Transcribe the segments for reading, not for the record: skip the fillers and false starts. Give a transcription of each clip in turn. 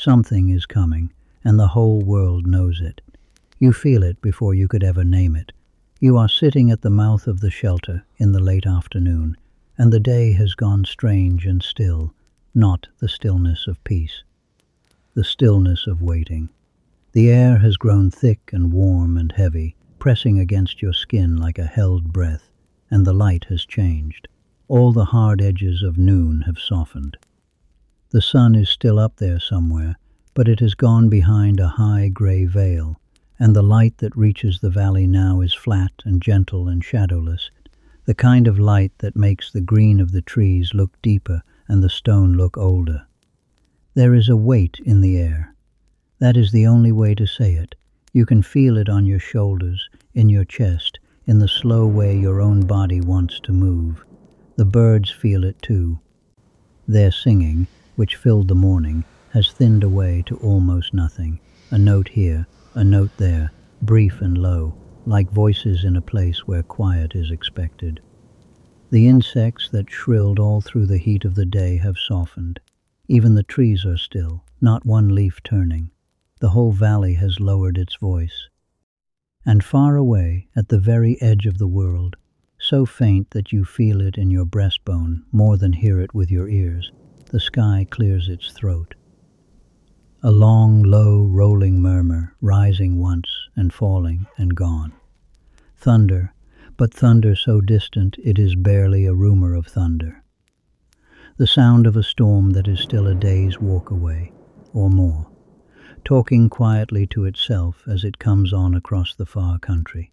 Something is coming, and the whole world knows it. You feel it before you could ever name it. You are sitting at the mouth of the shelter in the late afternoon, and the day has gone strange and still, not the stillness of peace, the stillness of waiting. The air has grown thick and warm and heavy, pressing against your skin like a held breath, and the light has changed. All the hard edges of noon have softened. The sun is still up there somewhere, but it has gone behind a high grey veil, and the light that reaches the valley now is flat and gentle and shadowless, the kind of light that makes the green of the trees look deeper and the stone look older. There is a weight in the air. That is the only way to say it. You can feel it on your shoulders, in your chest, in the slow way your own body wants to move. The birds feel it too. Their singing, which filled the morning, has thinned away to almost nothing. A note here, a note there, brief and low, like voices in a place where quiet is expected. The insects that shrilled all through the heat of the day have softened. Even the trees are still, not one leaf turning. The whole valley has lowered its voice. And far away, at the very edge of the world, so faint that you feel it in your breastbone more than hear it with your ears, the sky clears its throat. A long, low, rolling murmur, rising once and falling and gone. Thunder, but thunder so distant it is barely a rumor of thunder. The sound of a storm that is still a day's walk away, or more, talking quietly to itself as it comes on across the far country.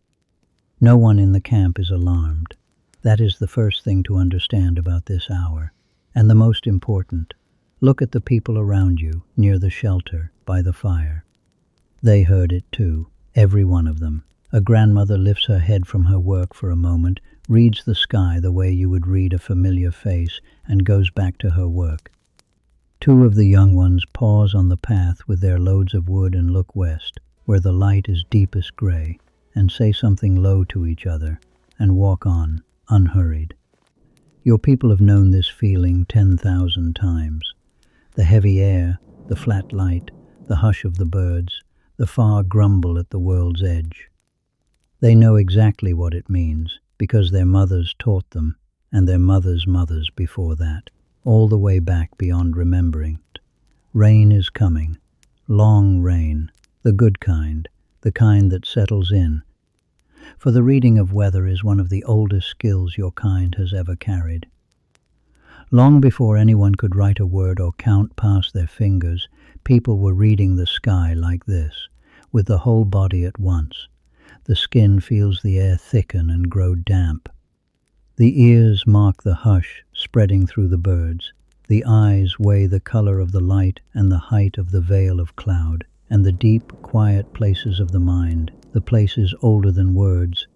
No one in the camp is alarmed. That is the first thing to understand about this hour, and the most important. Look at the people around you, near the shelter, by the fire. They heard it too, every one of them. A grandmother lifts her head from her work for a moment, reads the sky the way you would read a familiar face, and goes back to her work. Two of the young ones pause on the path with their loads of wood and look west, where the light is deepest gray, and say something low to each other, and walk on, unhurried. Your people have known this feeling 10,000 times. The heavy air, the flat light, the hush of the birds, the far grumble at the world's edge. They know exactly what it means, because their mothers taught them, and their mothers' mothers before that, all the way back beyond remembering. Rain is coming, long rain, the good kind, the kind that settles in. For the reading of weather is one of the oldest skills your kind has ever carried. Long before anyone could write a word or count past their fingers, people were reading the sky like this, with the whole body at once. The skin feels the air thicken and grow damp. The ears mark the hush spreading through the birds. The eyes weigh the color of the light and the height of the veil of cloud, and the deep, quiet places of the mind, the places older than words.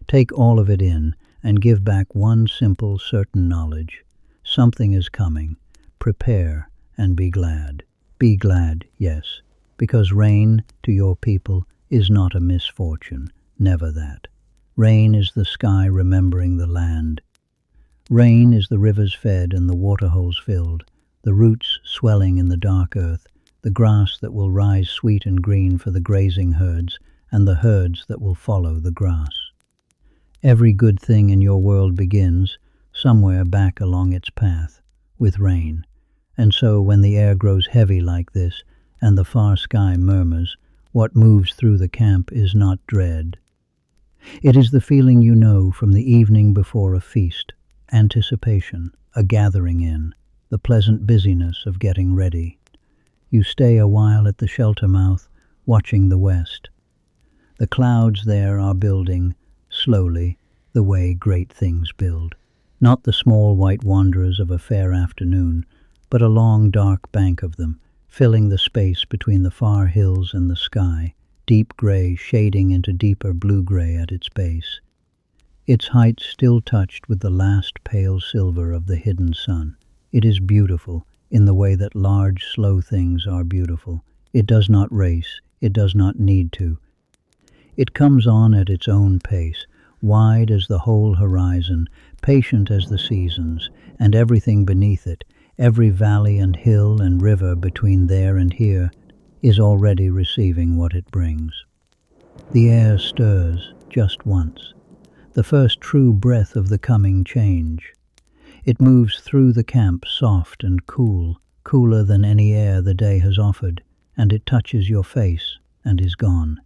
Take all of it in and give back one simple, certain knowledge. Something is coming. Prepare and be glad. Be glad, yes, because rain, to your people, is not a misfortune, never that. Rain is the sky remembering the land. Rain is the rivers fed and the waterholes filled, the roots swelling in the dark earth, the grass that will rise sweet and green for the grazing herds, and the herds that will follow the grass. Every good thing in your world begins, somewhere back along its path, with rain. And so when the air grows heavy like this, and the far sky murmurs, what moves through the camp is not dread. It is the feeling you know from the evening before a feast, anticipation, a gathering in, the pleasant busyness of getting ready. You stay a while at the shelter mouth, watching the west. The clouds there are building, slowly, the way great things build. Not the small white wanderers of a fair afternoon, but a long dark bank of them, filling the space between the far hills and the sky, deep gray shading into deeper blue-gray at its base. Its height still touched with the last pale silver of the hidden sun. It is beautiful, in the way that large, slow things are beautiful. It does not race, it does not need to. It comes on at its own pace, wide as the whole horizon, patient as the seasons, and everything beneath it, Every valley and hill and river between there and here is already receiving what it brings. The air stirs just once, the first true breath of the coming change. It moves through the camp soft and cool, cooler than any air the day has offered, and it touches your face and is gone.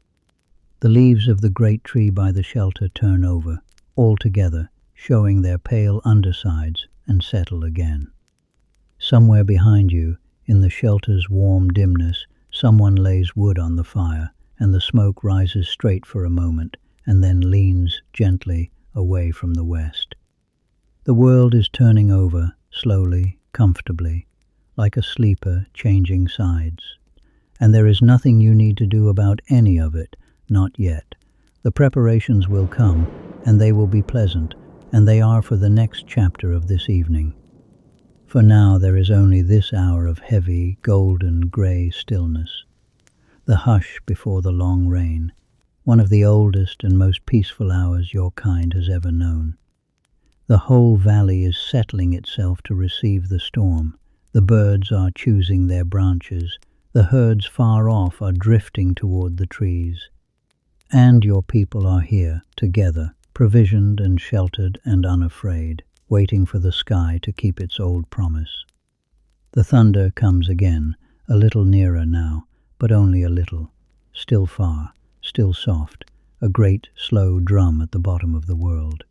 The leaves of the great tree by the shelter turn over, all together, showing their pale undersides, and settle again. Somewhere behind you, in the shelter's warm dimness, someone lays wood on the fire, and the smoke rises straight for a moment, and then leans gently away from the west. The world is turning over, slowly, comfortably, like a sleeper changing sides. And there is nothing you need to do about any of it, not yet. The preparations will come, and they will be pleasant, and they are for the next chapter of this evening. For now there is only this hour of heavy, golden grey stillness, the hush before the long rain, one of the oldest and most peaceful hours your kind has ever known. The whole valley is settling itself to receive the storm. The birds are choosing their branches. The herds far off are drifting toward the trees. And your people are here, together, provisioned and sheltered and unafraid, waiting for the sky to keep its old promise. The thunder comes again, a little nearer now, but only a little. Still far, still soft, a great, slow drum at the bottom of the world.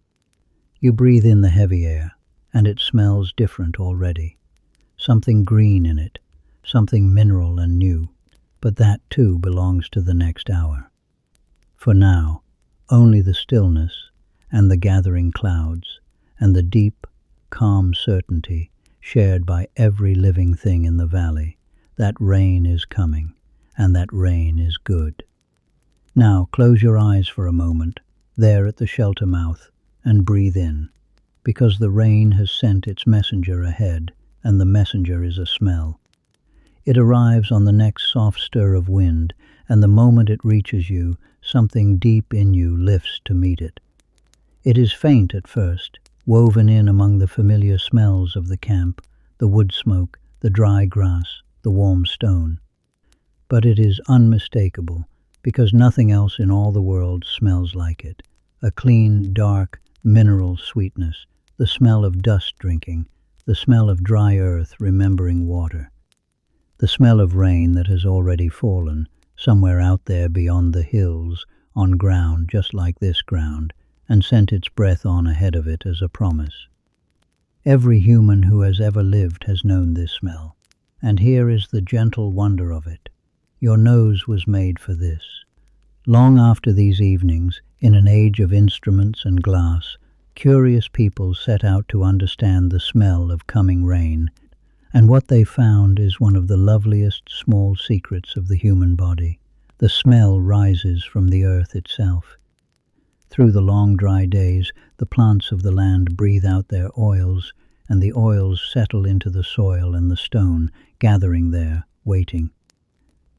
You breathe in the heavy air, and it smells different already. Something green in it, something mineral and new, but that too belongs to the next hour. For now, only the stillness and the gathering clouds and the deep, calm certainty shared by every living thing in the valley, that rain is coming, and that rain is good. Now close your eyes for a moment, there at the shelter mouth, and breathe in, because the rain has sent its messenger ahead, and the messenger is a smell. It arrives on the next soft stir of wind, and the moment it reaches you, something deep in you lifts to meet it. It is faint at first, woven in among the familiar smells of the camp, the wood smoke, the dry grass, the warm stone. But it is unmistakable, because nothing else in all the world smells like it. A clean, dark, mineral sweetness, the smell of dust drinking, the smell of dry earth remembering water, the smell of rain that has already fallen, somewhere out there beyond the hills, on ground just like this ground, and sent its breath on ahead of it as a promise. Every human who has ever lived has known this smell, and here is the gentle wonder of it. Your nose was made for this. Long after these evenings, in an age of instruments and glass, curious people set out to understand the smell of coming rain, and what they found is one of the loveliest small secrets of the human body. The smell rises from the earth itself. Through the long dry days, the plants of the land breathe out their oils, and the oils settle into the soil and the stone, gathering there, waiting.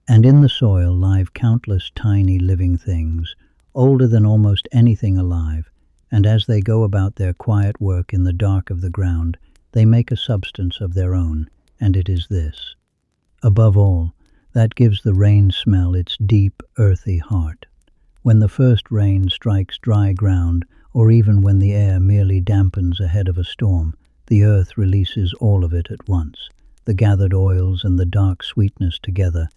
And in the soil lie countless tiny living things, older than almost anything alive, and as they go about their quiet work in the dark of the ground, they make a substance of their own, and it is this. Above all, that gives the rain smell its deep, earthy heart. When the first rain strikes dry ground, or even when the air merely dampens ahead of a storm, the earth releases all of it at once, the gathered oils and the dark sweetness together,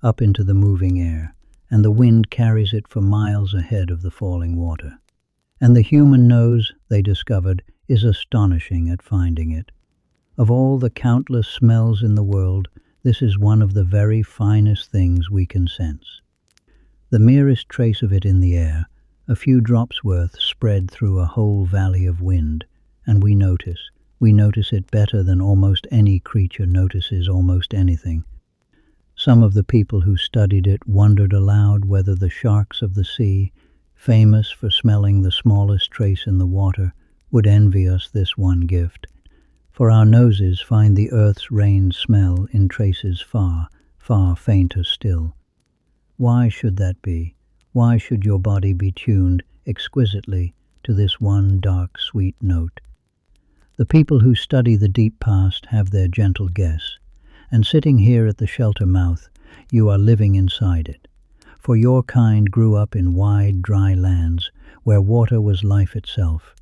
up into the moving air, and the wind carries it for miles ahead of the falling water. And the human nose, they discovered, is astonishing at finding it. Of all the countless smells in the world, this is one of the very finest things we can sense. The merest trace of it in the air, a few drops worth spread through a whole valley of wind, and we notice it better than almost any creature notices almost anything. Some of the people who studied it wondered aloud whether the sharks of the sea, famous for smelling the smallest trace in the water, would envy us this one gift. For our noses find the earth's rain smell in traces far, far fainter still. Why should that be? Why should your body be tuned exquisitely to this one dark, sweet note? The people who study the deep past have their gentle guess, and sitting here at the shelter mouth, you are living inside it. For your kind grew up in wide, dry lands where water was life itself.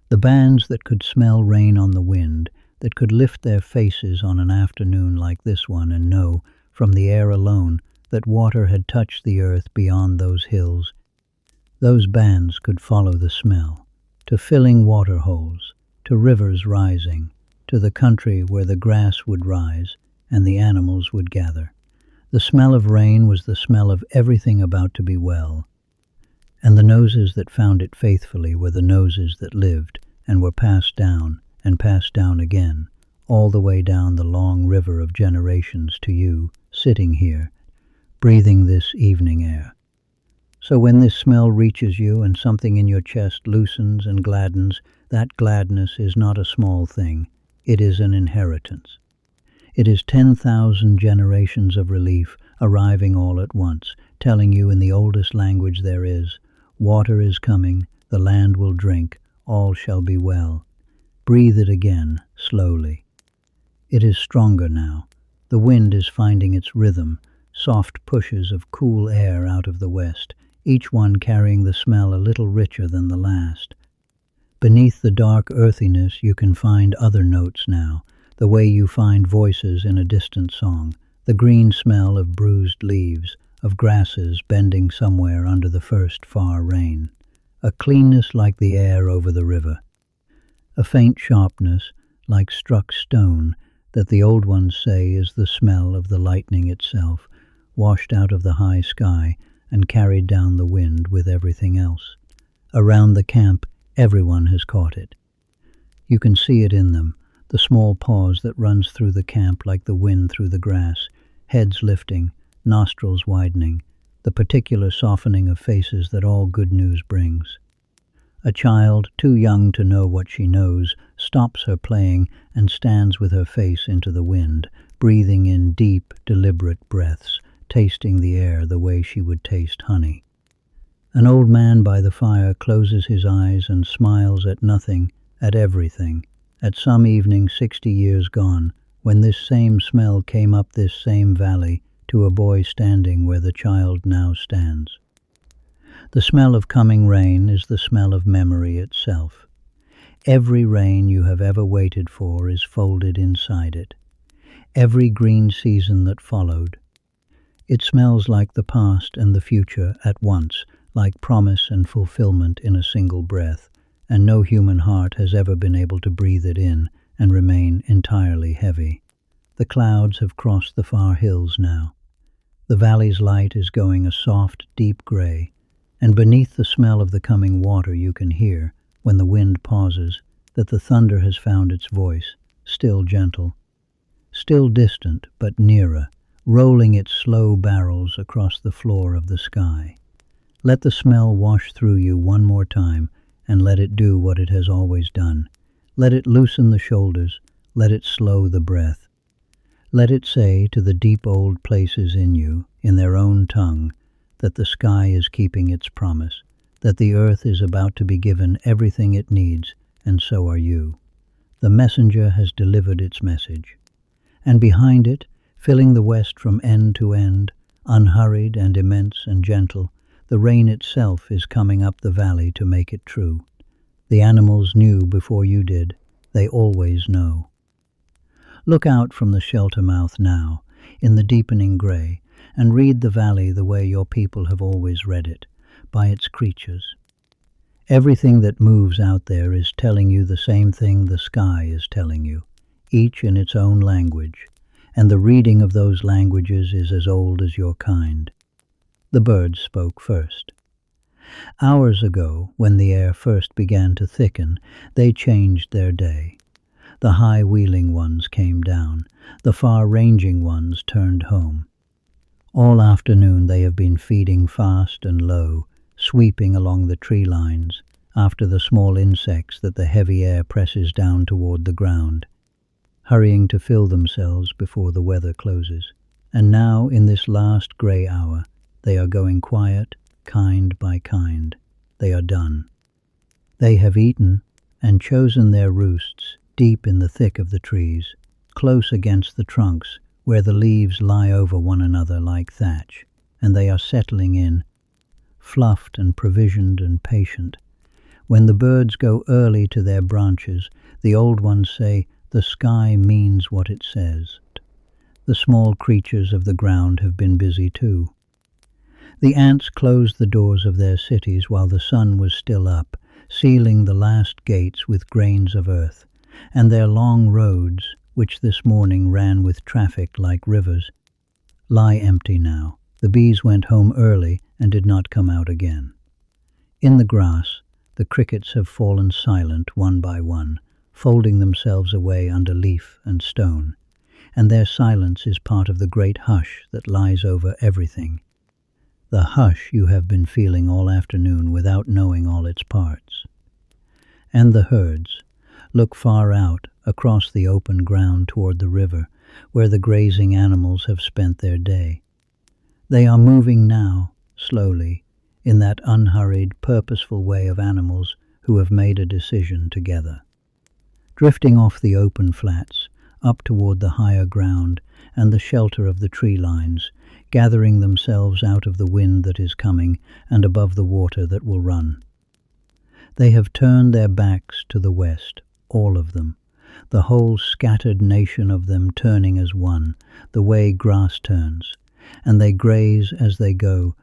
The bands that could smell rain on the wind, that could lift their faces on an afternoon like this one and know, from the air alone, that water had touched the earth beyond those hills. Those bands could follow the smell, to filling water holes, to rivers rising, to the country where the grass would rise and the animals would gather. The smell of rain was the smell of everything about to be well, and the noses that found it faithfully were the noses that lived and were passed down and passed down again, all the way down the long river of generations to you, sitting here, breathing this evening air. So when this smell reaches you and something in your chest loosens and gladdens, that gladness is not a small thing. It is an inheritance. It is 10,000 generations of relief arriving all at once, telling you in the oldest language there is, water is coming, the land will drink, all shall be well. Breathe it again, slowly. It is stronger now. The wind is finding its rhythm, soft pushes of cool air out of the west, each one carrying the smell a little richer than the last. Beneath the dark earthiness you can find other notes now, the way you find voices in a distant song, the green smell of bruised leaves, of grasses bending somewhere under the first far rain, a cleanness like the air over the river, a faint sharpness like struck stone that the old ones say is the smell of the lightning itself, washed out of the high sky and carried down the wind with everything else. Around the camp, everyone has caught it. You can see it in them, the small pause that runs through the camp like the wind through the grass, heads lifting, nostrils widening, the particular softening of faces that all good news brings. A child, too young to know what she knows, stops her playing and stands with her face into the wind, breathing in deep, deliberate breaths, tasting the air the way she would taste honey. An old man by the fire closes his eyes and smiles at nothing, at everything, at some evening 60 years gone, when this same smell came up this same valley to a boy standing where the child now stands. The smell of coming rain is the smell of memory itself. Every rain you have ever waited for is folded inside it. Every green season that followed. It smells like the past and the future at once, like promise and fulfillment in a single breath, and no human heart has ever been able to breathe it in and remain entirely heavy. The clouds have crossed the far hills now. The valley's light is going a soft, deep gray, and beneath the smell of the coming water you can hear, when the wind pauses, that the thunder has found its voice, still gentle, still distant but nearer, rolling its slow barrels across the floor of the sky. Let the smell wash through you one more time, and let it do what it has always done. Let it loosen the shoulders, let it slow the breath. Let it say to the deep old places in you, in their own tongue, that the sky is keeping its promise, that the earth is about to be given everything it needs, and so are you. The messenger has delivered its message. And behind it, filling the west from end to end, unhurried and immense and gentle, the rain itself is coming up the valley to make it true. The animals knew before you did. They always know. Look out from the shelter mouth now, in the deepening grey, and read the valley the way your people have always read it, by its creatures. Everything that moves out there is telling you the same thing the sky is telling you, each in its own language, and the reading of those languages is as old as your kind. The birds spoke first. Hours ago, when the air first began to thicken, they changed their day. The high-wheeling ones came down, the far-ranging ones turned home. All afternoon they have been feeding fast and low, sweeping along the tree lines, after the small insects that the heavy air presses down toward the ground, hurrying to fill themselves before the weather closes. And now, in this last grey hour, they are going quiet, kind by kind. They are done. They have eaten and chosen their roosts deep in the thick of the trees, close against the trunks where the leaves lie over one another like thatch, and they are settling in, fluffed and provisioned and patient. When the birds go early to their branches, the old ones say, "The sky means what it says." The small creatures of the ground have been busy too. The ants closed the doors of their cities while the sun was still up, sealing the last gates with grains of earth, and their long roads, which this morning ran with traffic like rivers, lie empty now. The bees went home early and did not come out again. In the grass, the crickets have fallen silent one by one, folding themselves away under leaf and stone, and their silence is part of the great hush that lies over everything. The hush you have been feeling all afternoon without knowing all its parts. And the herds look far out across the open ground toward the river, where the grazing animals have spent their day. They are moving now, slowly, in that unhurried, purposeful way of animals who have made a decision together. Drifting off the open flats, up toward the higher ground and the shelter of the tree lines, gathering themselves out of the wind that is coming and above the water that will run. They have turned their backs to the west, all of them, the whole scattered nation of them turning as one, the way grass turns, and they graze as they go,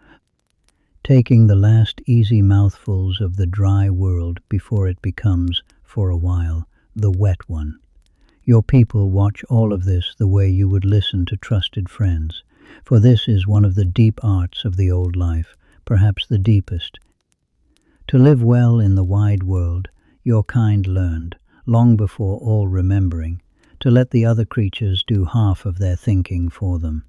taking the last easy mouthfuls of the dry world before it becomes, for a while, the wet one. Your people watch all of this the way you would listen to trusted friends, for this is one of the deep arts of the old life, perhaps the deepest. To live well in the wide world, your kind learned, long before all remembering, to let the other creatures do half of their thinking for them.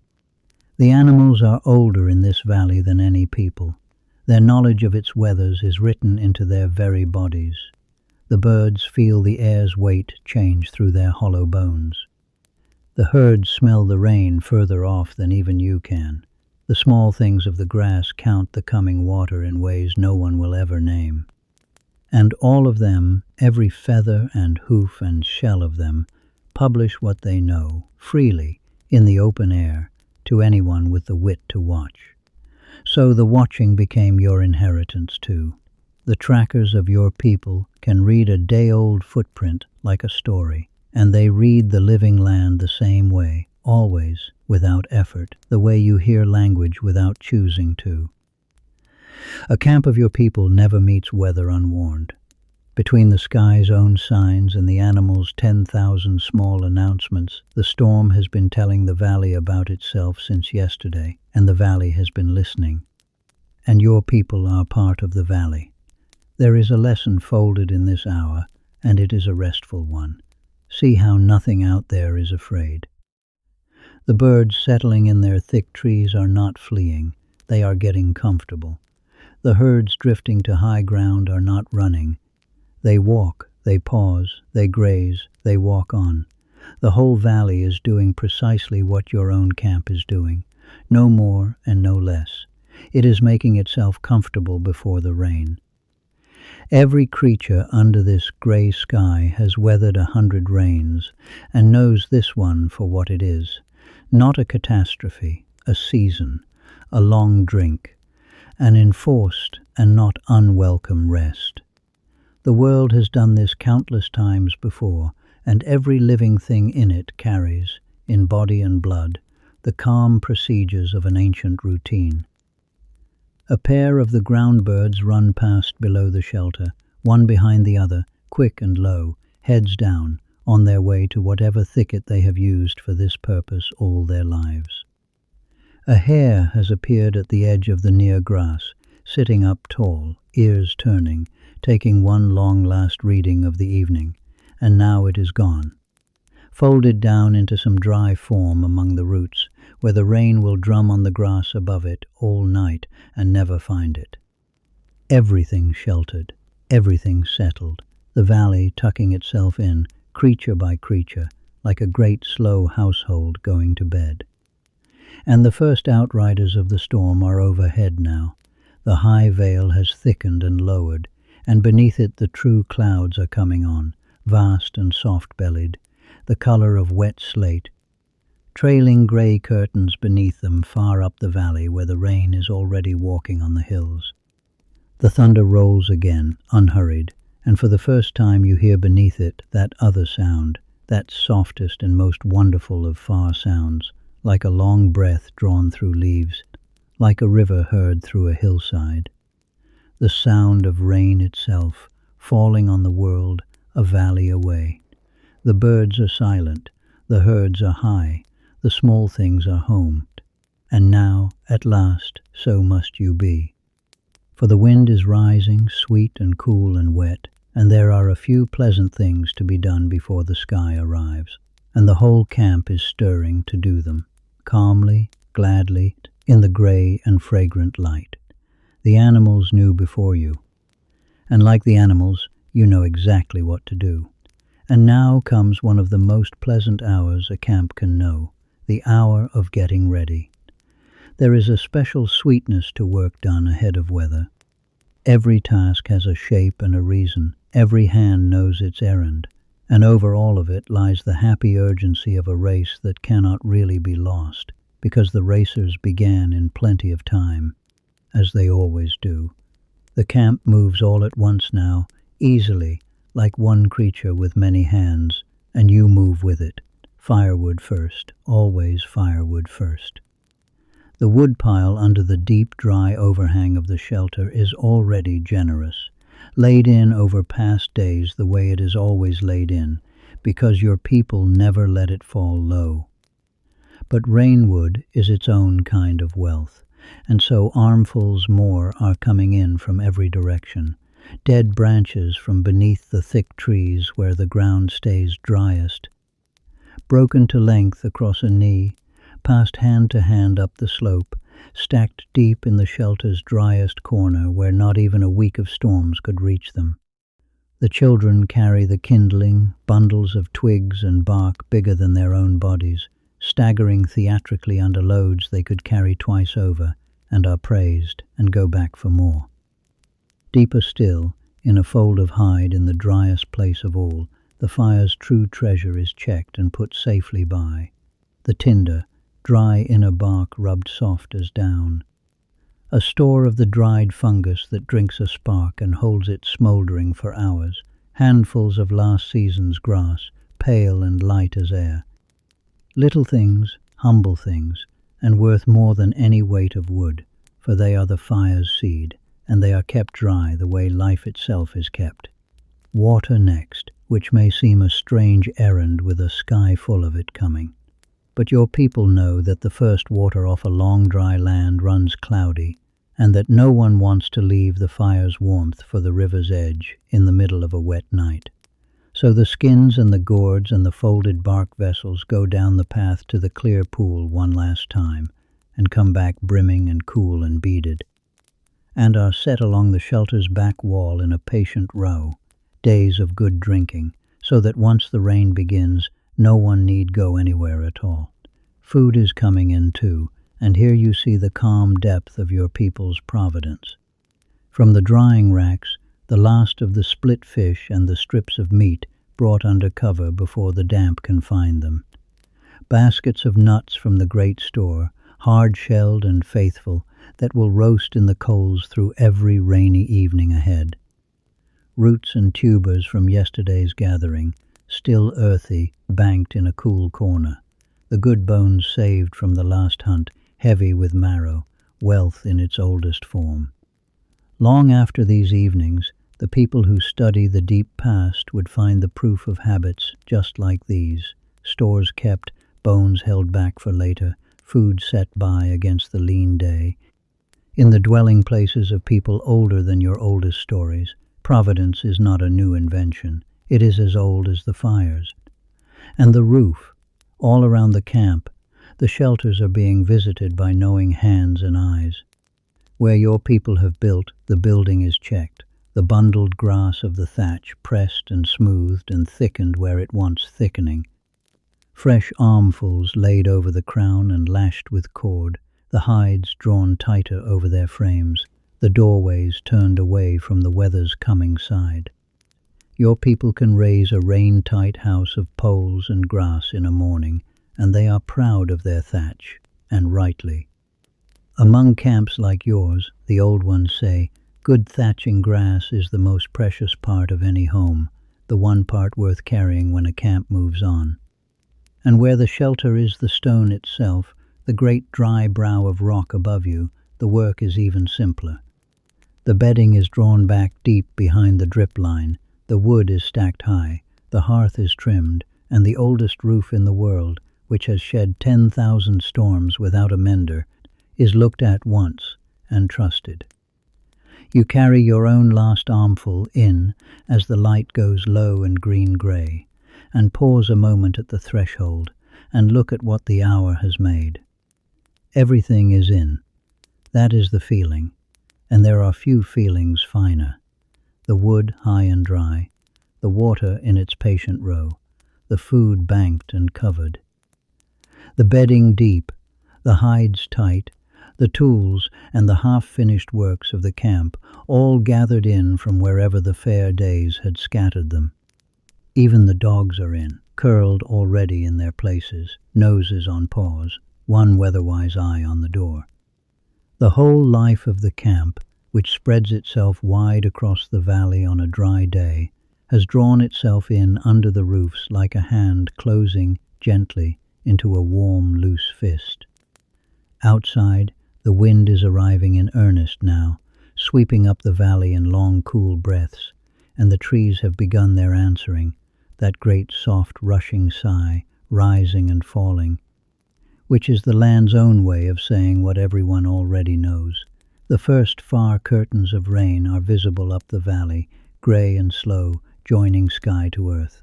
The animals are older in this valley than any people. Their knowledge of its weathers is written into their very bodies. The birds feel the air's weight change through their hollow bones. The herds smell the rain further off than even you can. The small things of the grass count the coming water in ways no one will ever name. And all of them, every feather and hoof and shell of them, publish what they know, freely, in the open air, to anyone with the wit to watch. So the watching became your inheritance too. The trackers of your people can read a day-old footprint like a story, and they read the living land the same way, always, without effort, the way you hear language without choosing to. A camp of your people never meets weather unwarned. Between the sky's own signs and the animals' 10,000 small announcements, the storm has been telling the valley about itself since yesterday, and the valley has been listening. And your people are part of the valley. There is a lesson folded in this hour, and it is a restful one. See how nothing out there is afraid. The birds settling in their thick trees are not fleeing, they are getting comfortable. The herds drifting to high ground are not running. They walk, they pause, they graze, they walk on. The whole valley is doing precisely what your own camp is doing, no more and no less. It is making itself comfortable before the rain. Every creature under this grey sky has weathered 100 rains and knows this one for what it is. Not a catastrophe, a season, a long drink, an enforced and not unwelcome rest. The world has done this countless times before, and every living thing in it carries, in body and blood, the calm procedures of an ancient routine. A pair of the ground birds run past below the shelter, one behind the other, quick and low, heads down, on their way to whatever thicket they have used for this purpose all their lives. A hare has appeared at the edge of the near grass, sitting up tall, ears turning, taking one long last reading of the evening, and now it is gone, folded down into some dry form among the roots, where the rain will drum on the grass above it all night and never find it. Everything sheltered, everything settled, the valley tucking itself in, creature by creature, like a great slow household going to bed. And the first outriders of the storm are overhead now. The high veil has thickened and lowered, and beneath it the true clouds are coming on, vast and soft-bellied, the color of wet slate, trailing grey curtains beneath them far up the valley where the rain is already walking on the hills. The thunder rolls again, unhurried, and for the first time you hear beneath it that other sound, that softest and most wonderful of far sounds, like a long breath drawn through leaves, like a river heard through a hillside. The sound of rain itself, falling on the world a valley away. The birds are silent, the herds are high, the small things are home. And now, at last, so must you be. For the wind is rising, sweet and cool and wet, and there are a few pleasant things to be done before the sky arrives, and the whole camp is stirring to do them, calmly, gladly, in the grey and fragrant light. The animals knew before you, and like the animals, you know exactly what to do. And now comes one of the most pleasant hours a camp can know, the hour of getting ready. There is a special sweetness to work done ahead of weather. Every task has a shape and a reason, every hand knows its errand, and over all of it lies the happy urgency of a race that cannot really be lost, because the racers began in plenty of time, as they always do. The camp moves all at once now, easily, like one creature with many hands, and you move with it. Firewood first, always firewood first. The woodpile under the deep, dry overhang of the shelter is already generous, laid in over past days the way it is always laid in, because your people never let it fall low. But rainwood is its own kind of wealth, and so armfuls more are coming in from every direction, dead branches from beneath the thick trees where the ground stays driest, broken to length across a knee, passed hand to hand up the slope, stacked deep in the shelter's driest corner where not even a week of storms could reach them. The children carry the kindling, bundles of twigs and bark bigger than their own bodies, staggering theatrically under loads they could carry twice over, and are praised and go back for more. Deeper still, in a fold of hide in the driest place of all, the fire's true treasure is checked and put safely by. The tinder, dry inner bark rubbed soft as down. A store of the dried fungus that drinks a spark and holds it smouldering for hours. Handfuls of last season's grass, pale and light as air. Little things, humble things, and worth more than any weight of wood, for they are the fire's seed, and they are kept dry the way life itself is kept. Water next, which may seem a strange errand with a sky full of it coming. But your people know that the first water off a long dry land runs cloudy, and that no one wants to leave the fire's warmth for the river's edge in the middle of a wet night. So the skins and the gourds and the folded bark vessels go down the path to the clear pool one last time, and come back brimming and cool and beaded, and are set along the shelter's back wall in a patient row, days of good drinking, so that once the rain begins, no one need go anywhere at all. Food is coming in too, and here you see the calm depth of your people's providence. From the drying racks, the last of the split fish and the strips of meat brought under cover before the damp can find them. Baskets of nuts from the great store, hard-shelled and faithful, that will roast in the coals through every rainy evening ahead. Roots and tubers from yesterday's gathering, still earthy, banked in a cool corner. The good bones saved from the last hunt, heavy with marrow, wealth in its oldest form. Long after these evenings, the people who study the deep past would find the proof of habits just like these, stores kept, bones held back for later, food set by against the lean day. In the dwelling places of people older than your oldest stories, providence is not a new invention. It is as old as the fires. And the roof, all around the camp, the shelters are being visited by knowing hands and eyes. Where your people have built, the building is checked, the bundled grass of the thatch pressed and smoothed and thickened where it wants thickening. Fresh armfuls laid over the crown and lashed with cord, the hides drawn tighter over their frames, the doorways turned away from the weather's coming side. Your people can raise a rain-tight house of poles and grass in a morning, and they are proud of their thatch, and rightly. Among camps like yours, the old ones say, good thatching grass is the most precious part of any home, the one part worth carrying when a camp moves on. And where the shelter is the stone itself, the great dry brow of rock above you, the work is even simpler. The bedding is drawn back deep behind the drip line, the wood is stacked high, the hearth is trimmed, and the oldest roof in the world, which has shed 10,000 storms without a mender, is looked at once and trusted. You carry your own last armful in as the light goes low and green-grey, and pause a moment at the threshold and look at what the hour has made. Everything is in. That is the feeling, and there are few feelings finer. The wood high and dry, the water in its patient row, the food banked and covered, the bedding deep, the hides tight, the tools and the half-finished works of the camp, all gathered in from wherever the fair days had scattered them. Even the dogs are in, curled already in their places, noses on paws, one weatherwise eye on the door. The whole life of the camp, which spreads itself wide across the valley on a dry day, has drawn itself in under the roofs like a hand closing gently into a warm, loose fist. Outside, the wind is arriving in earnest now, sweeping up the valley in long, cool breaths, and the trees have begun their answering, that great soft rushing sigh, rising and falling, which is the land's own way of saying what everyone already knows. The first far curtains of rain are visible up the valley, grey and slow, joining sky to earth.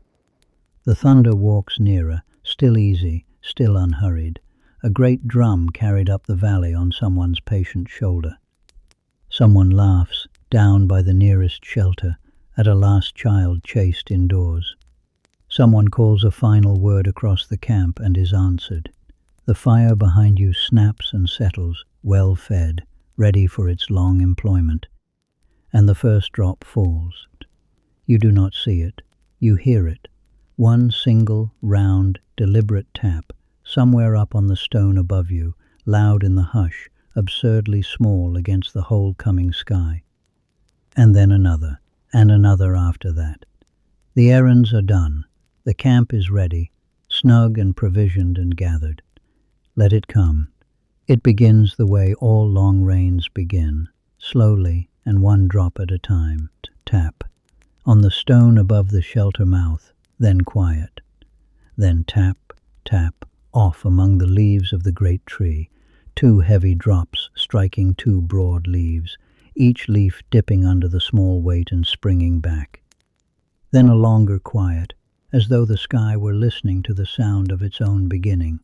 The thunder walks nearer, still easy, still unhurried, a great drum carried up the valley on someone's patient shoulder. Someone laughs, down by the nearest shelter, at a last child chased indoors. Someone calls a final word across the camp and is answered. The fire behind you snaps and settles, well fed, ready for its long employment, and the first drop falls. You do not see it, you hear it, one single, round, deliberate tap, somewhere up on the stone above you, loud in the hush, absurdly small against the whole coming sky. And then another, and another after that. The errands are done, the camp is ready, snug and provisioned and gathered. Let it come. It begins the way all long rains begin, slowly and one drop at a time, tap, on the stone above the shelter mouth, then quiet, then tap, tap, off among the leaves of the great tree, 2 heavy drops striking 2 broad leaves, each leaf dipping under the small weight and springing back. Then a longer quiet, as though the sky were listening to the sound of its own beginning.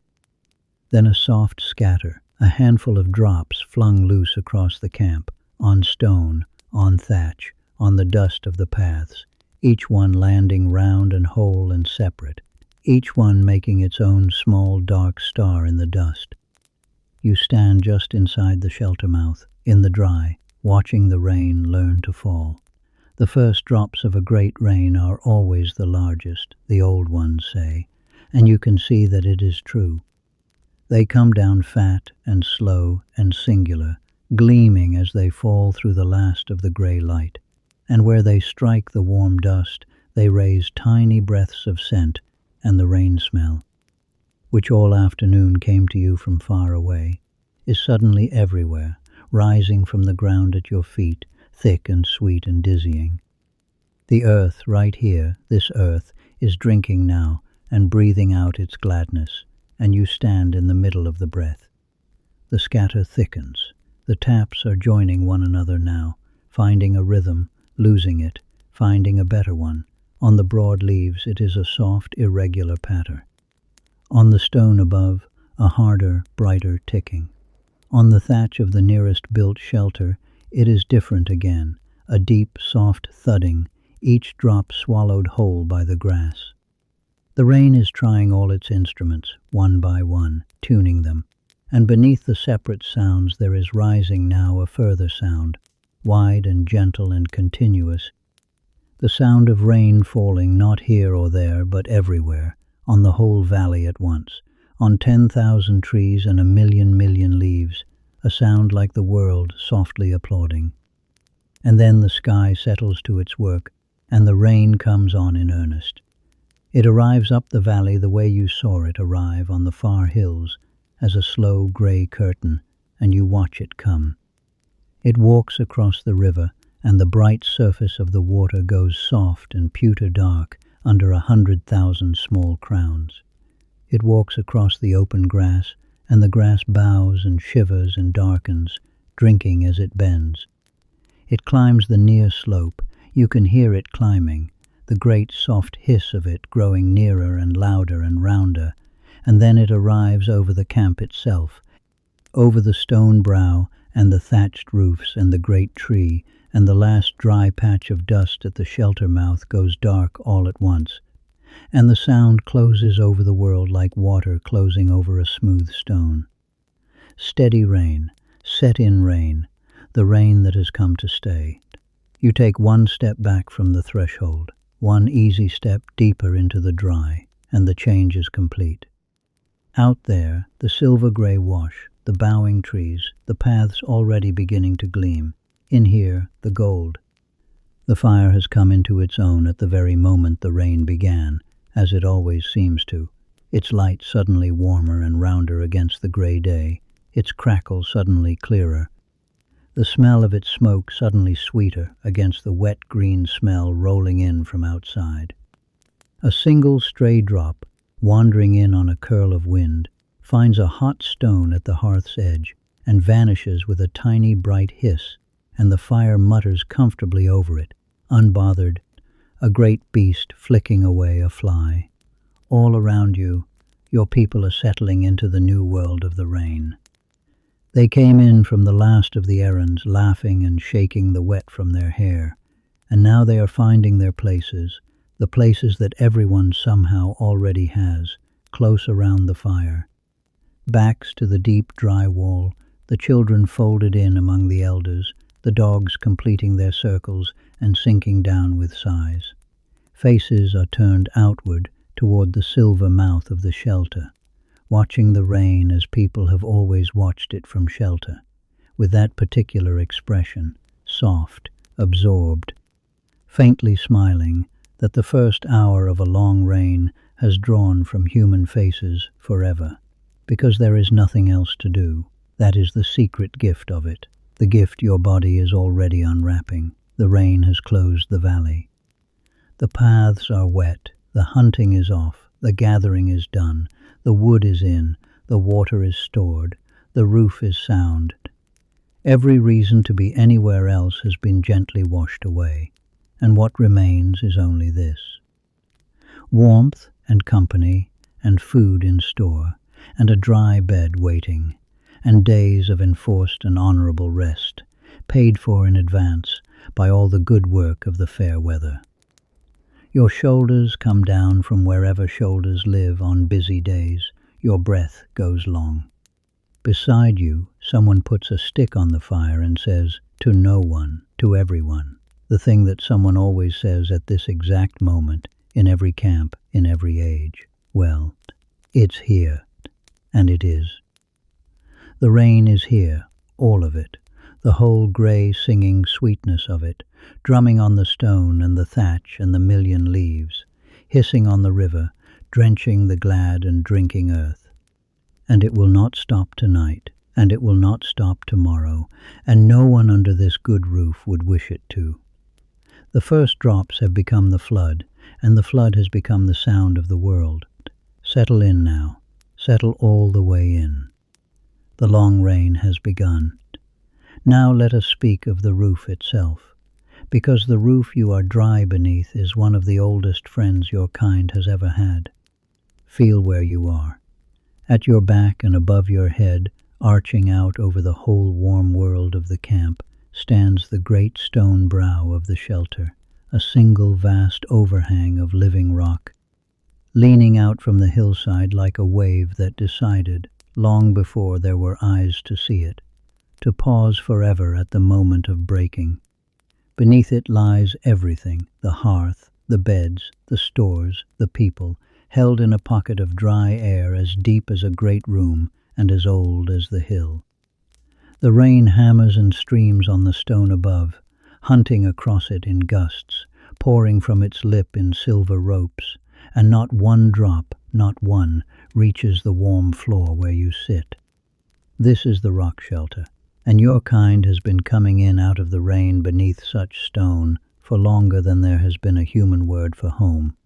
Then a soft scatter, a handful of drops flung loose across the camp, on stone, on thatch, on the dust of the paths, each one landing round and whole and separate, each one making its own small dark star in the dust. You stand just inside the shelter mouth, in the dry, watching the rain learn to fall. The first drops of a great rain are always the largest, the old ones say, and you can see that it is true. They come down fat and slow and singular, gleaming as they fall through the last of the grey light, and where they strike the warm dust, they raise tiny breaths of scent and the rain smell, which all afternoon came to you from far away, is suddenly everywhere, rising from the ground at your feet, thick and sweet and dizzying. The earth right here, this earth, is drinking now and breathing out its gladness, and you stand in the middle of the breath. The scatter thickens. The taps are joining one another now, finding a rhythm, losing it, finding a better one. On the broad leaves it is a soft, irregular patter. On the stone above, a harder, brighter ticking. On the thatch of the nearest built shelter, it is different again, a deep, soft thudding, each drop swallowed whole by the grass. The rain is trying all its instruments, one by one, tuning them, and beneath the separate sounds there is rising now a further sound, wide and gentle and continuous, The sound of rain falling not here or there, but everywhere, on the whole valley at once, on 10,000 trees and a million leaves, a sound like the world softly applauding. And then the sky settles to its work, and the rain comes on in earnest. It arrives up the valley the way you saw it arrive on the far hills, as a slow grey curtain, and you watch it come. It walks across the river, and the bright surface of the water goes soft and pewter dark under 100,000 small crowns. It walks across the open grass, and the grass bows and shivers and darkens, drinking as it bends. It climbs the near slope. You can hear it climbing, the great soft hiss of it growing nearer and louder and rounder, and then it arrives over the camp itself, over the stone brow and the thatched roofs and the great tree, and the last dry patch of dust at the shelter mouth goes dark all at once, and the sound closes over the world like water closing over a smooth stone. Steady rain, set-in rain, the rain that has come to stay. You take one step back from the threshold, one easy step deeper into the dry, and the change is complete. Out there, the silver-grey wash, the bowing trees, the paths already beginning to gleam. In here, the gold. The fire has come into its own at the very moment the rain began, as it always seems to, its light suddenly warmer and rounder against the grey day, its crackle suddenly clearer, the smell of its smoke suddenly sweeter against the wet green smell rolling in from outside. A single stray drop, wandering in on a curl of wind, finds a hot stone at the hearth's edge and vanishes with a tiny bright hiss, and the fire mutters comfortably over it, unbothered, a great beast flicking away a fly. All around you, your people are settling into the new world of the rain. They came in from the last of the errands, laughing and shaking the wet from their hair, and now they are finding their places, the places that everyone somehow already has, close around the fire. Backs to the deep, dry wall, the children folded in among the elders, the dogs completing their circles and sinking down with sighs. Faces are turned outward toward the silver mouth of the shelter, watching the rain as people have always watched it from shelter, with that particular expression, soft, absorbed, faintly smiling, that the first hour of a long rain has drawn from human faces forever, because there is nothing else to do. That is the secret gift of it, the gift your body is already unwrapping. The rain has closed the valley. The paths are wet, the hunting is off, the gathering is done, the wood is in, the water is stored, the roof is sound. Every reason to be anywhere else has been gently washed away, and what remains is only this: warmth and company and food in store, and a dry bed waiting, and days of enforced and honorable rest, paid for in advance by all the good work of the fair weather. Your shoulders come down from wherever shoulders live on busy days. Your breath goes long. Beside you, someone puts a stick on the fire and says, "To no one, to everyone," the thing that someone always says at this exact moment, in every camp, in every age. Well, it's here, and it is. The rain is here, all of it, the whole grey singing sweetness of it, drumming on the stone and the thatch and the million leaves, hissing on the river, drenching the glad and drinking earth. And it will not stop tonight, and it will not stop tomorrow, and no one under this good roof would wish it to. The first drops have become the flood, and the flood has become the sound of the world. Settle in now, settle all the way in. The long rain has begun. Now let us speak of the roof itself, because the roof you are dry beneath is one of the oldest friends your kind has ever had. Feel where you are. At your back and above your head, arching out over the whole warm world of the camp, stands the great stone brow of the shelter, a single vast overhang of living rock, leaning out from the hillside like a wave that decided, long before there were eyes to see it, to pause forever at the moment of breaking. Beneath it lies everything, the hearth, the beds, the stores, the people, held in a pocket of dry air as deep as a great room and as old as the hill. The rain hammers and streams on the stone above, hunting across it in gusts, pouring from its lip in silver ropes, and not one drop, not one, reaches the warm floor where you sit. This is the rock shelter, and your kind has been coming in out of the rain beneath such stone for longer than there has been a human word for home.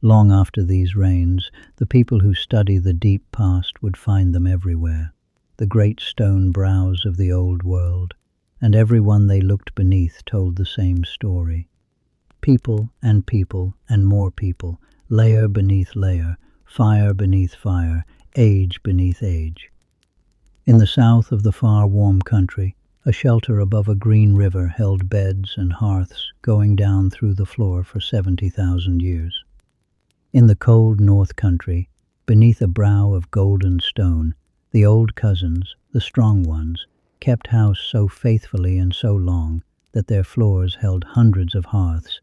Long after these rains, the people who study the deep past would find them everywhere, the great stone brows of the old world, and everyone they looked beneath told the same story. People and more people, layer beneath layer, fire beneath fire, age beneath age. In the south of the far warm country, a shelter above a green river held beds and hearths going down through the floor for 70,000 years. In the cold north country, beneath a brow of golden stone, the old cousins, the strong ones, kept house so faithfully and so long that their floors held hundreds of hearths,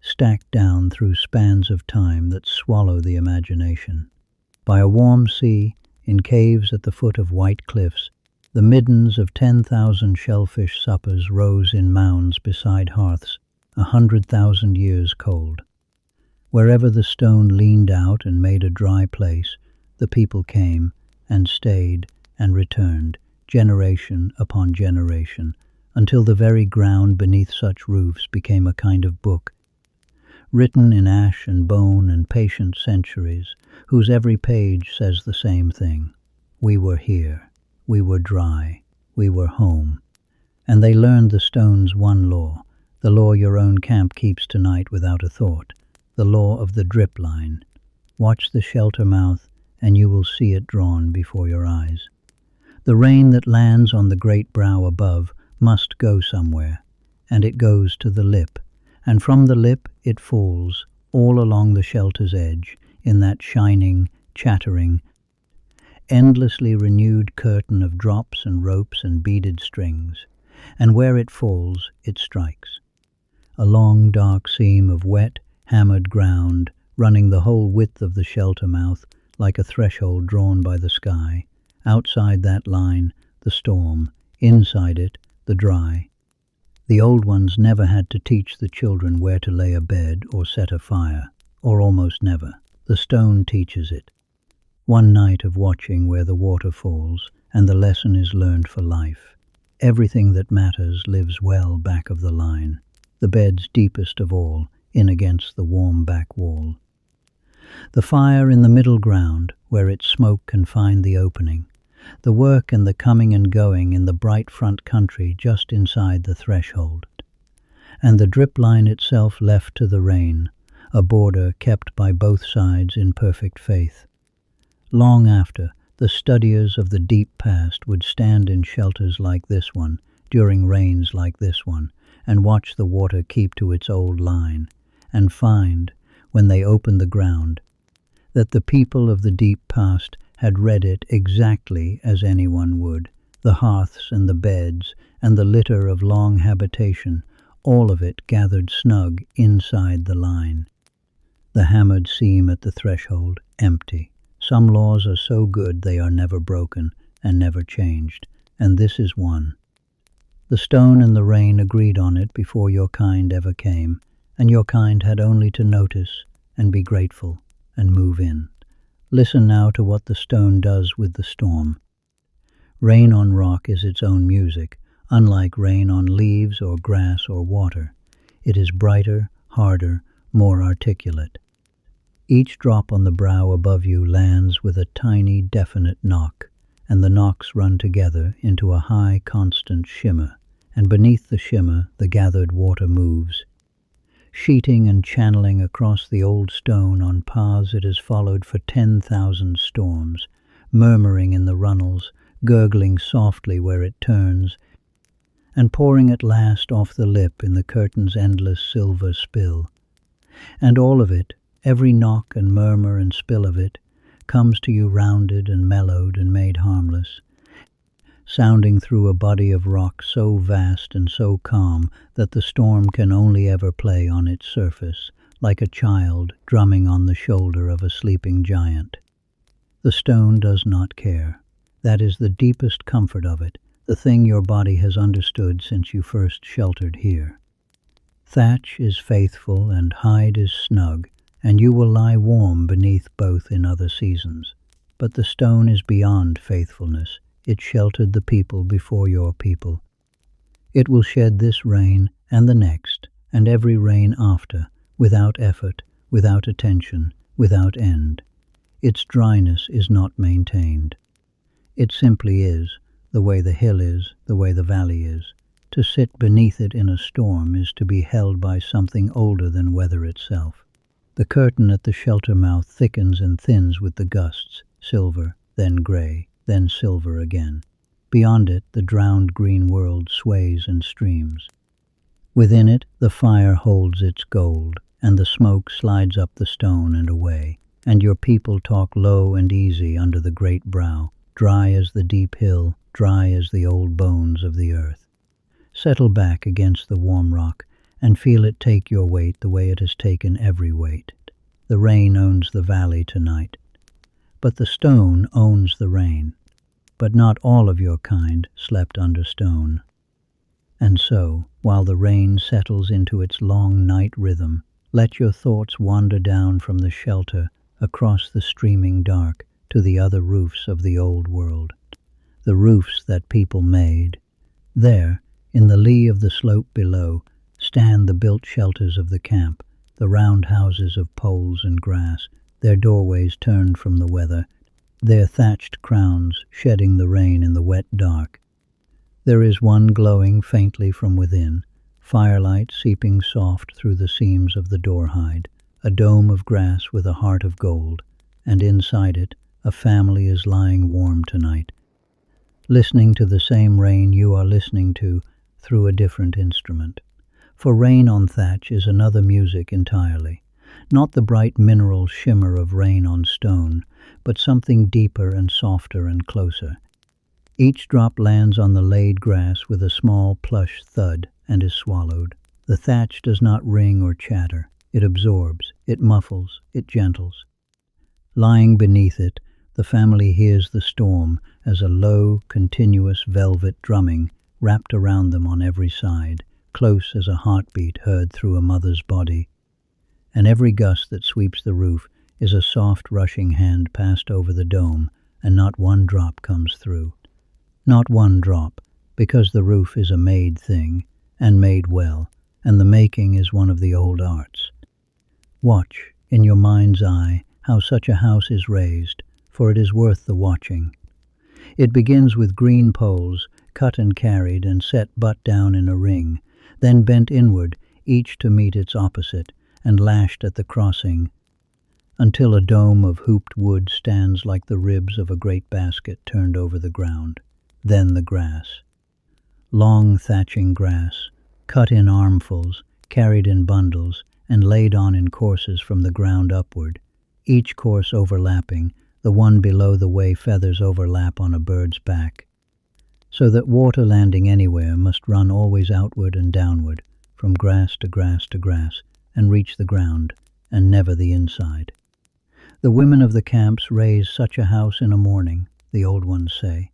stacked down through spans of time that swallow the imagination. By a warm sea, in caves at the foot of white cliffs, the middens of 10,000 shellfish suppers rose in mounds beside hearths 100,000 years cold. Wherever the stone leaned out and made a dry place, the people came and stayed and returned, generation upon generation, until the very ground beneath such roofs became a kind of book, written in ash and bone and patient centuries, whose every page says the same thing. We were here, we were dry, we were home. And they learned the stone's one law, the law your own camp keeps tonight without a thought, the law of the drip line. Watch the shelter mouth, and you will see it drawn before your eyes. The rain that lands on the great brow above must go somewhere, and it goes to the lip, and from the lip it falls all along the shelter's edge in that shining, chattering, endlessly renewed curtain of drops and ropes and beaded strings, and where it falls it strikes. A long dark seam of wet, hammered ground running the whole width of the shelter mouth like a threshold drawn by the sky. Outside that line, the storm, inside it, the dry. The old ones never had to teach the children where to lay a bed or set a fire, or almost never. The stone teaches it. One night of watching where the water falls, and the lesson is learned for life. Everything that matters lives well back of the line, the bed's deepest of all, in against the warm back wall. The fire in the middle ground, where its smoke can find the opening. The work and the coming and going in the bright front country just inside the threshold. And the drip line itself left to the rain, a border kept by both sides in perfect faith. Long after, the studiers of the deep past would stand in shelters like this one, during rains like this one, and watch the water keep to its old line, and find, when they opened the ground, that the people of the deep past had read it exactly as anyone would, the hearths and the beds and the litter of long habitation, all of it gathered snug inside the line. The hammered seam at the threshold, empty. Some laws are so good they are never broken and never changed, and this is one. The stone and the rain agreed on it before your kind ever came, and your kind had only to notice and be grateful and move in. Listen now to what the stone does with the storm. Rain on rock is its own music, unlike rain on leaves or grass or water. It is brighter, harder, more articulate. Each drop on the brow above you lands with a tiny, definite knock, and the knocks run together into a high, constant shimmer, and beneath the shimmer the gathered water moves, sheeting and channeling across the old stone on paths it has followed for 10,000 storms, murmuring in the runnels, gurgling softly where it turns, and pouring at last off the lip in the curtain's endless silver spill. And all of it, every knock and murmur and spill of it, comes to you rounded and mellowed and made harmless, sounding through a body of rock so vast and so calm that the storm can only ever play on its surface, like a child drumming on the shoulder of a sleeping giant. The stone does not care. That is the deepest comfort of it, the thing your body has understood since you first sheltered here. Thatch is faithful and hide is snug, and you will lie warm beneath both in other seasons. But the stone is beyond faithfulness. It sheltered the people before your people. It will shed this rain and the next, and every rain after, without effort, without attention, without end. Its dryness is not maintained. It simply is, the way the hill is, the way the valley is. To sit beneath it in a storm is to be held by something older than weather itself. The curtain at the shelter mouth thickens and thins with the gusts, silver, then gray, then silver again. Beyond it, the drowned green world sways and streams. Within it, the fire holds its gold, and the smoke slides up the stone and away, and your people talk low and easy under the great brow, dry as the deep hill, dry as the old bones of the earth. Settle back against the warm rock, and feel it take your weight the way it has taken every weight. The rain owns the valley tonight. But the stone owns the rain. But not all of your kind slept under stone. And so, while the rain settles into its long night rhythm, let your thoughts wander down from the shelter across the streaming dark to the other roofs of the old world. The roofs that people made. There, in the lee of the slope below, stand the built shelters of the camp, the round houses of poles and grass, their doorways turned from the weather, their thatched crowns shedding the rain in the wet dark. There is one glowing faintly from within, firelight seeping soft through the seams of the door-hide, a dome of grass with a heart of gold, and inside it a family is lying warm tonight, listening to the same rain you are listening to through a different instrument. For rain on thatch is another music entirely, not the bright mineral shimmer of rain on stone, but something deeper and softer and closer. Each drop lands on the laid grass with a small plush thud and is swallowed. The thatch does not ring or chatter. It absorbs, it muffles, it gentles. Lying beneath it, the family hears the storm as a low, continuous velvet drumming wrapped around them on every side, close as a heartbeat heard through a mother's body. And every gust that sweeps the roof is a soft rushing hand passed over the dome, and not one drop comes through. Not one drop, because the roof is a made thing, and made well, and the making is one of the old arts. Watch, in your mind's eye, how such a house is raised, for it is worth the watching. It begins with green poles, cut and carried and set butt down in a ring, then bent inward, each to meet its opposite, and lashed at the crossing, until a dome of hooped wood stands like the ribs of a great basket turned over the ground. Then the grass. Long thatching grass, cut in armfuls, carried in bundles, and laid on in courses from the ground upward, each course overlapping, the one below the way feathers overlap on a bird's back, so that water landing anywhere must run always outward and downward, from grass to grass to grass, and reach the ground, and never the inside. The women of the camps raise such a house in a morning, the old ones say,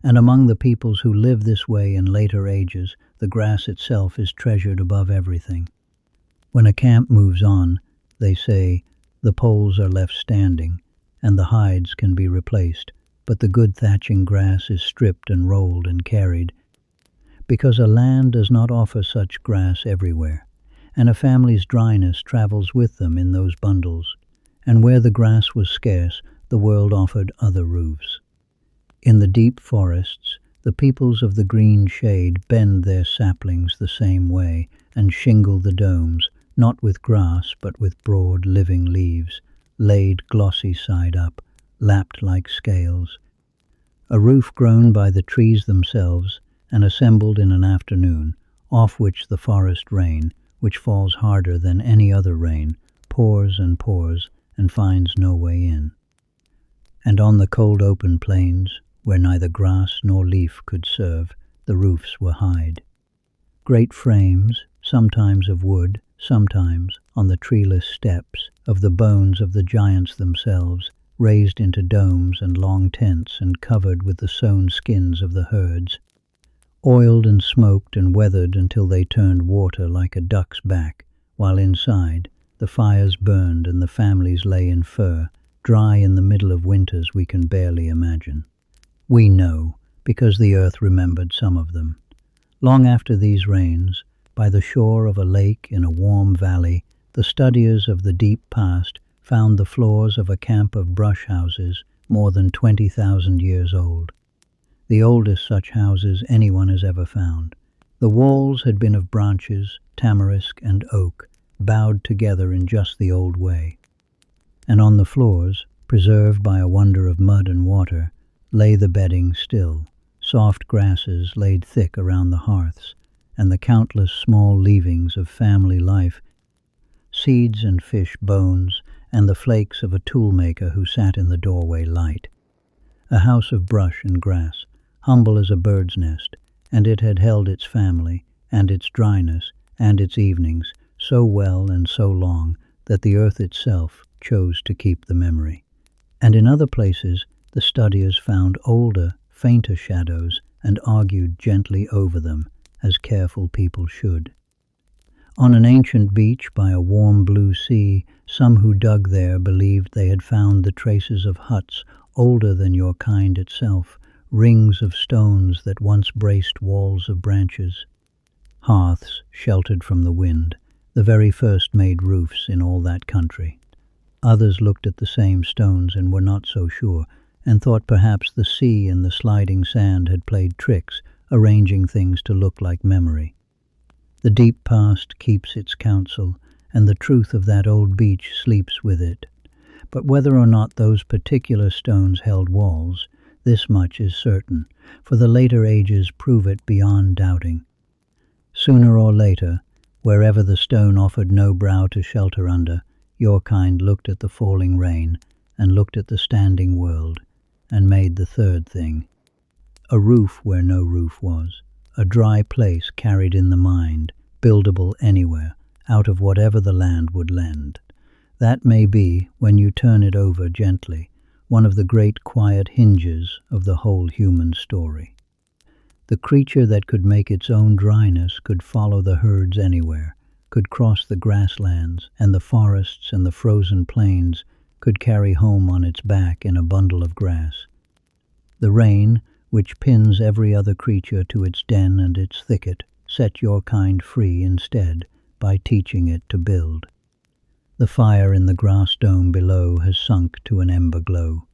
and among the peoples who live this way in later ages, the grass itself is treasured above everything. When a camp moves on, they say, the poles are left standing, and the hides can be replaced, but the good thatching grass is stripped and rolled and carried, because a land does not offer such grass everywhere, and a family's dryness travels with them in those bundles, and where the grass was scarce, the world offered other roofs. In the deep forests, the peoples of the green shade bend their saplings the same way and shingle the domes, not with grass but with broad living leaves, laid glossy side up, lapped like scales. A roof grown by the trees themselves and assembled in an afternoon, off which the forest rain, which falls harder than any other rain, pours and finds no way in. And on the cold open plains, where neither grass nor leaf could serve, the roofs were hide. Great frames, sometimes of wood, sometimes on the treeless steps, of the bones of the giants themselves, raised into domes and long tents and covered with the sewn skins of the herds, oiled and smoked and weathered until they turned water like a duck's back, while inside the fires burned and the families lay in fur, dry in the middle of winters we can barely imagine. We know, because the earth remembered some of them. Long after these rains, by the shore of a lake in a warm valley, the studiers of the deep past found the floors of a camp of brush houses more than 20,000 years old, the oldest such houses anyone has ever found. The walls had been of branches, tamarisk and oak, bowed together in just the old way. And on the floors, preserved by a wonder of mud and water, lay the bedding still, soft grasses laid thick around the hearths, and the countless small leavings of family life, seeds and fish bones, and the flakes of a toolmaker who sat in the doorway light. A house of brush and grass, humble as a bird's nest, and it had held its family, and its dryness, and its evenings, so well and so long that the earth itself chose to keep the memory. And in other places the studiers found older, fainter shadows and argued gently over them, as careful people should. On an ancient beach by a warm blue sea, some who dug there believed they had found the traces of huts older than your kind itself, rings of stones that once braced walls of branches, hearths sheltered from the wind, the very first made roofs in all that country. Others looked at the same stones and were not so sure, and thought perhaps the sea and the sliding sand had played tricks, arranging things to look like memory. The deep past keeps its counsel, and the truth of that old beach sleeps with it. But whether or not those particular stones held walls, this much is certain, for the later ages prove it beyond doubting. Sooner or later, wherever the stone offered no brow to shelter under, your kind looked at the falling rain, and looked at the standing world, and made the third thing. A roof where no roof was, a dry place carried in the mind, buildable anywhere, out of whatever the land would lend. That may be, when you turn it over gently, one of the great quiet hinges of the whole human story. The creature that could make its own dryness could follow the herds anywhere, could cross the grasslands and the forests and the frozen plains, could carry home on its back in a bundle of grass. The rain, which pins every other creature to its den and its thicket, set your kind free instead by teaching it to build. The fire in the grass dome below has sunk to an ember glow.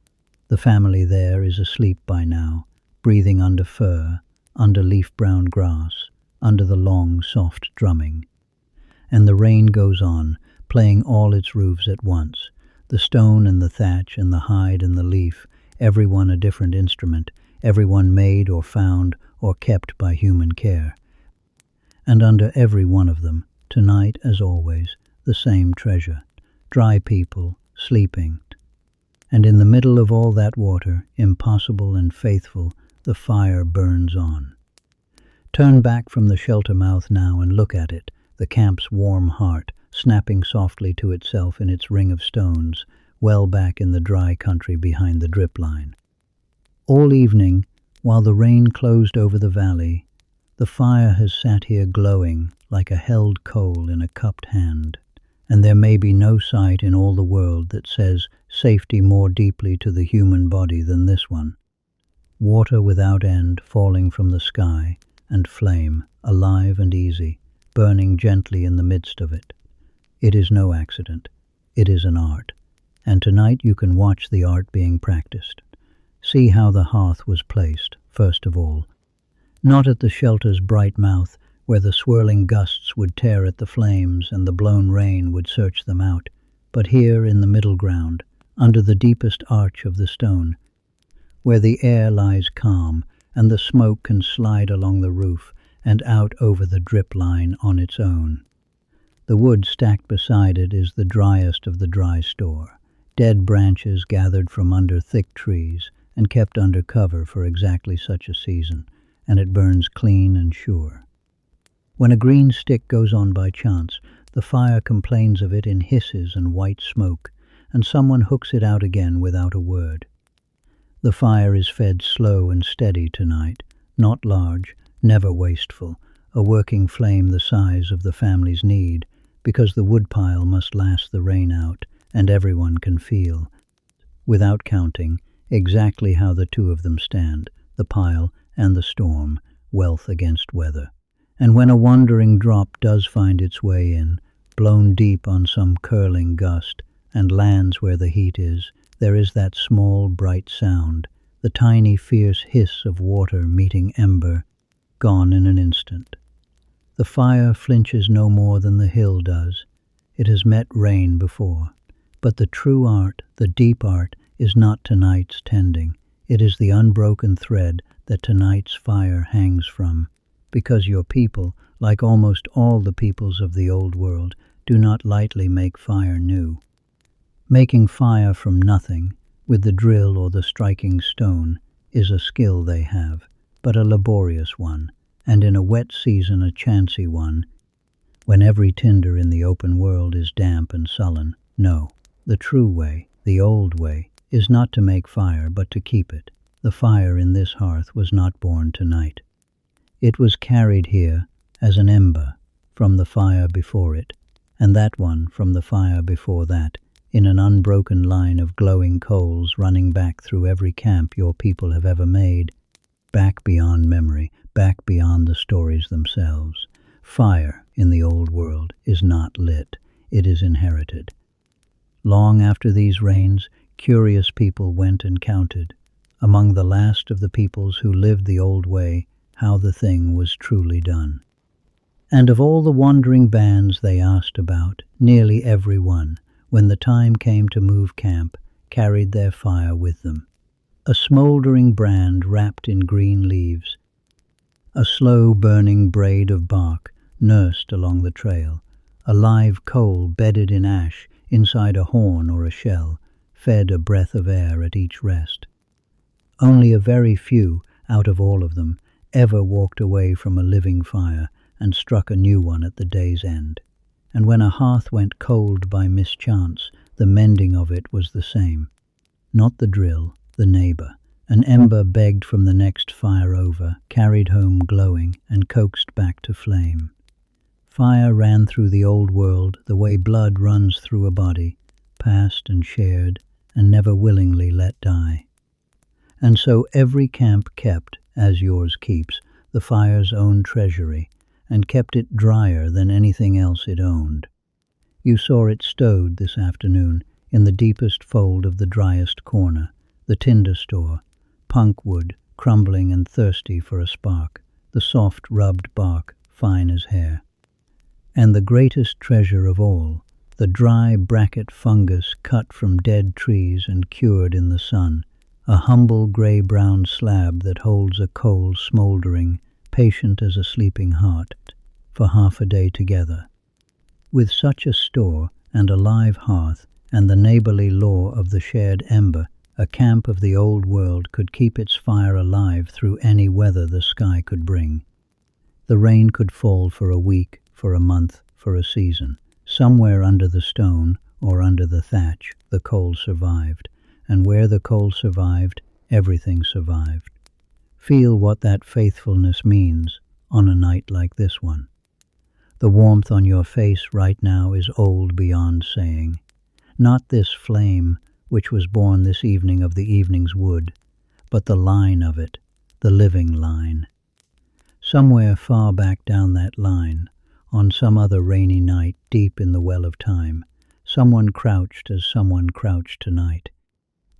The family there is asleep by now, breathing under fur, under leaf-brown grass, under the long, soft drumming. And the rain goes on, playing all its roofs at once, the stone and the thatch and the hide and the leaf, every one a different instrument, every one made or found or kept by human care. And under every one of them, tonight as always, the same treasure, dry people, sleeping. And in the middle of all that water, impossible and faithful, the fire burns on. Turn back from the shelter mouth now and look at it, the camp's warm heart, snapping softly to itself in its ring of stones, well back in the dry country behind the drip line. All evening, while the rain closed over the valley, the fire has sat here glowing like a held coal in a cupped hand, and there may be no sight in all the world that says safety more deeply to the human body than this one. Water without end falling from the sky, and flame, alive and easy, burning gently in the midst of it. It is no accident. It is an art, and tonight you can watch the art being practiced. See how the hearth was placed, first of all. Not at the shelter's bright mouth, where the swirling gusts would tear at the flames and the blown rain would search them out, but here in the middle ground, under the deepest arch of the stone, where the air lies calm and the smoke can slide along the roof and out over the drip line on its own. The wood stacked beside it is the driest of the dry store, dead branches gathered from under thick trees, and kept under cover for exactly such a season, and it burns clean and sure. When a green stick goes on by chance, the fire complains of it in hisses and white smoke, and someone hooks it out again without a word. The fire is fed slow and steady tonight, not large, never wasteful, a working flame the size of the family's need, because the woodpile must last the rain out, and everyone can feel, without counting, exactly how the two of them stand, the pile and the storm, wealth against weather. And when a wandering drop does find its way in, blown deep on some curling gust, and lands where the heat is, there is that small bright sound, the tiny fierce hiss of water meeting ember, gone in an instant. The fire flinches no more than the hill does. It has met rain before. But the true art, the deep art, is not tonight's tending. It is the unbroken thread that tonight's fire hangs from, because your people, like almost all the peoples of the old world, do not lightly make fire new. Making fire from nothing, with the drill or the striking stone, is a skill they have, but a laborious one, and in a wet season a chancy one, when every tinder in the open world is damp and sullen. No, the true way, the old way, is not to make fire but to keep it. The fire in this hearth was not born tonight. It was carried here as an ember from the fire before it, and that one from the fire before that, in an unbroken line of glowing coals running back through every camp your people have ever made, back beyond memory, back beyond the stories themselves. Fire in the old world is not lit, it is inherited. Long after these rains, curious people went and counted, among the last of the peoples who lived the old way, how the thing was truly done. And of all the wandering bands they asked about, nearly every one, when the time came to move camp, carried their fire with them. A smouldering brand wrapped in green leaves, a slow burning braid of bark nursed along the trail, a live coal bedded in ash inside a horn or a shell, fed a breath of air at each rest. Only a very few, out of all of them, ever walked away from a living fire and struck a new one at the day's end. And when a hearth went cold by mischance, the mending of it was the same. Not the drill, the neighbour. An ember begged from the next fire over, carried home glowing, and coaxed back to flame. Fire ran through the old world the way blood runs through a body, passed and shared, and never willingly let die. And so every camp kept, as yours keeps, the fire's own treasury, and kept it drier than anything else it owned. You saw it stowed this afternoon in the deepest fold of the driest corner, the tinder store, punk wood crumbling and thirsty for a spark, the soft rubbed bark fine as hair. And the greatest treasure of all, the dry bracket fungus cut from dead trees and cured in the sun, a humble grey-brown slab that holds a coal smouldering, patient as a sleeping heart, for half a day together. With such a store and a live hearth and the neighbourly law of the shared ember, a camp of the old world could keep its fire alive through any weather the sky could bring. The rain could fall for a week, for a month, for a season. Somewhere under the stone or under the thatch the coal survived, and where the coal survived, everything survived. Feel what that faithfulness means on a night like this one. The warmth on your face right now is old beyond saying. Not this flame which was born this evening of the evening's wood, but the line of it, the living line. Somewhere far back down that line, on some other rainy night deep in the well of time, someone crouched as someone crouched tonight,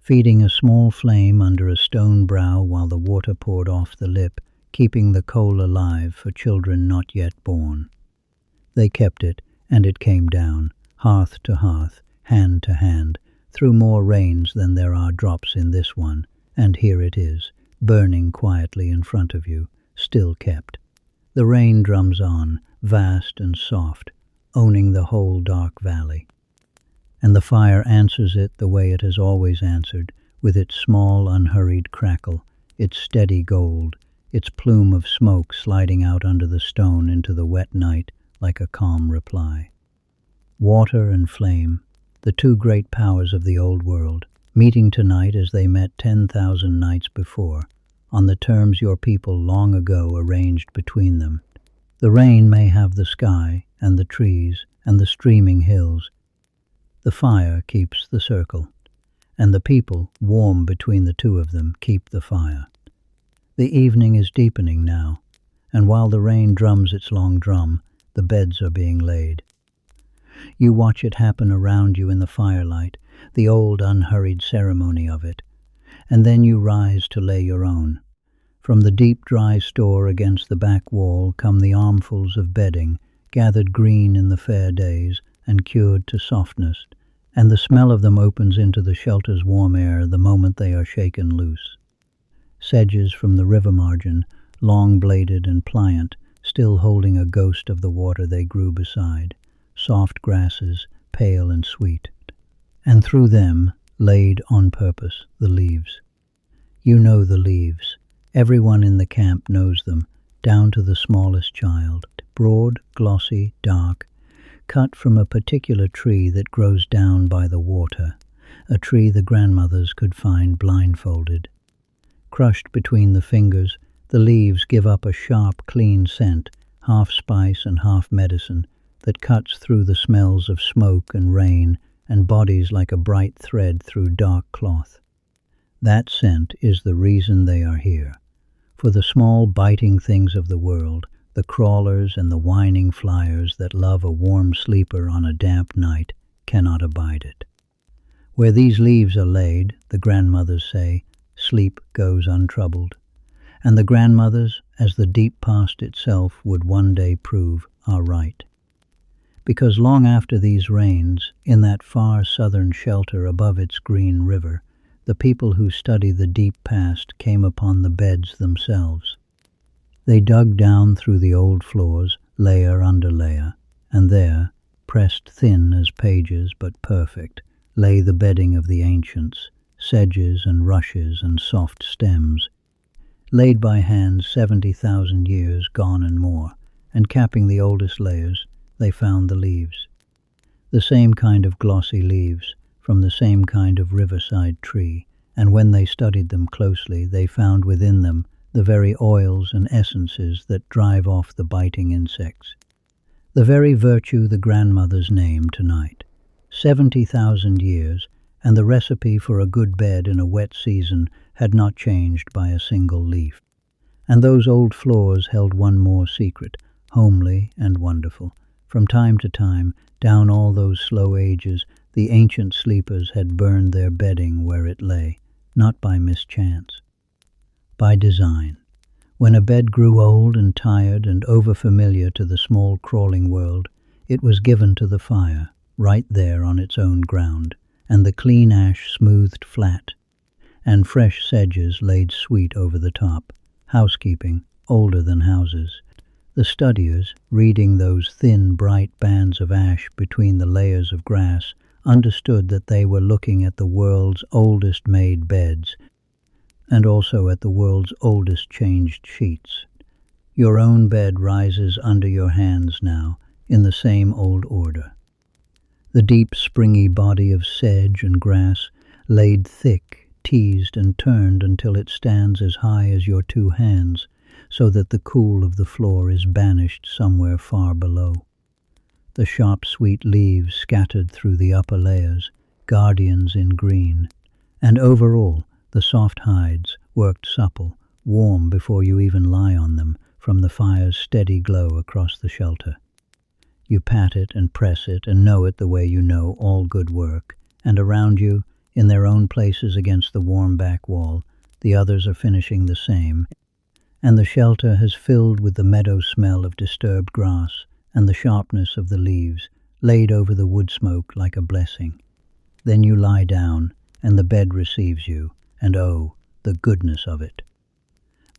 feeding a small flame under a stone brow while the water poured off the lip, keeping the coal alive for children not yet born. They kept it, and it came down, hearth to hearth, hand to hand, through more rains than there are drops in this one, and here it is, burning quietly in front of you, still kept. The rain drums on, vast and soft, owning the whole dark valley. And the fire answers it the way it has always answered, with its small, unhurried crackle, its steady gold, its plume of smoke sliding out under the stone into the wet night like a calm reply. Water and flame, the two great powers of the old world, meeting tonight as they met 10,000 nights before, on the terms your people long ago arranged between them. The rain may have the sky and the trees and the streaming hills. The fire keeps the circle, and the people, warm between the two of them, keep the fire. The evening is deepening now, and while the rain drums its long drum, the beds are being laid. You watch it happen around you in the firelight, the old unhurried ceremony of it, and then you rise to lay your own. From the deep dry store against the back wall come the armfuls of bedding, gathered green in the fair days and cured to softness, and the smell of them opens into the shelter's warm air the moment they are shaken loose. Sedges from the river margin, long-bladed and pliant, still holding a ghost of the water they grew beside, soft grasses, pale and sweet, and through them, laid on purpose, the leaves. You know the leaves. Everyone in the camp knows them, down to the smallest child, broad, glossy, dark, cut from a particular tree that grows down by the water, a tree the grandmothers could find blindfolded. Crushed between the fingers, the leaves give up a sharp, clean scent, half spice and half medicine, that cuts through the smells of smoke and rain and bodies like a bright thread through dark cloth. That scent is the reason they are here. For the small biting things of the world, the crawlers and the whining flyers that love a warm sleeper on a damp night, cannot abide it. Where these leaves are laid, the grandmothers say, sleep goes untroubled. And the grandmothers, as the deep past itself would one day prove, are right. Because long after these rains, in that far southern shelter above its green river, the people who study the deep past came upon the beds themselves. They dug down through the old floors, layer under layer, and there, pressed thin as pages but perfect, lay the bedding of the ancients, sedges and rushes and soft stems, laid by hands 70,000 years gone and more, and capping the oldest layers, they found the leaves. The same kind of glossy leaves, from the same kind of riverside tree, and when they studied them closely, they found within them the very oils and essences that drive off the biting insects. The very virtue the grandmothers name tonight. 70,000 years, and the recipe for a good bed in a wet season had not changed by a single leaf. And those old floors held one more secret, homely and wonderful. From time to time, down all those slow ages, the ancient sleepers had burned their bedding where it lay, not by mischance, by design. When a bed grew old and tired and overfamiliar to the small crawling world, it was given to the fire, right there on its own ground, and the clean ash smoothed flat, and fresh sedges laid sweet over the top, housekeeping older than houses. The studiers, reading those thin, bright bands of ash between the layers of grass, understood that they were looking at the world's oldest made beds, and also at the world's oldest changed sheets. Your own bed rises under your hands now, in the same old order. The deep, springy body of sedge and grass, laid thick, teased and turned until it stands as high as your two hands, so that the cool of the floor is banished somewhere far below. The sharp, sweet leaves scattered through the upper layers, guardians in green, and over all, the soft hides, worked supple, warm before you even lie on them, from the fire's steady glow across the shelter. You pat it and press it and know it the way you know all good work, and around you, in their own places against the warm back wall, the others are finishing the same, and the shelter has filled with the meadow smell of disturbed grass and the sharpness of the leaves, laid over the wood smoke like a blessing. Then you lie down, and the bed receives you, and oh, the goodness of it.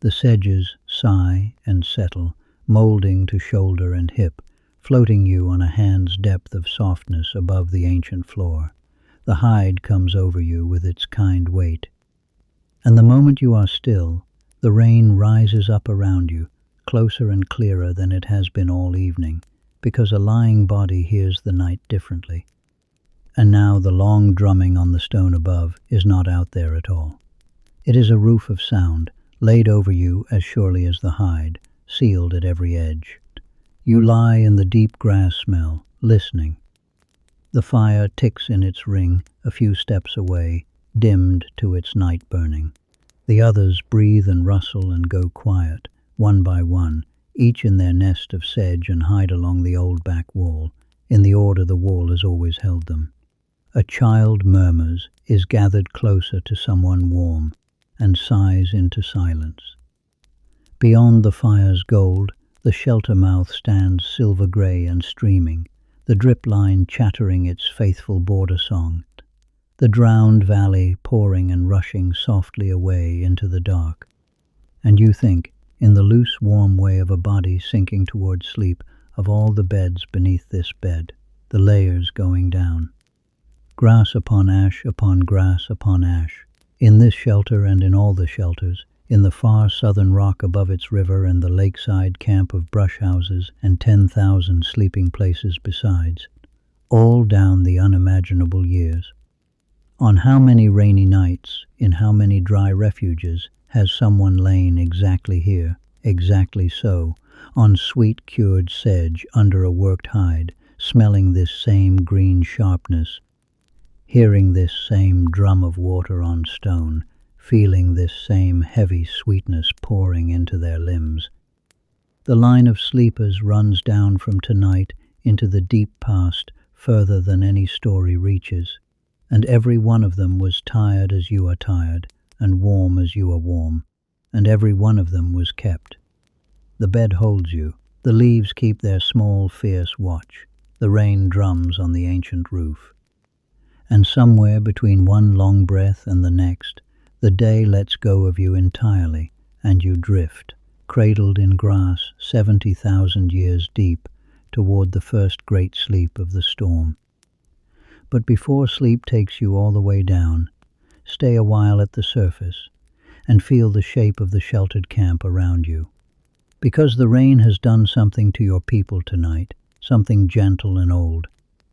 The sedges sigh and settle, moulding to shoulder and hip, floating you on a hand's depth of softness above the ancient floor. The hide comes over you with its kind weight. And the moment you are still, the rain rises up around you, closer and clearer than it has been all evening, because a lying body hears the night differently. And now the long drumming on the stone above is not out there at all. It is a roof of sound, laid over you as surely as the hide, sealed at every edge. You lie in the deep grass smell, listening. The fire ticks in its ring a few steps away, dimmed to its night burning. The others breathe and rustle and go quiet, one by one, each in their nest of sedge, and hide along the old back wall, in the order the wall has always held them. A child murmurs, is gathered closer to someone warm, and sighs into silence. Beyond the fire's gold, the shelter mouth stands silver-grey and streaming, the drip line chattering its faithful border song, the drowned valley pouring and rushing softly away into the dark. And you think, in the loose warm way of a body sinking toward sleep, of all the beds beneath this bed, the layers going down. Grass upon ash upon grass upon ash, in this shelter and in all the shelters, in the far southern rock above its river and the lakeside camp of brush houses and 10,000 sleeping places besides, all down the unimaginable years. On how many rainy nights, in how many dry refuges, has someone lain exactly here, exactly so, on sweet cured sedge under a worked hide, smelling this same green sharpness, hearing this same drum of water on stone, feeling this same heavy sweetness pouring into their limbs. The line of sleepers runs down from tonight into the deep past, further than any story reaches, and every one of them was tired as you are tired, and warm as you are warm, and every one of them was kept. The bed holds you, the leaves keep their small fierce watch, the rain drums on the ancient roof. And somewhere between one long breath and the next, the day lets go of you entirely, and you drift, cradled in grass 70,000 years deep, toward the first great sleep of the storm. But before sleep takes you all the way down, stay a while at the surface, and feel the shape of the sheltered camp around you. Because the rain has done something to your people tonight, something gentle and old,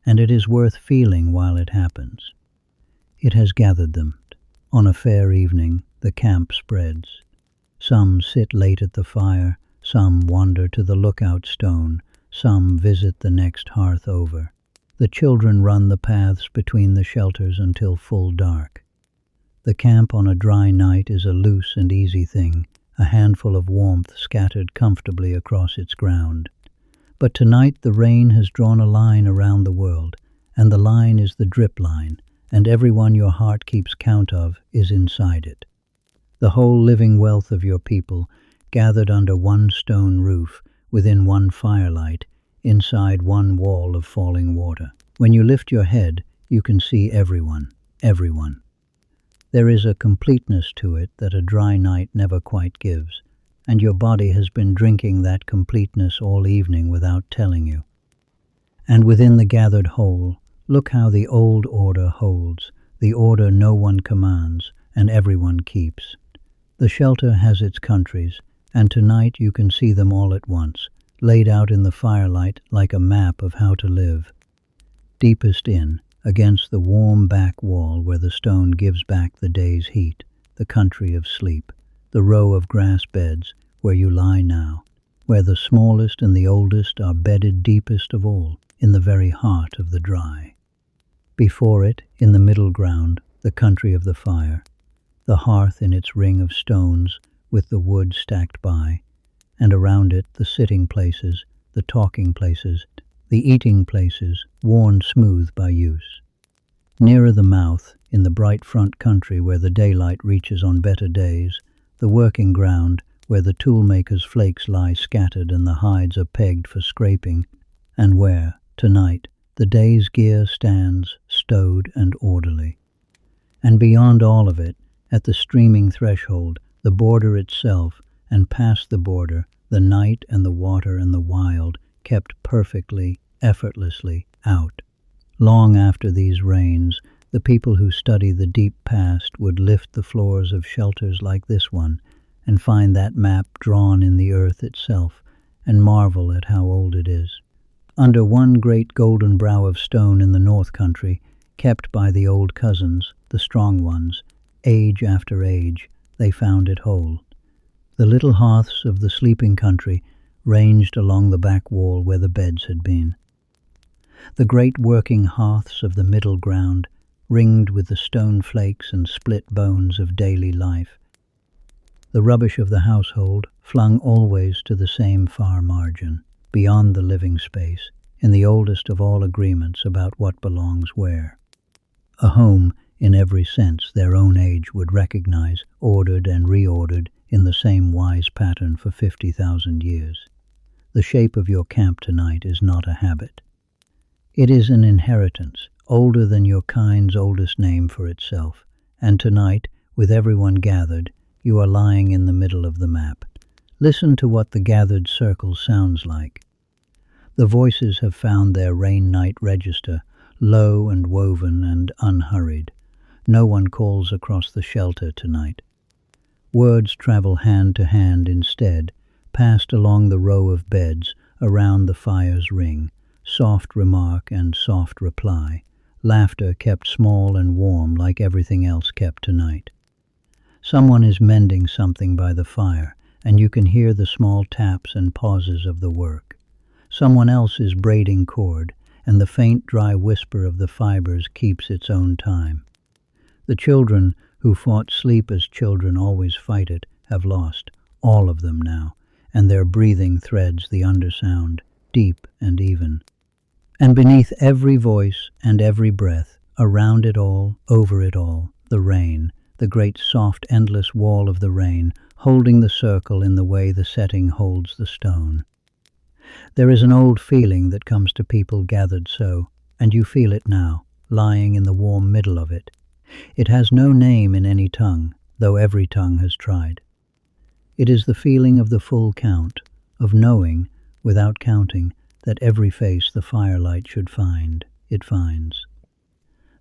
and it is worth feeling while it happens. It has gathered them. On a fair evening, the camp spreads. Some sit late at the fire, some wander to the lookout stone, some visit the next hearth over. The children run the paths between the shelters until full dark. The camp on a dry night is a loose and easy thing, a handful of warmth scattered comfortably across its ground. But tonight the rain has drawn a line around the world, and the line is the drip line, and everyone your heart keeps count of is inside it. The whole living wealth of your people, gathered under one stone roof, within one firelight, inside one wall of falling water. When you lift your head, you can see everyone, everyone. There is a completeness to it that a dry night never quite gives, and your body has been drinking that completeness all evening without telling you. And within the gathered whole, look how the old order holds, the order no one commands and everyone keeps. The shelter has its countries, and tonight you can see them all at once, laid out in the firelight like a map of how to live. Deepest in, against the warm back wall where the stone gives back the day's heat, the country of sleep, the row of grass beds where you lie now, where the smallest and the oldest are bedded deepest of all, in the very heart of the dry. Before it, in the middle ground, the country of the fire, the hearth in its ring of stones with the wood stacked by, and around it the sitting places, the talking places, the eating places worn smooth by use. Nearer the mouth, in the bright front country where the daylight reaches on better days, the working ground where the toolmaker's flakes lie scattered and the hides are pegged for scraping, and where, tonight, the day's gear stands stowed and orderly. And beyond all of it, at the streaming threshold, the border itself, and past the border, the night and the water and the wild, kept perfectly, effortlessly out. Long after these rains, The people who study the deep past would lift the floors of shelters like this one and find that map drawn in the earth itself and marvel at how old it is. Under one great golden brow of stone in the North Country, kept by the old cousins, the strong ones, age after age, they found it whole. The little hearths of the sleeping country ranged along the back wall where the beds had been. The great working hearths of the middle ground, ringed with the stone flakes and split bones of daily life. The rubbish of the household flung always to the same far margin, beyond the living space, in the oldest of all agreements about what belongs where. A home, in every sense their own age would recognize, ordered and reordered in the same wise pattern for 50,000 years. The shape of your camp tonight is not a habit. It is an inheritance, older than your kind's oldest name for itself, and tonight, with everyone gathered, you are lying in the middle of the map. Listen to what the gathered circle sounds like. The voices have found their rain night register, low and woven and unhurried. No one calls across the shelter tonight. Words travel hand to hand instead, passed along the row of beds, around the fire's ring, soft remark and soft reply, laughter kept small and warm like everything else kept tonight. Someone is mending something by the fire, and you can hear the small taps and pauses of the work. Someone else is braiding cord, and the faint dry whisper of the fibers keeps its own time. The children who fought sleep as children always fight it have lost, all of them now, and their breathing threads the undersound, deep and even. And beneath every voice and every breath, around it all, over it all, the rain, the great soft endless wall of the rain, holding the circle in the way the setting holds the stone. There is an old feeling that comes to people gathered so, and you feel it now, lying in the warm middle of it. It has no name in any tongue, though every tongue has tried. It is the feeling of the full count, of knowing, without counting, that every face the firelight should find, it finds.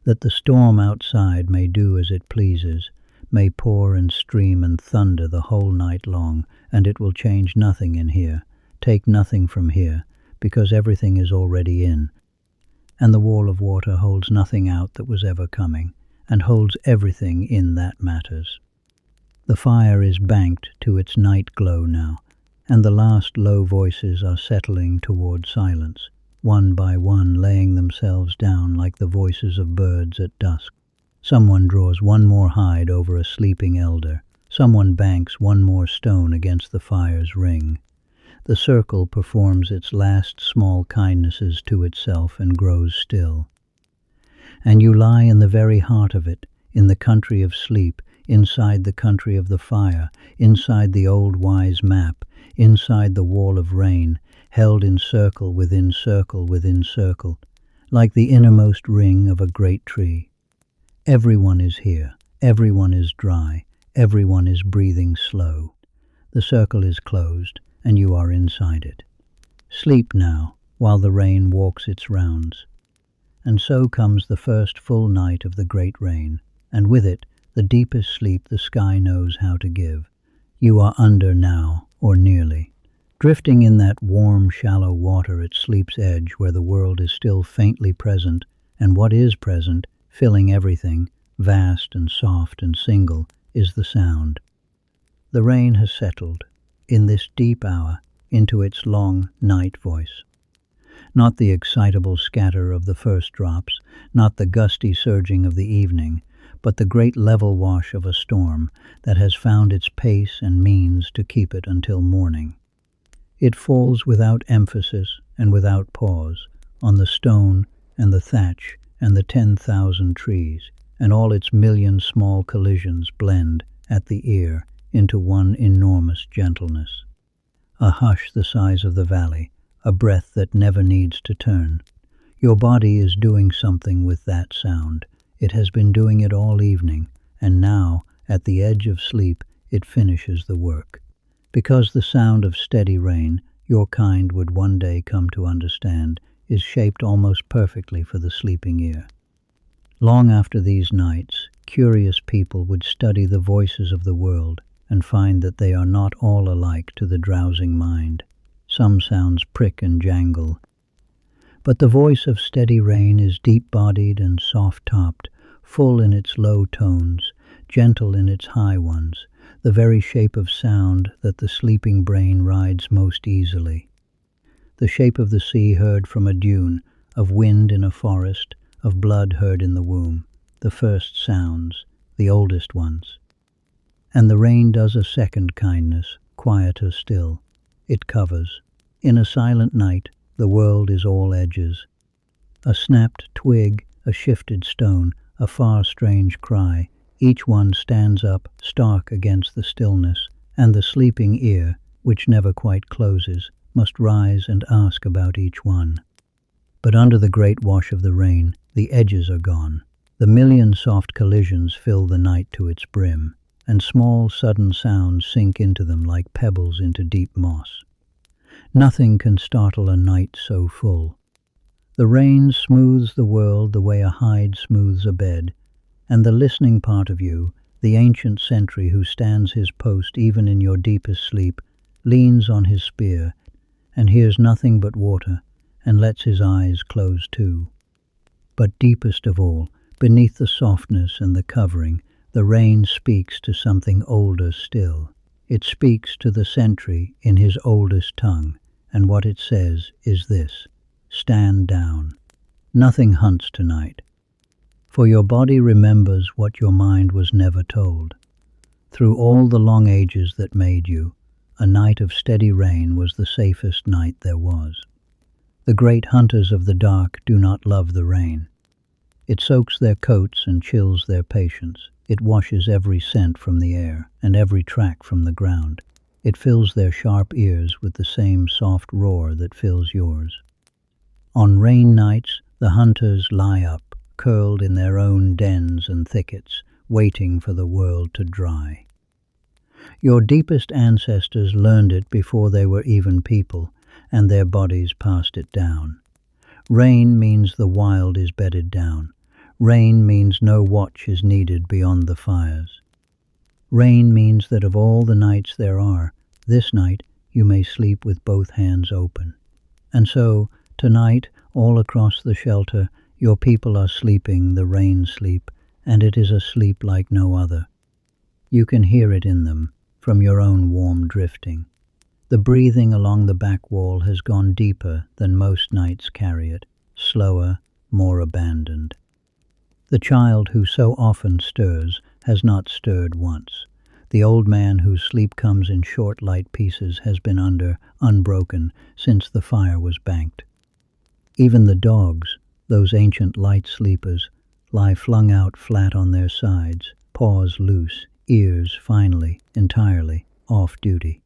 That the storm outside may do as it pleases, may pour and stream and thunder the whole night long, and it will change nothing in here, take nothing from here, because everything is already in, and the wall of water holds nothing out that was ever coming, and holds everything in that matters. The fire is banked to its night glow now, and the last low voices are settling toward silence, one by one laying themselves down like the voices of birds at dusk. Someone draws one more hide over a sleeping elder, someone banks one more stone against the fire's ring. The circle performs its last small kindnesses to itself and grows still. And you lie in the very heart of it, in the country of sleep, inside the country of the fire, inside the old wise map, inside the wall of rain, held in circle within circle within circle, like the innermost ring of a great tree. Everyone is here, everyone is dry, everyone is breathing slow. The circle is closed, and you are inside it. Sleep now, while the rain walks its rounds. And so comes the first full night of the great rain, and with it the deepest sleep the sky knows how to give. You are under now, or nearly, drifting in that warm, shallow water at sleep's edge where the world is still faintly present, and what is present, filling everything, vast and soft and single, is the sound. The rain has settled, in this deep hour, into its long night voice. Not the excitable scatter of the first drops, not the gusty surging of the evening, but the great level wash of a storm that has found its pace and means to keep it until morning. It falls without emphasis and without pause on the stone and the thatch and the 10,000 trees, and all its million small collisions blend at the ear into one enormous gentleness. A hush the size of the valley, a breath that never needs to turn. Your body is doing something with that sound. It has been doing it all evening, and now, at the edge of sleep, it finishes the work. Because the sound of steady rain, your kind would one day come to understand, is shaped almost perfectly for the sleeping ear. Long after these nights, curious people would study the voices of the world and find that they are not all alike to the drowsing mind. Some sounds prick and jangle, but the voice of steady rain is deep-bodied and soft-topped, full in its low tones, gentle in its high ones, the very shape of sound that the sleeping brain rides most easily. The shape of the sea heard from a dune, of wind in a forest, of blood heard in the womb, the first sounds, the oldest ones. And the rain does a second kindness, quieter still. It covers. In a silent night, the world is all edges. A snapped twig, a shifted stone, a far strange cry, each one stands up, stark against the stillness, and the sleeping ear, which never quite closes, must rise and ask about each one. But under the great wash of the rain, the edges are gone. The million soft collisions fill the night to its brim, and small sudden sounds sink into them like pebbles into deep moss. Nothing can startle a night so full. The rain smooths the world the way a hide smooths a bed, and the listening part of you, the ancient sentry who stands his post even in your deepest sleep, leans on his spear and hears nothing but water, and lets his eyes close too. But deepest of all, beneath the softness and the covering, the rain speaks to something older still. It speaks to the sentry in his oldest tongue, and what it says is this: stand down. Nothing hunts tonight, for your body remembers what your mind was never told. Through all the long ages that made you, a night of steady rain was the safest night there was. The great hunters of the dark do not love the rain. It soaks their coats and chills their patience. It washes every scent from the air and every track from the ground. It fills their sharp ears with the same soft roar that fills yours. On rain nights, the hunters lie up, curled in their own dens and thickets, waiting for the world to dry. Your deepest ancestors learned it before they were even people, and their bodies passed it down. Rain means the wild is bedded down. Rain means no watch is needed beyond the fires. Rain means that of all the nights there are, this night you may sleep with both hands open. And so, tonight, all across the shelter, your people are sleeping the rain sleep, and it is a sleep like no other. You can hear it in them, from your own warm drifting. The breathing along the back wall has gone deeper than most nights carry it, slower, more abandoned. The child who so often stirs has not stirred once. The old man whose sleep comes in short light pieces has been unbroken since the fire was banked. Even the dogs, those ancient light sleepers, lie flung out flat on their sides, paws loose, ears finally, entirely, off duty.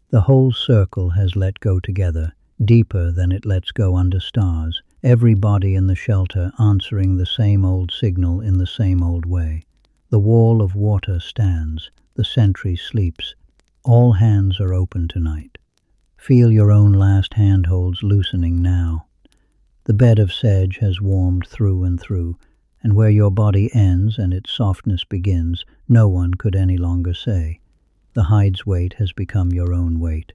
The whole circle has let go together, deeper than it lets go under stars, every body in the shelter answering the same old signal in the same old way. The wall of water stands, the sentry sleeps. All hands are open tonight. Feel your own last handholds loosening now. The bed of sedge has warmed through and through, and where your body ends and its softness begins, no one could any longer say. The hide's weight has become your own weight.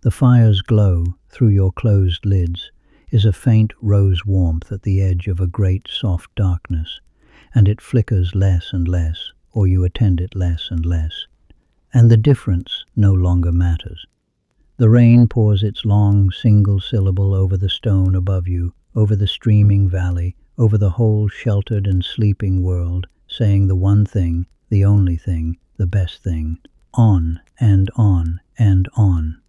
The fire's glow, through your closed lids, is a faint rose warmth at the edge of a great soft darkness, and it flickers less and less, or you attend it less and less, and the difference no longer matters. The rain pours its long single syllable over the stone above you, over the streaming valley, over the whole sheltered and sleeping world, saying the one thing, the only thing, the best thing, on and on and on.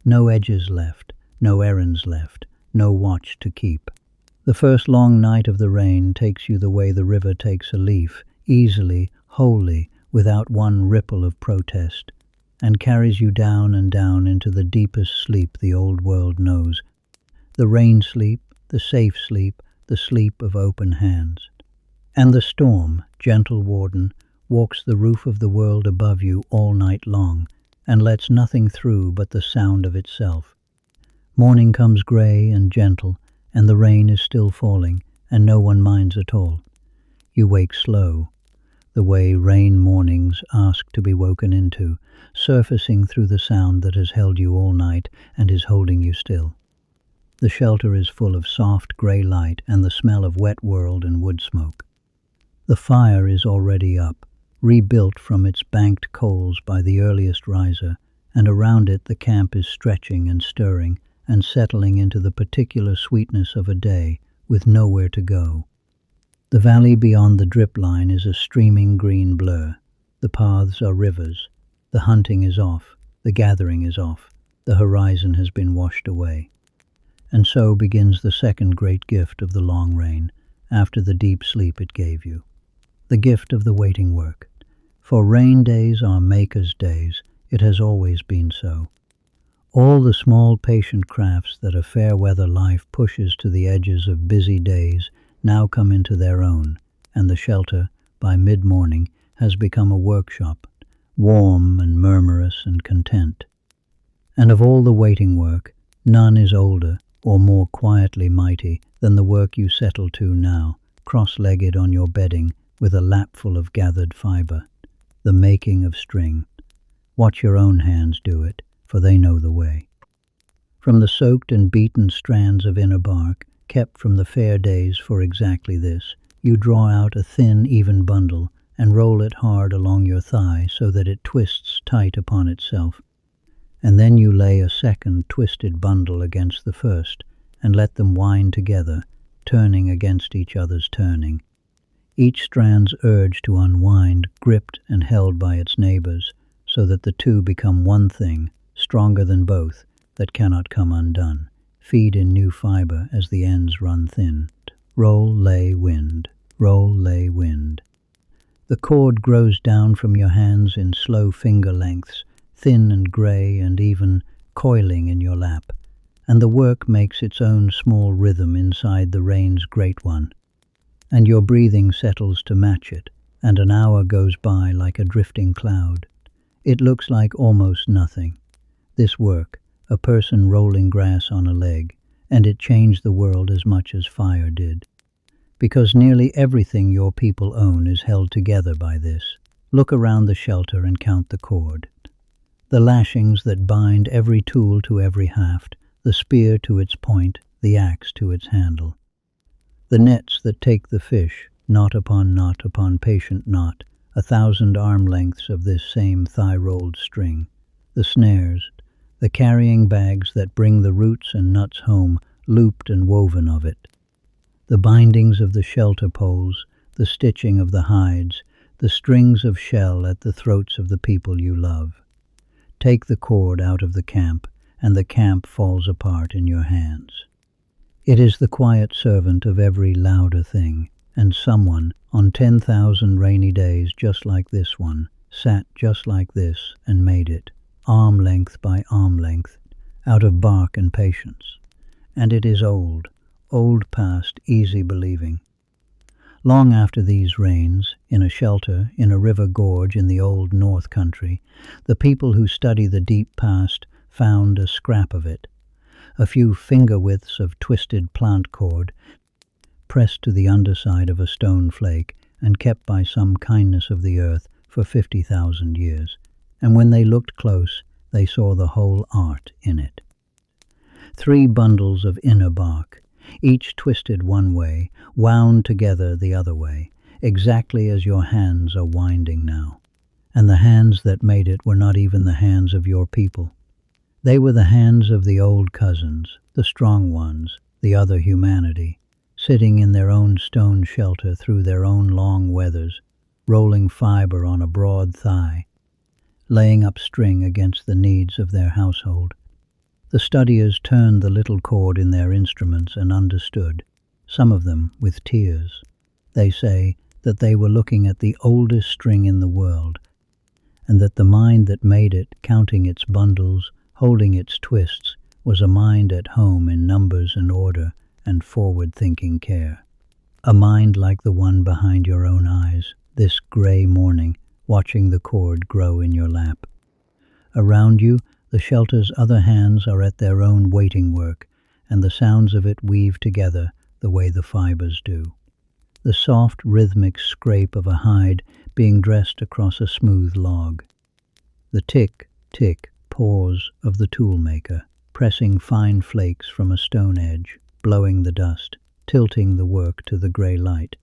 No edges left, no errands left, no watch to keep. The first long night of the rain takes you the way the river takes a leaf, easily, wholly, without one ripple of protest, and carries you down and down into the deepest sleep the old world knows, the rain sleep, the safe sleep, the sleep of open hands. And the storm, gentle warden, walks the roof of the world above you all night long, and lets nothing through but the sound of itself. Morning comes grey and gentle, and the rain is still falling, and no one minds at all. You wake slow, the way rain mornings ask to be woken into, surfacing through the sound that has held you all night and is holding you still. The shelter is full of soft grey light and the smell of wet world and wood smoke. The fire is already up, rebuilt from its banked coals by the earliest riser, and around it the camp is stretching and stirring and settling into the particular sweetness of a day with nowhere to go. The valley beyond the drip line is a streaming green blur. The paths are rivers. The hunting is off. The gathering is off. The horizon has been washed away. And so begins the second great gift of the long rain, after the deep sleep it gave you. The gift of the waiting work. For rain days are makers' days. It has always been so. All the small patient crafts that a fair weather life pushes to the edges of busy days now come into their own, and the shelter, by mid-morning, has become a workshop, warm and murmurous and content. And of all the waiting work, none is older or more quietly mighty than the work you settle to now, cross-legged on your bedding with a lapful of gathered fibre, the making of string. Watch your own hands do it, for they know the way. From the soaked and beaten strands of inner bark, kept from the fair days for exactly this, you draw out a thin, even bundle and roll it hard along your thigh so that it twists tight upon itself. And then you lay a second twisted bundle against the first and let them wind together, turning against each other's turning. Each strand's urge to unwind gripped and held by its neighbors, so that the two become one thing, stronger than both, that cannot come undone. Feed in new fibre as the ends run thin. Roll, lay, wind. Roll, lay, wind. The cord grows down from your hands in slow finger lengths, thin and grey and even coiling in your lap, and the work makes its own small rhythm inside the rain's great one. And your breathing settles to match it, and an hour goes by like a drifting cloud. It looks like almost nothing. This work, a person rolling grass on a leg, and it changed the world as much as fire did. Because nearly everything your people own is held together by this. Look around the shelter and count the cord. The lashings that bind every tool to every haft, the spear to its point, the axe to its handle. The nets that take the fish, knot upon patient knot, 1,000 arm lengths of this same thigh-rolled string. The snares, the carrying bags that bring the roots and nuts home, looped and woven of it. The bindings of the shelter poles, the stitching of the hides, the strings of shell at the throats of the people you love. Take the cord out of the camp, and the camp falls apart in your hands. It is the quiet servant of every louder thing, and someone, on 10,000 rainy days just like this one, sat just like this and made it, arm length by arm length, out of bark and patience. And it is old past easy believing. Long after these rains, in a shelter, in a river gorge in the old North Country, the people who study the deep past found a scrap of it, a few finger-widths of twisted plant cord, pressed to the underside of a stone flake and kept by some kindness of the earth for 50,000 years. And when they looked close, they saw the whole art in it. 3 bundles of inner bark, each twisted one way, wound together the other way, exactly as your hands are winding now. And the hands that made it were not even the hands of your people. They were the hands of the old cousins, the strong ones, the other humanity, sitting in their own stone shelter through their own long weathers, rolling fibre on a broad thigh, laying up string against the needs of their household. The studiers turned the little cord in their instruments and understood, some of them with tears. They say that they were looking at the oldest string in the world, and that the mind that made it, counting its bundles, holding its twists, was a mind at home in numbers and order and forward-thinking care. A mind like the one behind your own eyes, this grey morning, watching the cord grow in your lap. Around you, the shelter's other hands are at their own waiting work, and the sounds of it weave together, the way the fibers do. The soft, rhythmic scrape of a hide being dressed across a smooth log. The tick, tick, pause of the toolmaker, pressing fine flakes from a stone edge, blowing the dust, tilting the work to the grey light.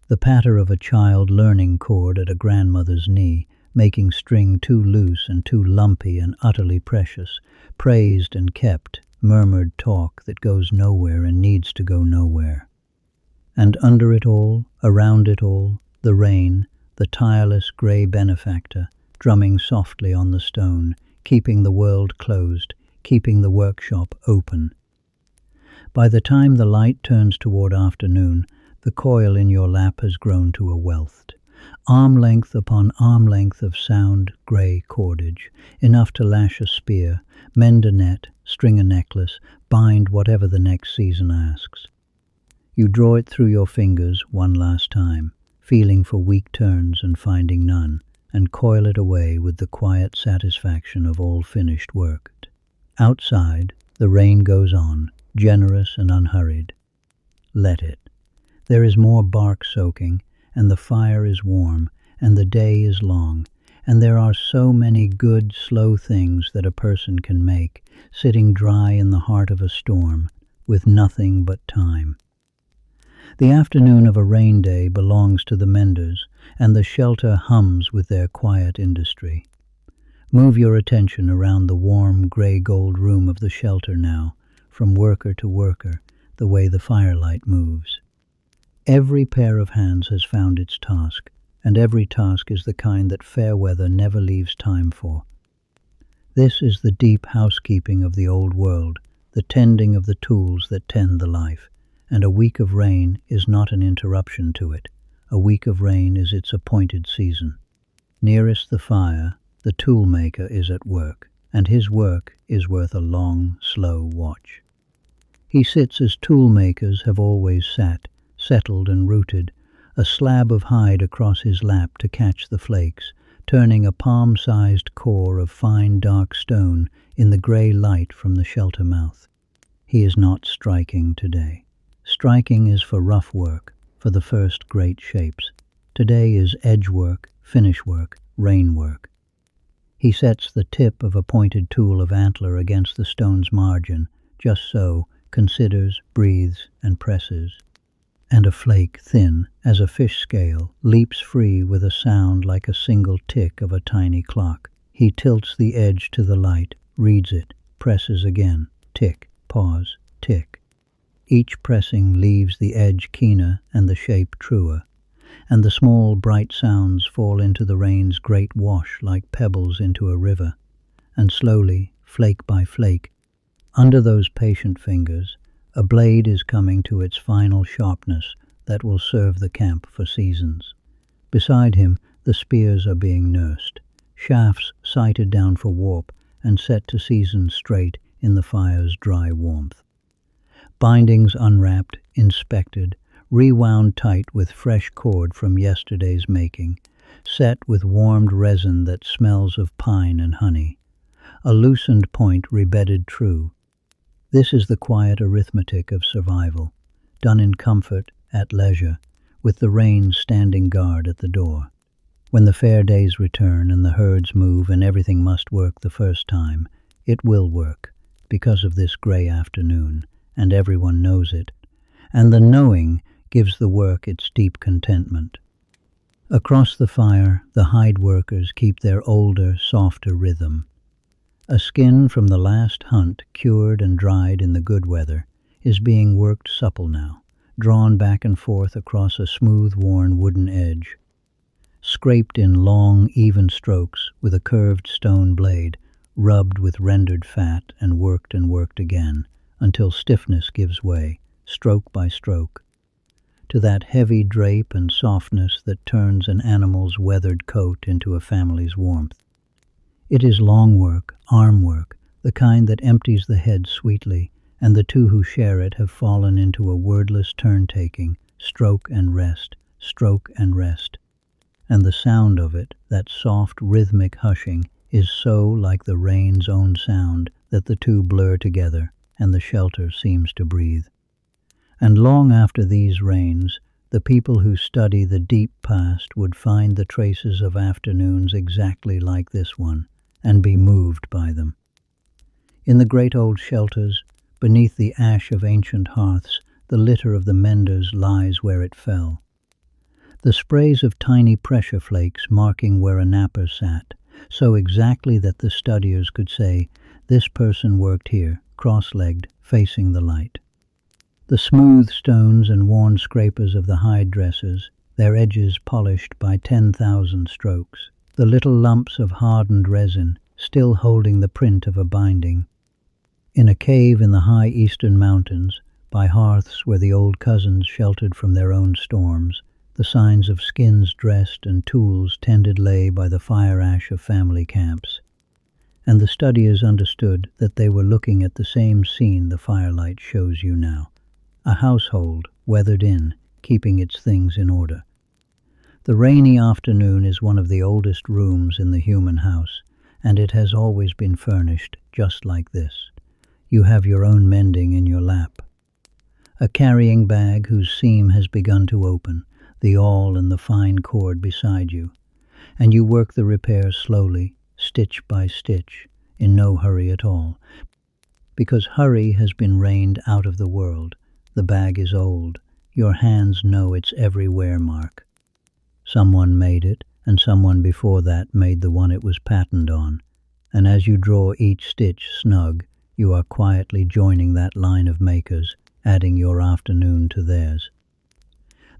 The patter of a child learning chord at a grandmother's knee, making string too loose and too lumpy and utterly precious, praised and kept, murmured talk that goes nowhere and needs to go nowhere. And under it all, around it all, the rain, the tireless grey benefactor, drumming softly on the stone, keeping the world closed, keeping the workshop open. By the time the light turns toward afternoon, the coil in your lap has grown to a wealth. Arm-length upon arm-length of sound grey cordage, enough to lash a spear, mend a net, string a necklace, bind whatever the next season asks. You draw it through your fingers one last time, feeling for weak turns and finding none, and coil it away with the quiet satisfaction of all finished work. Outside, the rain goes on, generous and unhurried. Let it. There is more bark soaking, and the fire is warm, and the day is long, and there are so many good, slow things that a person can make, sitting dry in the heart of a storm, with nothing but time. The afternoon of a rain day belongs to the menders, and the shelter hums with their quiet industry. Move your attention around the warm, grey-gold room of the shelter now, from worker to worker, the way the firelight moves. Every pair of hands has found its task, and every task is the kind that fair weather never leaves time for. This is the deep housekeeping of the old world, the tending of the tools that tend the life, and a week of rain is not an interruption to it. A week of rain is its appointed season. Nearest the fire, the toolmaker is at work, and his work is worth a long, slow watch. He sits as toolmakers have always sat, settled and rooted, a slab of hide across his lap to catch the flakes, turning a palm-sized core of fine dark stone in the grey light from the shelter mouth. He is not striking today. Striking is for rough work, for the first great shapes. Today is edge work, finish work, rain work. He sets the tip of a pointed tool of antler against the stone's margin, just so, considers, breathes, and presses. And a flake, thin as a fish scale, leaps free with a sound like a single tick of a tiny clock. He tilts the edge to the light, reads it, presses again, tick, pause, tick. Each pressing leaves the edge keener and the shape truer, and the small bright sounds fall into the rain's great wash like pebbles into a river, and slowly, flake by flake, under those patient fingers, a blade is coming to its final sharpness that will serve the camp for seasons. Beside him, the spears are being nursed, shafts sighted down for warp and set to season straight in the fire's dry warmth. Bindings unwrapped, inspected, rewound tight with fresh cord from yesterday's making, set with warmed resin that smells of pine and honey. A loosened point rebedded true. This is the quiet arithmetic of survival, done in comfort, at leisure, with the rain standing guard at the door. When the fair days return and the herds move and everything must work the first time, it will work, because of this grey afternoon, and everyone knows it, and the knowing gives the work its deep contentment. Across the fire, the hide workers keep their older, softer rhythm. A skin from the last hunt, cured and dried in the good weather, is being worked supple now, drawn back and forth across a smooth-worn wooden edge. Scraped in long, even strokes with a curved stone blade, rubbed with rendered fat and worked again, until stiffness gives way, stroke by stroke, to that heavy drape and softness that turns an animal's weathered coat into a family's warmth. It is long work, arm work, the kind that empties the head sweetly, and the two who share it have fallen into a wordless turn-taking, stroke and rest, and the sound of it, that soft rhythmic hushing, is so like the rain's own sound that the two blur together, and the shelter seems to breathe. And long after these rains, the people who study the deep past would find the traces of afternoons exactly like this one, and be moved by them. In the great old shelters, beneath the ash of ancient hearths, the litter of the menders lies where it fell. The sprays of tiny pressure flakes marking where a napper sat, so exactly that the studiers could say, "This person worked here, cross-legged, facing the light." The smooth stones and worn scrapers of the hide dressers, their edges polished by 10,000 strokes. The little lumps of hardened resin, still holding the print of a binding. In a cave in the high eastern mountains, by hearths where the old cousins sheltered from their own storms, the signs of skins dressed and tools tended lay by the fire ash of family camps. And the studiers understood that they were looking at the same scene the firelight shows you now. A household, weathered in, keeping its things in order. The rainy afternoon is one of the oldest rooms in the human house, and it has always been furnished just like this. You have your own mending in your lap. A carrying bag whose seam has begun to open, the awl and the fine cord beside you, and you work the repairs slowly, stitch by stitch, in no hurry at all, because hurry has been rained out of the world. The bag is old. Your hands know its every wear mark. Someone made it, and someone before that made the one it was patterned on, and as you draw each stitch snug, you are quietly joining that line of makers, adding your afternoon to theirs.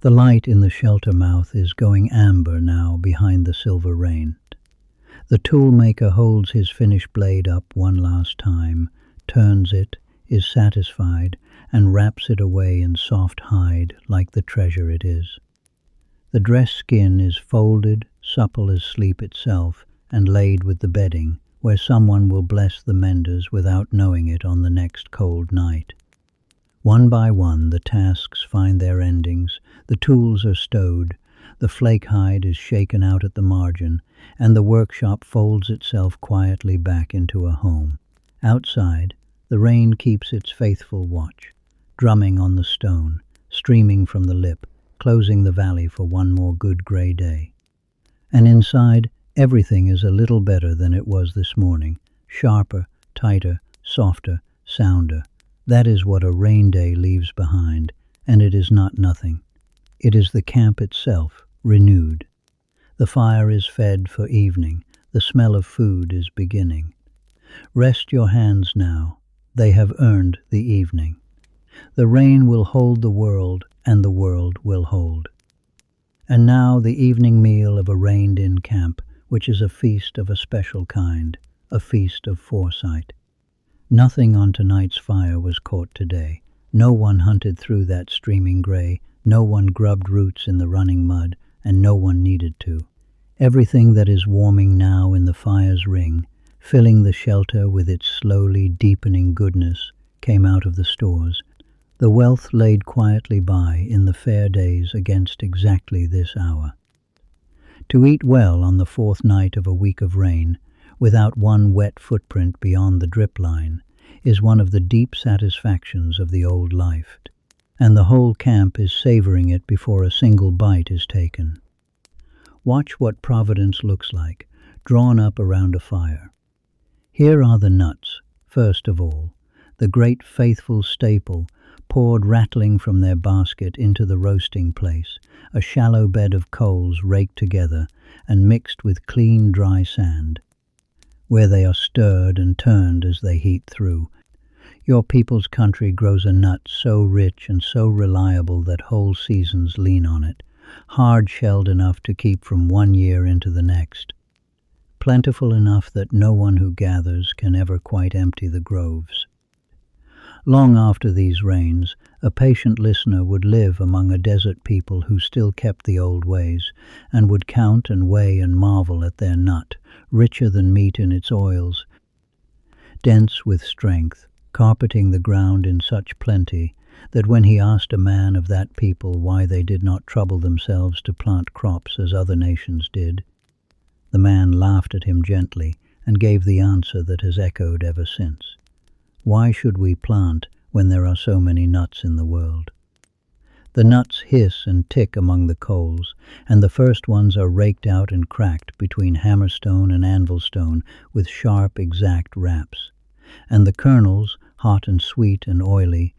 The light in the shelter mouth is going amber now behind the silver rain. The tool maker holds his finished blade up one last time, turns it, is satisfied, and wraps it away in soft hide like the treasure it is. The dress skin is folded, supple as sleep itself, and laid with the bedding, where someone will bless the menders without knowing it on the next cold night. One by one the tasks find their endings, the tools are stowed, the flake hide is shaken out at the margin, and the workshop folds itself quietly back into a home. Outside, the rain keeps its faithful watch, drumming on the stone, streaming from the lip, closing the valley for one more good grey day. And inside, everything is a little better than it was this morning, sharper, tighter, softer, sounder. That is what a rain day leaves behind, and it is not nothing. It is the camp itself, renewed. The fire is fed for evening, the smell of food is beginning. Rest your hands now, they have earned the evening. The rain will hold the world, and the world will hold. And now the evening meal of a rained-in camp, which is a feast of a special kind, a feast of foresight. Nothing on tonight's fire was caught today. No one hunted through that streaming grey, no one grubbed roots in the running mud, and no one needed to. Everything that is warming now in the fire's ring, filling the shelter with its slowly deepening goodness, came out of the stores. The wealth laid quietly by in the fair days against exactly this hour. To eat well on the fourth night of a week of rain, without one wet footprint beyond the drip line, is one of the deep satisfactions of the old life, and the whole camp is savoring it before a single bite is taken. Watch what Providence looks like, drawn up around a fire. Here are the nuts, first of all, the great faithful staple, poured rattling from their basket into the roasting place, a shallow bed of coals raked together and mixed with clean dry sand, where they are stirred and turned as they heat through. Your people's country grows a nut so rich and so reliable that whole seasons lean on it, hard-shelled enough to keep from one year into the next, plentiful enough that no one who gathers can ever quite empty the groves. Long after these rains, a patient listener would live among a desert people who still kept the old ways, and would count and weigh and marvel at their nut, richer than meat in its oils, dense with strength, carpeting the ground in such plenty that when he asked a man of that people why they did not trouble themselves to plant crops as other nations did, the man laughed at him gently and gave the answer that has echoed ever since. Why should we plant when there are so many nuts in the world? The nuts hiss and tick among the coals, and the first ones are raked out and cracked between hammerstone and anvilstone with sharp, exact raps. And the kernels, hot and sweet and oily,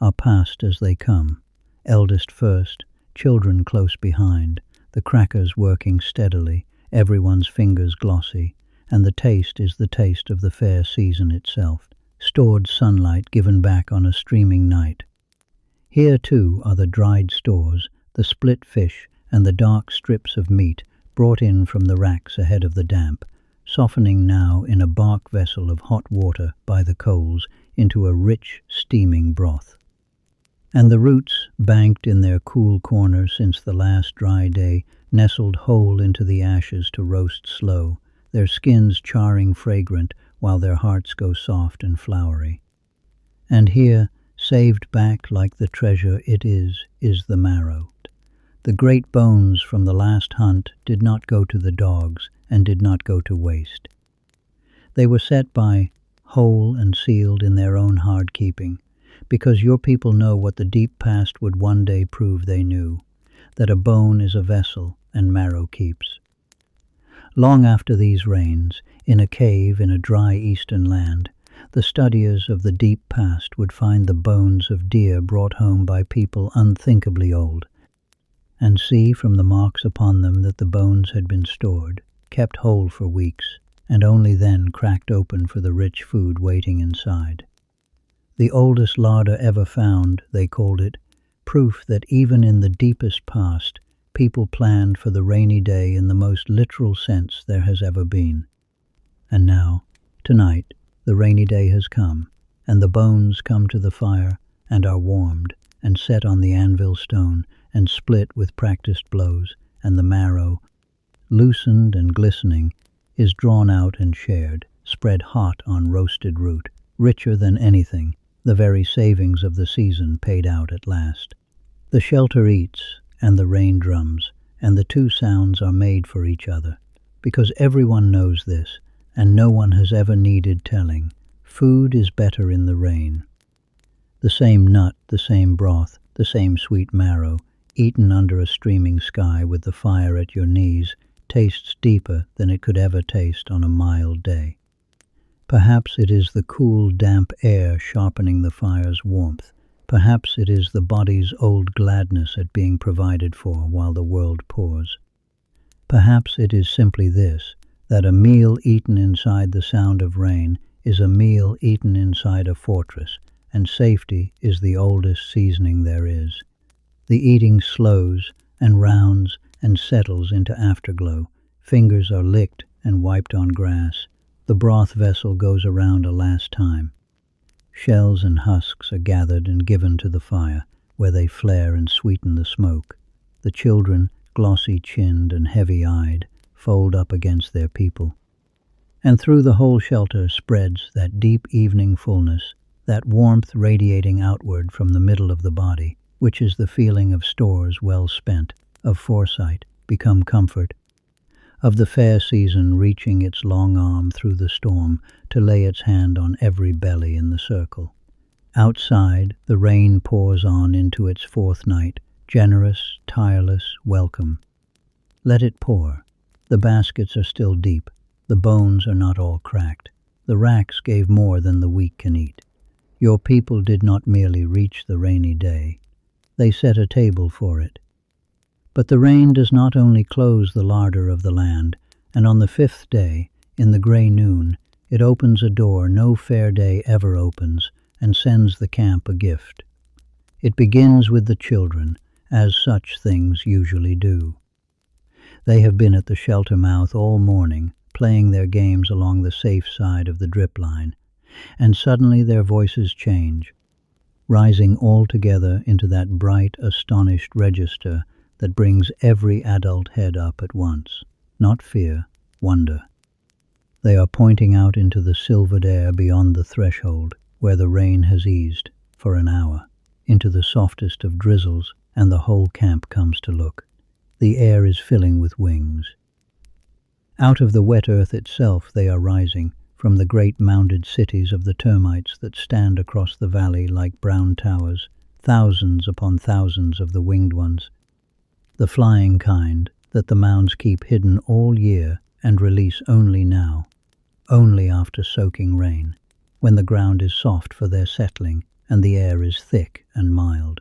are passed as they come, eldest first, children close behind, the crackers working steadily, everyone's fingers glossy, and the taste is the taste of the fair season itself, stored sunlight given back on a streaming night. Here, too, are the dried stores, the split fish, and the dark strips of meat brought in from the racks ahead of the damp, softening now in a bark vessel of hot water by the coals into a rich, steaming broth. And the roots, banked in their cool corners since the last dry day, nestled whole into the ashes to roast slow, their skins charring fragrant while their hearts go soft and flowery. And here, saved back like the treasure it is the marrow. The great bones from the last hunt did not go to the dogs and did not go to waste. They were set by, whole and sealed in their own hard keeping, because your people know what the deep past would one day prove they knew, that a bone is a vessel and marrow keeps. Long after these rains, in a cave in a dry eastern land, the studiers of the deep past would find the bones of deer brought home by people unthinkably old, and see from the marks upon them that the bones had been stored, kept whole for weeks, and only then cracked open for the rich food waiting inside. The oldest larder ever found, they called it, proof that even in the deepest past, people planned for the rainy day in the most literal sense there has ever been. And now, tonight, the rainy day has come, and the bones come to the fire, and are warmed, and set on the anvil stone, and split with practiced blows, and the marrow, loosened and glistening, is drawn out and shared, spread hot on roasted root, richer than anything, the very savings of the season paid out at last. The shelter eats, and the rain drums, and the two sounds are made for each other, because everyone knows this, and no one has ever needed telling. Food is better in the rain. The same nut, the same broth, the same sweet marrow, eaten under a streaming sky with the fire at your knees, tastes deeper than it could ever taste on a mild day. Perhaps it is the cool, damp air sharpening the fire's warmth. Perhaps it is the body's old gladness at being provided for while the world pours. Perhaps it is simply this, that a meal eaten inside the sound of rain is a meal eaten inside a fortress, and safety is the oldest seasoning there is. The eating slows and rounds and settles into afterglow. Fingers are licked and wiped on grass. The broth vessel goes around a last time. Shells and husks are gathered and given to the fire, where they flare and sweeten the smoke. The children, glossy-chinned and heavy-eyed, fold up against their people. And through the whole shelter spreads that deep evening fullness, that warmth radiating outward from the middle of the body, which is the feeling of stores well spent, of foresight, become comfort, of the fair season reaching its long arm through the storm to lay its hand on every belly in the circle. Outside, the rain pours on into its fourth night, generous, tireless, welcome. Let it pour. The baskets are still deep. The bones are not all cracked. The racks gave more than the weak can eat. Your people did not merely reach the rainy day. They set a table for it. But the rain does not only close the larder of the land, and on the fifth day, in the grey noon, it opens a door no fair day ever opens, and sends the camp a gift. It begins with the children, as such things usually do. They have been at the shelter mouth all morning, playing their games along the safe side of the drip line, and suddenly their voices change, rising all together into that bright, astonished register that brings every adult head up at once. Not fear, wonder. They are pointing out into the silvered air beyond the threshold, where the rain has eased, for an hour, into the softest of drizzles, and the whole camp comes to look. The air is filling with wings. Out of the wet earth itself they are rising, from the great mounded cities of the termites that stand across the valley like brown towers, thousands upon thousands of the winged ones, the flying kind that the mounds keep hidden all year and release only now, only after soaking rain, when the ground is soft for their settling and the air is thick and mild.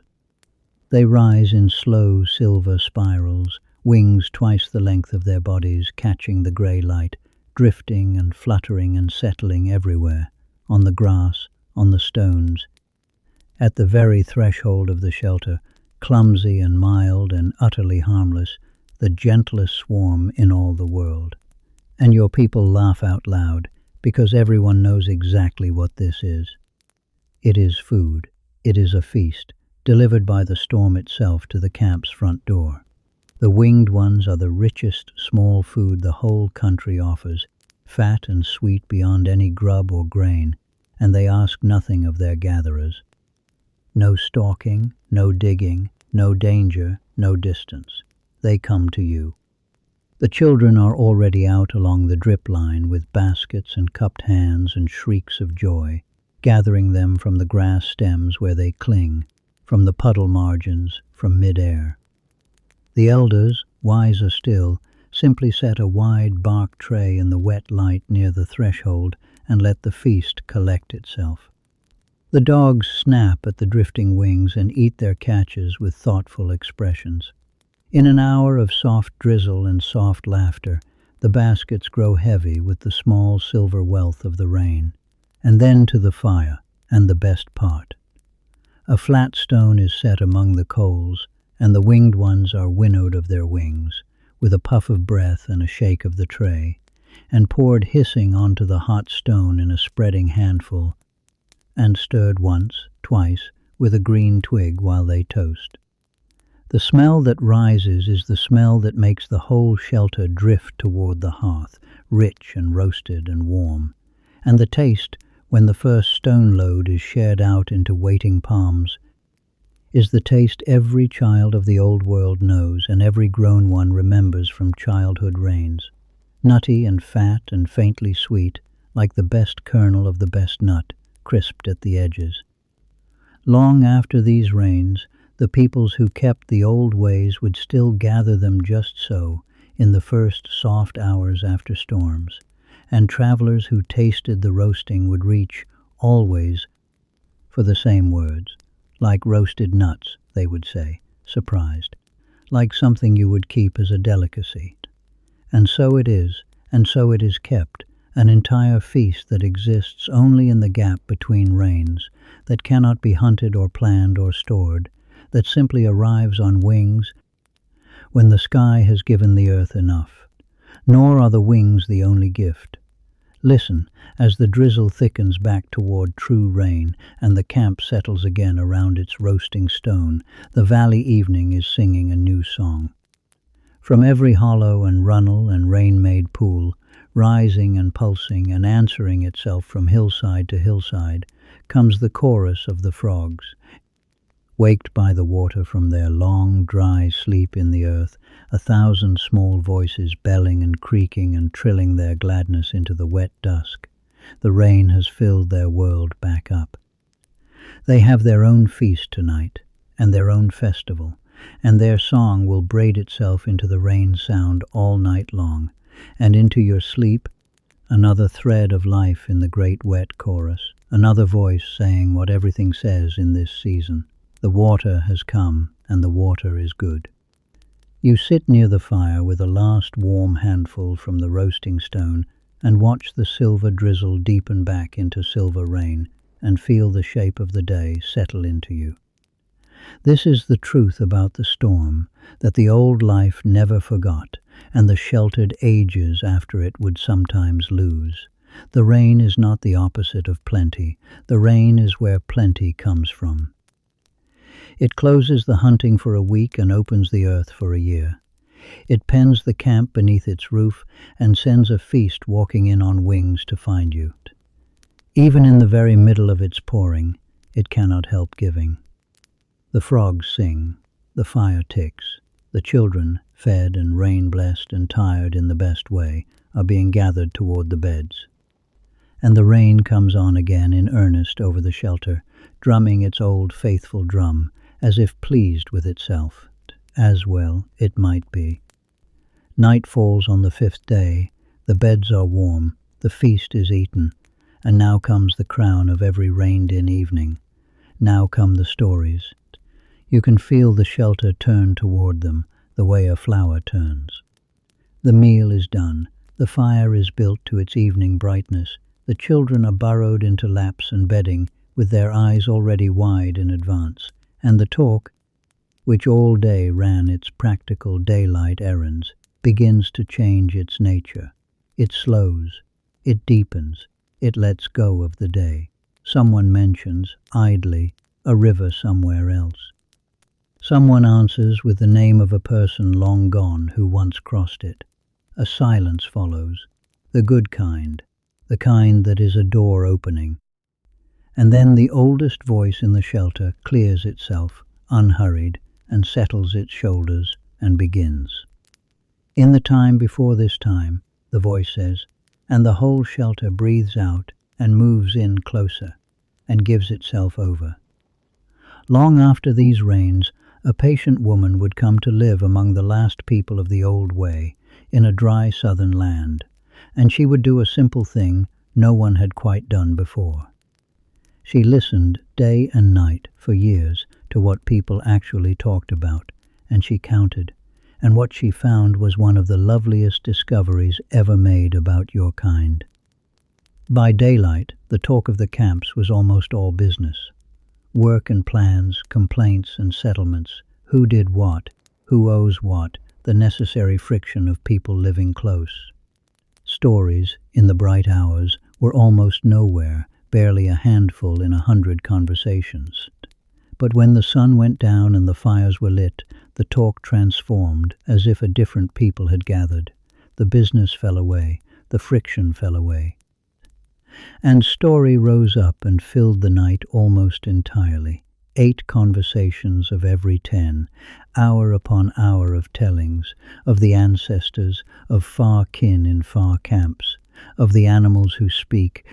They rise in slow silver spirals, wings twice the length of their bodies, catching the grey light, drifting and fluttering and settling everywhere, on the grass, on the stones, at the very threshold of the shelter, clumsy and mild and utterly harmless, the gentlest swarm in all the world. And your people laugh out loud, because everyone knows exactly what this is. It is food. It is a feast, delivered by the storm itself to the camp's front door. The winged ones are the richest small food the whole country offers, fat and sweet beyond any grub or grain, and they ask nothing of their gatherers. No stalking, no digging, no danger, no distance. They come to you. The children are already out along the drip line with baskets and cupped hands and shrieks of joy, gathering them from the grass stems where they cling, from the puddle margins, from mid-air. The elders, wiser still, simply set a wide bark tray in the wet light near the threshold and let the feast collect itself. The dogs snap at the drifting wings and eat their catches with thoughtful expressions. In an hour of soft drizzle and soft laughter, the baskets grow heavy with the small silver wealth of the rain. And then to the fire, and the best part. A flat stone is set among the coals, and the winged ones are winnowed of their wings, with a puff of breath and a shake of the tray, and poured hissing onto the hot stone in a spreading handful, and stirred once, twice, with a green twig while they toast. The smell that rises is the smell that makes the whole shelter drift toward the hearth, rich and roasted and warm, and the taste, when the first stone load is shared out into waiting palms, is the taste every child of the old world knows and every grown one remembers from childhood rains, nutty and fat and faintly sweet, like the best kernel of the best nut, crisped at the edges. Long after these rains, the peoples who kept the old ways would still gather them just so, in the first soft hours after storms, and travelers who tasted the roasting would reach, always, for the same words, like roasted nuts, they would say, surprised, like something you would keep as a delicacy. And so it is, and so it is kept, an entire feast that exists only in the gap between rains, that cannot be hunted or planned or stored, that simply arrives on wings when the sky has given the earth enough. Nor are the wings the only gift. Listen, as the drizzle thickens back toward true rain, and the camp settles again around its roasting stone, the valley evening is singing a new song. From every hollow and runnel and rain-made pool, rising and pulsing and answering itself from hillside to hillside, comes the chorus of the frogs, waked by the water from their long, dry sleep in the earth, 1,000 small voices belling and creaking and trilling their gladness into the wet dusk. The rain has filled their world back up. They have their own feast tonight, and their own festival, and their song will braid itself into the rain sound all night long, and into your sleep, another thread of life in the great wet chorus, another voice saying what everything says in this season. The water has come, and the water is good. You sit near the fire with a last warm handful from the roasting stone and watch the silver drizzle deepen back into silver rain and feel the shape of the day settle into you. This is the truth about the storm that the old life never forgot, and the sheltered ages after it would sometimes lose. The rain is not the opposite of plenty. The rain is where plenty comes from. It closes the hunting for a week and opens the earth for a year. It pens the camp beneath its roof and sends a feast walking in on wings to find you. Even in the very middle of its pouring, it cannot help giving. The frogs sing, the fire ticks, the children, fed and rain-blessed and tired in the best way, are being gathered toward the beds. and the rain comes on again in earnest over the shelter, drumming its old faithful drum, as if pleased with itself, as well it might be. Night falls on the 5th day, the beds are warm, the feast is eaten, and now comes the crown of every rained-in evening. Now come the stories. You can feel the shelter turn toward them, the way a flower turns. The meal is done, the fire is built to its evening brightness, the children are burrowed into laps and bedding, with their eyes already wide in advance, and the talk, which all day ran its practical daylight errands, begins to change its nature. It slows, it deepens, it lets go of the day. Someone mentions, idly, a river somewhere else. Someone answers with the name of a person long gone who once crossed it. A silence follows, the good kind, the kind that is a door opening. And then the oldest voice in the shelter clears itself, unhurried, and settles its shoulders, and begins. In the time before this time, the voice says, and the whole shelter breathes out and moves in closer, and gives itself over. Long after these rains, a patient woman would come to live among the last people of the old way, in a dry southern land, and she would do a simple thing no one had quite done before. She listened day and night for years to what people actually talked about, and she counted, and what she found was one of the loveliest discoveries ever made about your kind. By daylight, the talk of the camps was almost all business. Work and plans, complaints and settlements, who did what, who owes what, the necessary friction of people living close. Stories, in the bright hours, were almost nowhere, barely a handful in 100 conversations. But when the sun went down and the fires were lit, the talk transformed, as if a different people had gathered. The business fell away, the friction fell away. And story rose up and filled the night almost entirely. 8 conversations of every 10, hour upon hour of tellings, of the ancestors, of far kin in far camps, of the animals who speak,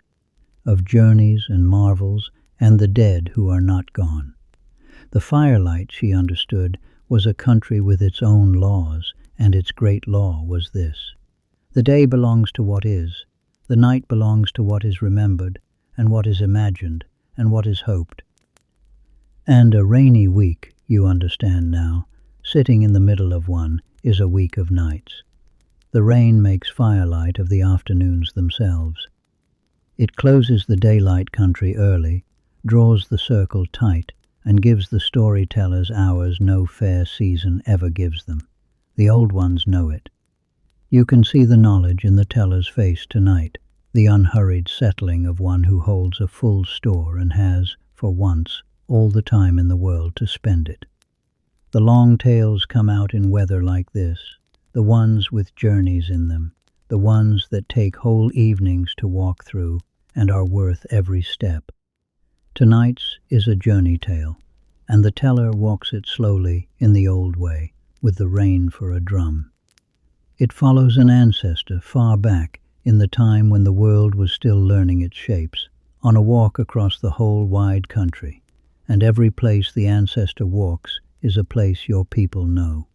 of journeys and marvels, and the dead who are not gone. The firelight, she understood, was a country with its own laws, and its great law was this. The day belongs to what is, the night belongs to what is remembered, and what is imagined, and what is hoped. And a rainy week, you understand now, sitting in the middle of one, is a week of nights. The rain makes firelight of the afternoons themselves. It closes the daylight country early, draws the circle tight, and gives the storytellers hours no fair season ever gives them. The old ones know it. You can see the knowledge in the teller's face tonight, the unhurried settling of one who holds a full store and has, for once, all the time in the world to spend it. The long tales come out in weather like this, the ones with journeys in them, the ones that take whole evenings to walk through and are worth every step. Tonight's is a journey tale, and the teller walks it slowly in the old way, with the rain for a drum. It follows an ancestor far back in the time when the world was still learning its shapes, on a walk across the whole wide country, and every place the ancestor walks is a place your people know.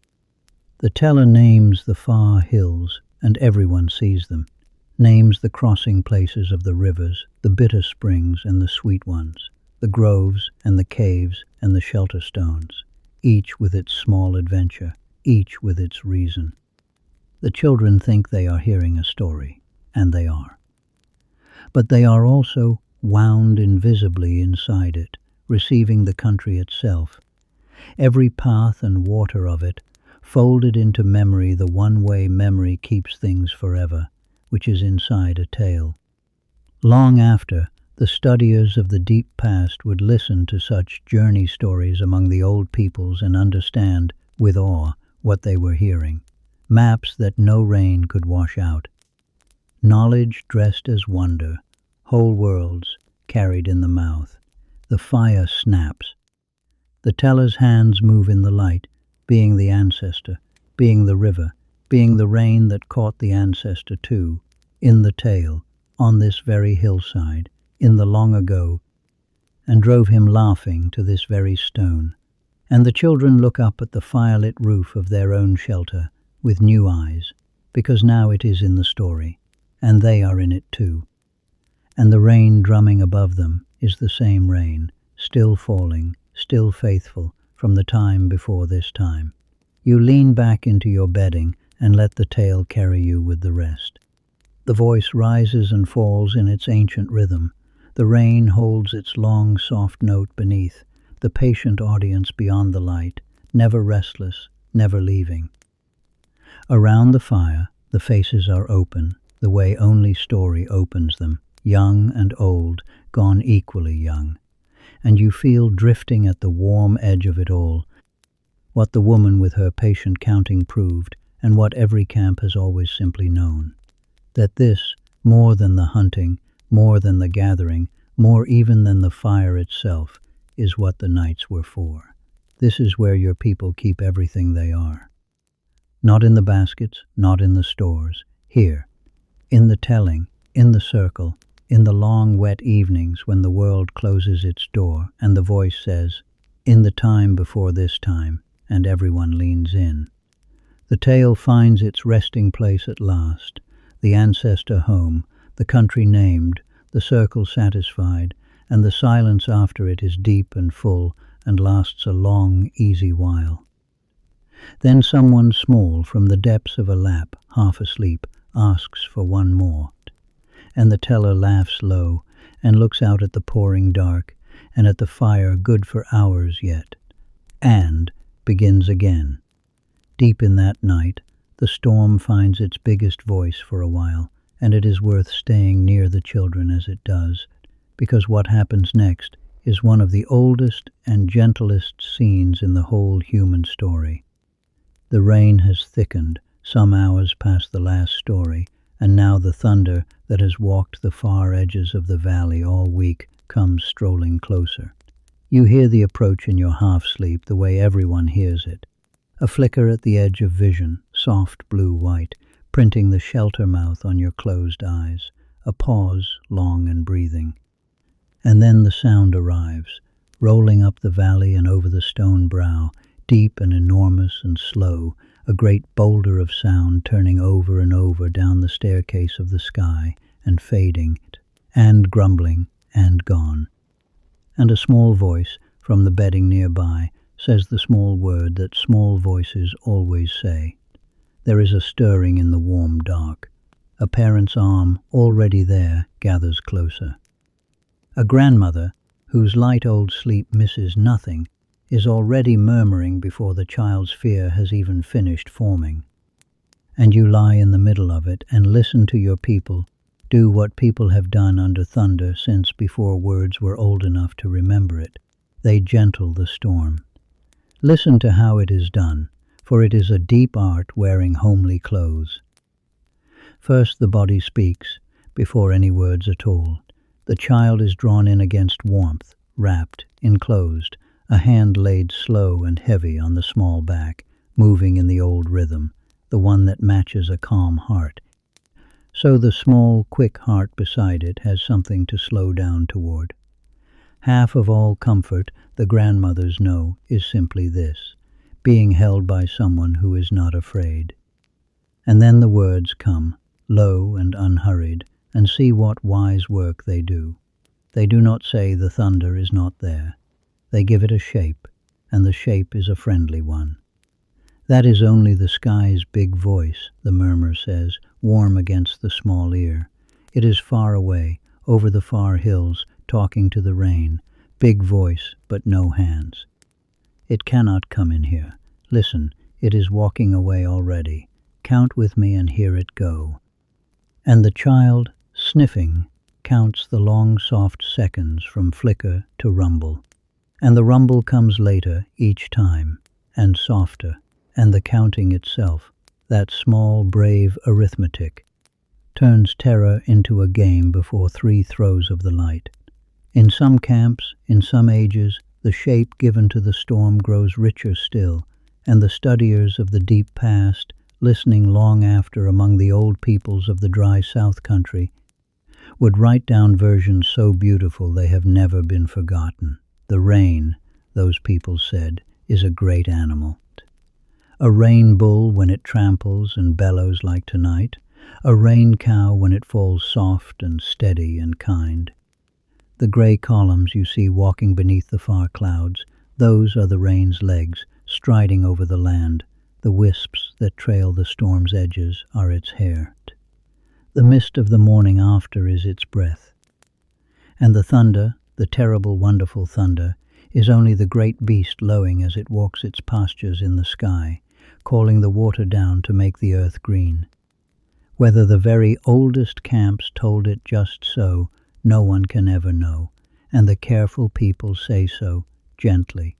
The teller names the far hills, and everyone sees them, names the crossing places of the rivers, the bitter springs and the sweet ones, the groves and the caves and the shelter stones, each with its small adventure, each with its reason. The children think they are hearing a story, and they are. But they are also wound invisibly inside it, receiving the country itself, every path and water of it, folded into memory, the one way memory keeps things forever, which is inside a tale. Long after, the studiers of the deep past would listen to such journey stories among the old peoples and understand, with awe, what they were hearing. Maps that no rain could wash out. Knowledge dressed as wonder, whole worlds carried in the mouth. The fire snaps. The teller's hands move in the light, being the ancestor, being the river, being the rain that caught the ancestor too, in the tale, on this very hillside, in the long ago, and drove him laughing to this very stone. And the children look up at the firelit roof of their own shelter with new eyes, because now it is in the story, and they are in it too. And the rain drumming above them is the same rain, still falling, still faithful, from the time before this time. You lean back into your bedding and let the tale carry you with the rest. The voice rises and falls in its ancient rhythm. The rain holds its long, soft note beneath, the patient audience beyond the light, never restless, never leaving. Around the fire, the faces are open, the way only story opens them, young and old, gone equally young. And you feel drifting at the warm edge of it all, what the woman with her patient counting proved, and what every camp has always simply known. That this, more than the hunting, more than the gathering, more even than the fire itself, is what the nights were for. This is where your people keep everything they are. Not in the baskets, not in the stores, here, in the telling, in the circle, in the long wet evenings when the world closes its door and the voice says, "In the time before this time," and everyone leans in. The tale finds its resting place at last, the ancestor home, the country named, the circle satisfied, and the silence after it is deep and full and lasts a long, easy while. Then someone small from the depths of a lap, half asleep, asks for one more. And the teller laughs low and looks out at the pouring dark and at the fire good for hours yet, and begins again. Deep in that night, the storm finds its biggest voice for a while, and it is worth staying near the children as it does, because what happens next is one of the oldest and gentlest scenes in the whole human story. The rain has thickened, some hours past the last story, and now the thunder that has walked the far edges of the valley all week comes strolling closer. You hear the approach in your half-sleep the way everyone hears it. A flicker at the edge of vision, soft blue-white, printing the shelter mouth on your closed eyes. A pause, long and breathing. And then the sound arrives, rolling up the valley and over the stone brow, deep and enormous and slow, a great boulder of sound turning over and over down the staircase of the sky, and fading, and grumbling, and gone. And a small voice from the bedding nearby says the small word that small voices always say. There is a stirring in the warm dark. A parent's arm, already there, gathers closer. A grandmother, whose light old sleep misses nothing, is already murmuring before the child's fear has even finished forming. And you lie in the middle of it and listen to your people do what people have done under thunder since before words were old enough to remember it. They gentle the storm. Listen to how it is done, for it is a deep art wearing homely clothes. First the body speaks, before any words at all. The child is drawn in against warmth, wrapped, enclosed, a hand laid slow and heavy on the small back, moving in the old rhythm, the one that matches a calm heart. So the small, quick heart beside it has something to slow down toward. Half of all comfort the grandmothers know is simply this, being held by someone who is not afraid. And then the words come, low and unhurried, and see what wise work they do. They do not say the thunder is not there. They give it a shape, and the shape is a friendly one. That is only the sky's big voice, the murmur says, warm against the small ear. It is far away, over the far hills, talking to the rain, big voice but no hands. It cannot come in here. Listen, it is walking away already. Count with me and hear it go. And the child, sniffing, counts the long soft seconds from flicker to rumble. And the rumble comes later each time, and softer, and the counting itself, that small brave arithmetic, turns terror into a game before 3 throws of the light. In some camps, in some ages, the shape given to the storm grows richer still, and the studiers of the deep past, listening long after among the old peoples of the dry south country, would write down versions so beautiful they have never been forgotten. The rain, those people said, is a great animal. A rain bull when it tramples and bellows like tonight, a rain cow when it falls soft and steady and kind. The grey columns you see walking beneath the far clouds, those are the rain's legs, striding over the land. The wisps that trail the storm's edges are its hair. The mist of the morning after is its breath. And the thunder, the terrible, wonderful thunder, is only the great beast lowing as it walks its pastures in the sky, calling the water down to make the earth green. Whether the very oldest camps told it just so, no one can ever know, and the careful people say so, gently.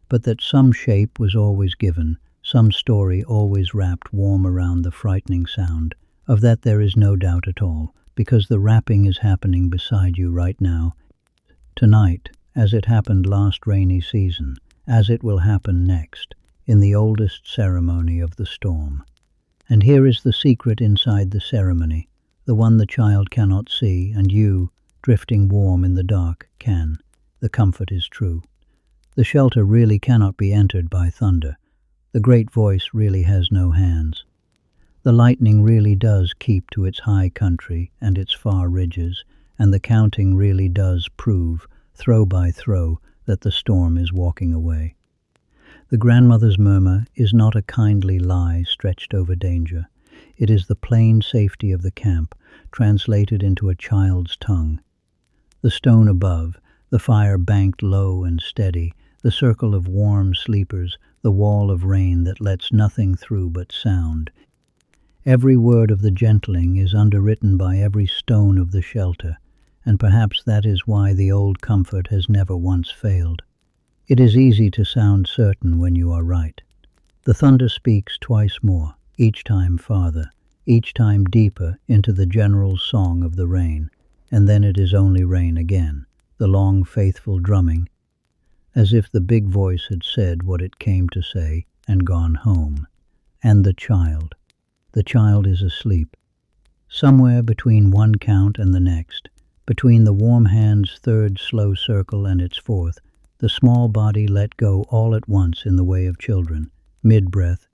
But that some shape was always given, some story always wrapped warm around the frightening sound, of that there is no doubt at all, because the wrapping is happening beside you right now, tonight, as it happened last rainy season, as it will happen next, in the oldest ceremony of the storm. And here is the secret inside the ceremony, the one the child cannot see, and you, drifting warm in the dark, can. The comfort is true. The shelter really cannot be entered by thunder. The great voice really has no hands. The lightning really does keep to its high country and its far ridges, and the counting really does prove, throw by throw, that the storm is walking away. The grandmother's murmur is not a kindly lie stretched over danger. It is the plain safety of the camp, translated into a child's tongue. The stone above, the fire banked low and steady, the circle of warm sleepers, the wall of rain that lets nothing through but sound. Every word of the gentling is underwritten by every stone of the shelter, and perhaps that is why the old comfort has never once failed. It is easy to sound certain when you are right. The thunder speaks twice more, each time farther, each time deeper into the general song of the rain, and then it is only rain again, the long faithful drumming, as if the big voice had said what it came to say and gone home. And the child is asleep. Somewhere between one count and the next, between the warm hand's third slow circle and its fourth, the small body let go all at once in the way of children, mid-breath,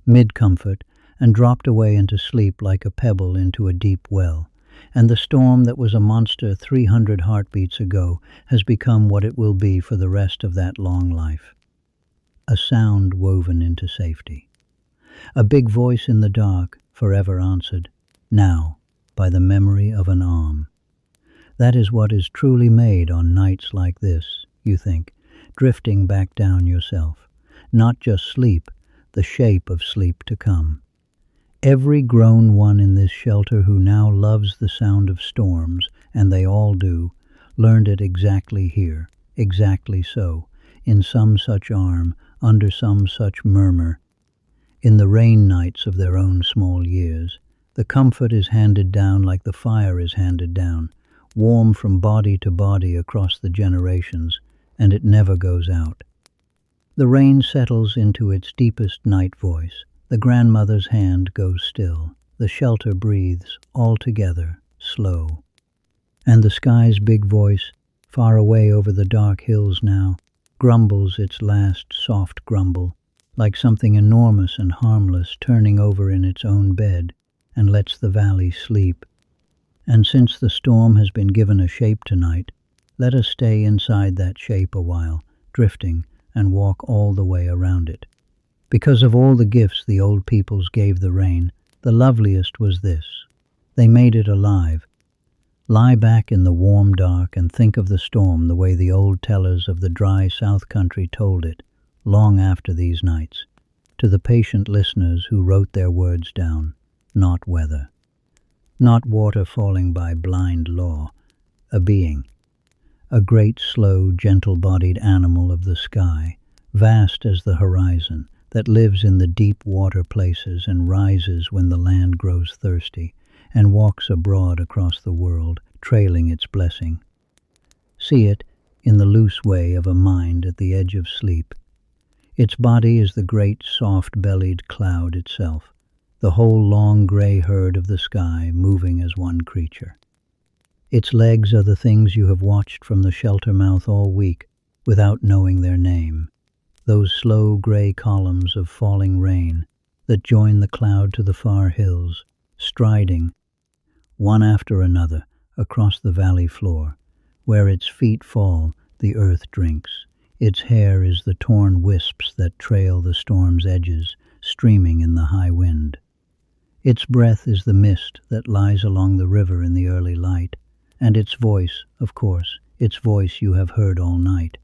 mid-comfort, and dropped away into sleep like a pebble into a deep well. And the storm that was a monster 300 heartbeats ago has become what it will be for the rest of that long life. A sound woven into safety. A big voice in the dark forever answered, now, by the memory of an arm. That is what is truly made on nights like this, you think, drifting back down yourself. Not just sleep, the shape of sleep to come. Every grown one in this shelter who now loves the sound of storms, and they all do, learned it exactly here, exactly so, in some such arm, under some such murmur. In the rain nights of their own small years, the comfort is handed down like the fire is handed down, warm from body to body across the generations, and it never goes out. The rain settles into its deepest night voice. The grandmother's hand goes still. The shelter breathes, all together, slow. And the sky's big voice, far away over the dark hills now, grumbles its last soft grumble, like something enormous and harmless turning over in its own bed, and lets the valley sleep. And since the storm has been given a shape tonight, let us stay inside that shape a while, drifting, and walk all the way around it. Because of all the gifts the old peoples gave the rain, the loveliest was this. They made it alive. Lie back in the warm dark and think of the storm the way the old tellers of the dry South Country told it, long after these nights, to the patient listeners who wrote their words down, not weather. Not water falling by blind law, a being, a great, slow, gentle-bodied animal of the sky, vast as the horizon, that lives in the deep water places and rises when the land grows thirsty, and walks abroad across the world, trailing its blessing. See it in the loose way of a mind at the edge of sleep. Its body is the great soft-bellied cloud itself, the whole long grey herd of the sky moving as one creature. Its legs are the things you have watched from the shelter mouth all week without knowing their name. Those slow grey columns of falling rain that join the cloud to the far hills, striding, one after another, across the valley floor. Where its feet fall, the earth drinks. Its hair is the torn wisps that trail the storm's edges, streaming in the high wind. Its breath is the mist that lies along the river in the early light, and its voice, of course, its voice you have heard all night.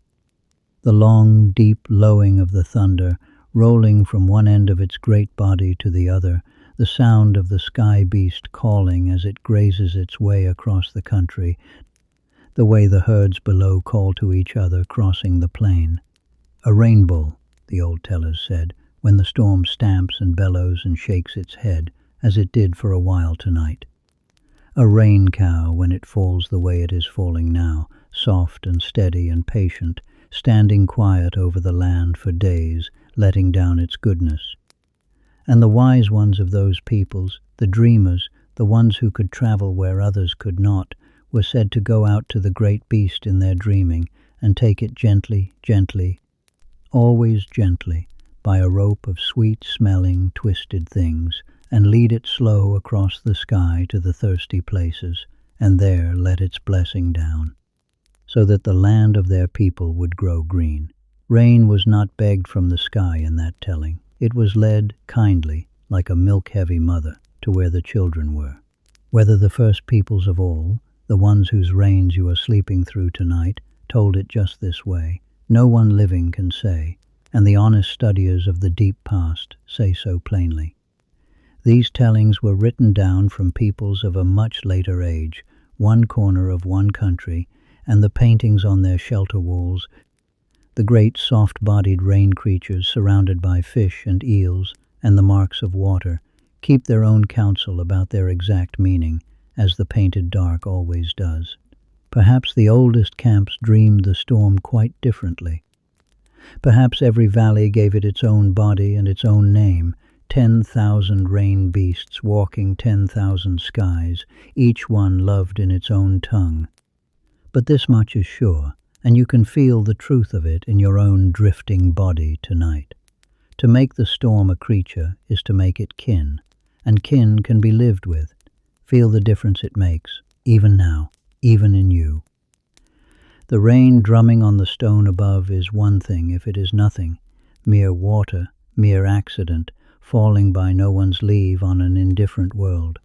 The long, deep lowing of the thunder, rolling from one end of its great body to the other, the sound of the sky beast calling as it grazes its way across the country, the way the herds below call to each other crossing the plain. A rainbow, the old tellers said, when the storm stamps and bellows and shakes its head, as it did for a while tonight. A rain cow when it falls the way it is falling now, soft and steady and patient, standing quiet over the land for days, letting down its goodness. And the wise ones of those peoples, the dreamers, the ones who could travel where others could not, were said to go out to the great beast in their dreaming and take it gently, gently, always gently, by a rope of sweet-smelling, twisted things, and lead it slow across the sky to the thirsty places, and there let its blessing down, so that the land of their people would grow green. Rain was not begged from the sky in that telling. It was led kindly, like a milk-heavy mother, to where the children were. Whether the first peoples of all, the ones whose reigns you are sleeping through tonight, told it just this way, no one living can say, and the honest studiers of the deep past say so plainly. These tellings were written down from peoples of a much later age, one corner of one country, and the paintings on their shelter walls, the great soft-bodied rain creatures surrounded by fish and eels and the marks of water, keep their own counsel about their exact meaning, as the painted dark always does. Perhaps the oldest camps dreamed the storm quite differently. Perhaps every valley gave it its own body and its own name, 10,000 rain beasts walking 10,000 skies, each one loved in its own tongue. But this much is sure, and you can feel the truth of it in your own drifting body tonight. To make the storm a creature is to make it kin, and kin can be lived with. Feel the difference it makes, even now, even in you. The rain drumming on the stone above is one thing if it is nothing, mere water, mere accident, falling by no one's leave on an indifferent world.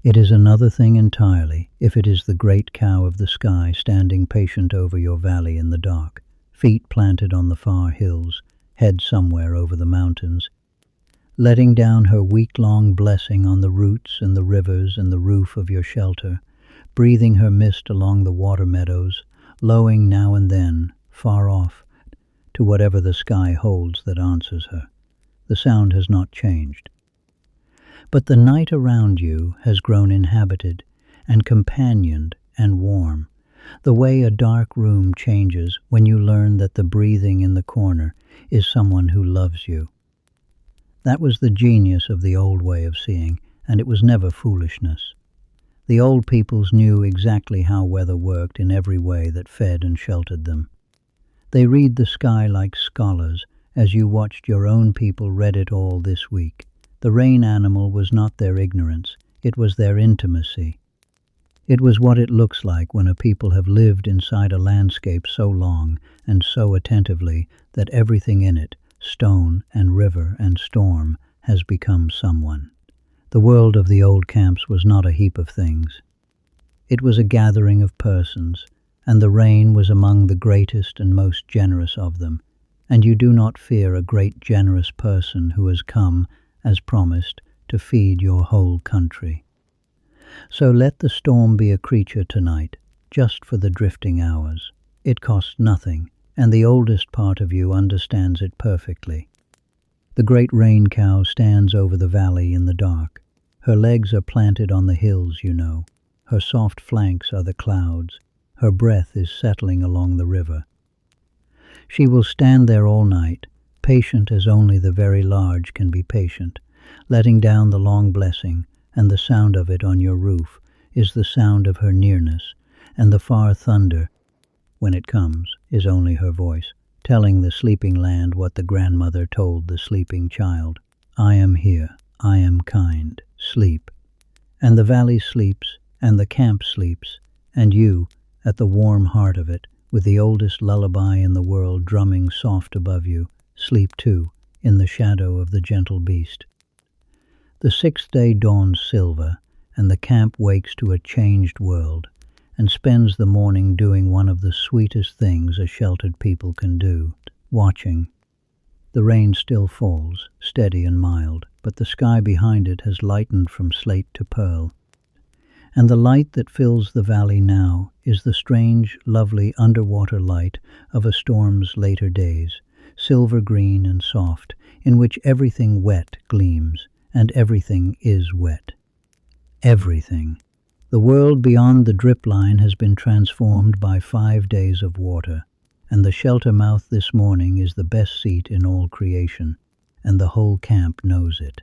It is another thing entirely if it is the great cow of the sky standing patient over your valley in the dark, feet planted on the far hills, head somewhere over the mountains, letting down her week-long blessing on the roots and the rivers and the roof of your shelter, breathing her mist along the water meadows, lowing now and then, far off, to whatever the sky holds that answers her. The sound has not changed. But the night around you has grown inhabited and companioned and warm, the way a dark room changes when you learn that the breathing in the corner is someone who loves you. That was the genius of the old way of seeing, and it was never foolishness. The old peoples knew exactly how weather worked in every way that fed and sheltered them. They read the sky like scholars, as you watched your own people read it all this week. The rain animal was not their ignorance, it was their intimacy. It was what it looks like when a people have lived inside a landscape so long and so attentively that everything in it, stone and river and storm, has become someone. The world of the old camps was not a heap of things. It was a gathering of persons, and the rain was among the greatest and most generous of them, and you do not fear a great generous person who has come, as promised, to feed your whole country. So let the storm be a creature tonight, just for the drifting hours. It costs nothing, and the oldest part of you understands it perfectly. The great rain cow stands over the valley in the dark. Her legs are planted on the hills, you know. Her soft flanks are the clouds. Her breath is settling along the river. She will stand there all night, patient as only the very large can be patient, letting down the long blessing and the sound of it on your roof, is the sound of her nearness, and the far thunder, when it comes, is only her voice, telling the sleeping land what the grandmother told the sleeping child. I am here, I am kind, sleep. And the valley sleeps, and the camp sleeps, and you, at the warm heart of it, with the oldest lullaby in the world drumming soft above you, sleep too, in the shadow of the gentle beast. The sixth day dawns silver, and the camp wakes to a changed world, and spends the morning doing one of the sweetest things a sheltered people can do, watching. The rain still falls, steady and mild, but the sky behind it has lightened from slate to pearl. And the light that fills the valley now is the strange, lovely underwater light of a storm's later days, silver green and soft, in which everything wet gleams, and everything is wet. Everything. The world beyond the drip line has been transformed by 5 days of water, and the shelter mouth this morning is the best seat in all creation, and the whole camp knows it.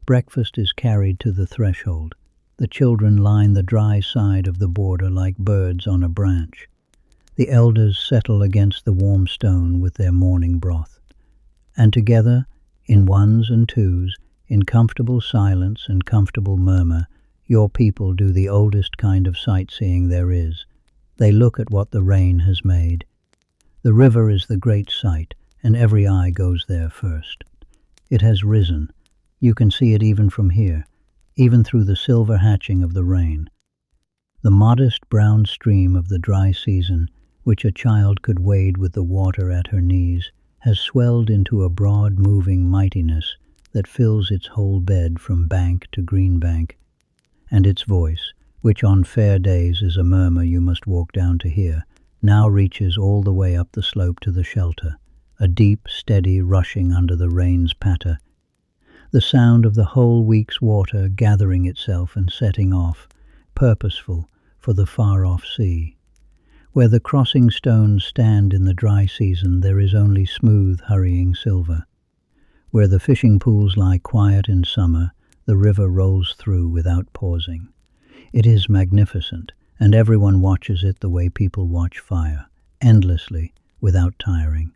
Breakfast is carried to the threshold. The children line the dry side of the border like birds on a branch. The elders settle against the warm stone with their morning broth. And together, in ones and twos, in comfortable silence and comfortable murmur, your people do the oldest kind of sightseeing there is. They look at what the rain has made. The river is the great sight, and every eye goes there first. It has risen. You can see it even from here, even through the silver hatching of the rain. The modest brown stream of the dry season, which a child could wade with the water at her knees, has swelled into a broad moving mightiness that fills its whole bed from bank to green bank, and its voice, which on fair days is a murmur you must walk down to hear, now reaches all the way up the slope to the shelter, a deep, steady rushing under the rain's patter, the sound of the whole week's water gathering itself and setting off, purposeful, for the far-off sea. Where the crossing stones stand in the dry season there is only smooth, hurrying silver. Where the fishing pools lie quiet in summer, the river rolls through without pausing. It is magnificent, and everyone watches it the way people watch fire, endlessly, without tiring.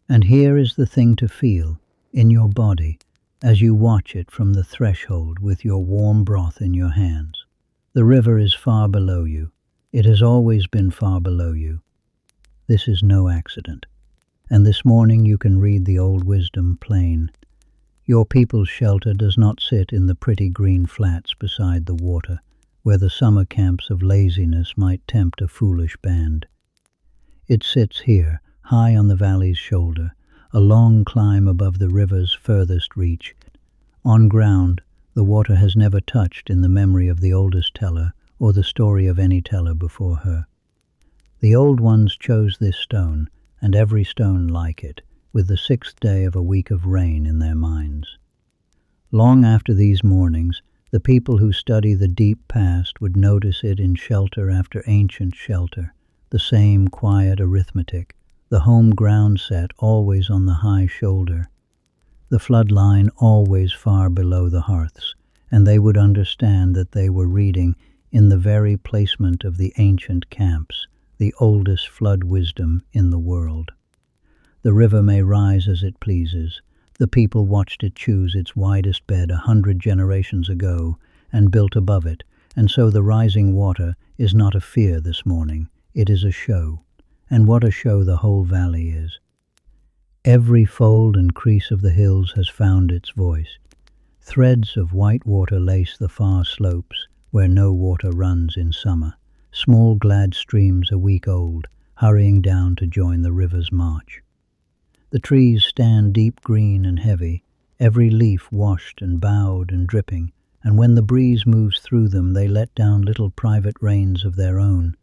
And here is the thing to feel, in your body, as you watch it from the threshold with your warm broth in your hands. The river is far below you. It has always been far below you. This is no accident. And this morning you can read the old wisdom plain. Your people's shelter does not sit in the pretty green flats beside the water, where the summer camps of laziness might tempt a foolish band. It sits here, high on the valley's shoulder, a long climb above the river's furthest reach, on ground the water has never touched in the memory of the oldest teller or the story of any teller before her. The old ones chose this stone, and every stone like it, with the 6th day of a week of rain in their minds. Long after these mornings, the people who study the deep past would notice it in shelter after ancient shelter, the same quiet arithmetic, the home ground set always on the high shoulder, the flood line always far below the hearths, and they would understand that they were reading, in the very placement of the ancient camps, the oldest flood wisdom in the world. The river may rise as it pleases. The people watched it choose its widest bed 100 generations ago and built above it, and so the rising water is not a fear this morning, it is a show. And what a show the whole valley is. Every fold and crease of the hills has found its voice. Threads of white water lace the far slopes where no water runs in summer, small glad streams a week old, hurrying down to join the river's march. The trees stand deep green and heavy, every leaf washed and bowed and dripping, and when the breeze moves through them they let down little private rains of their own.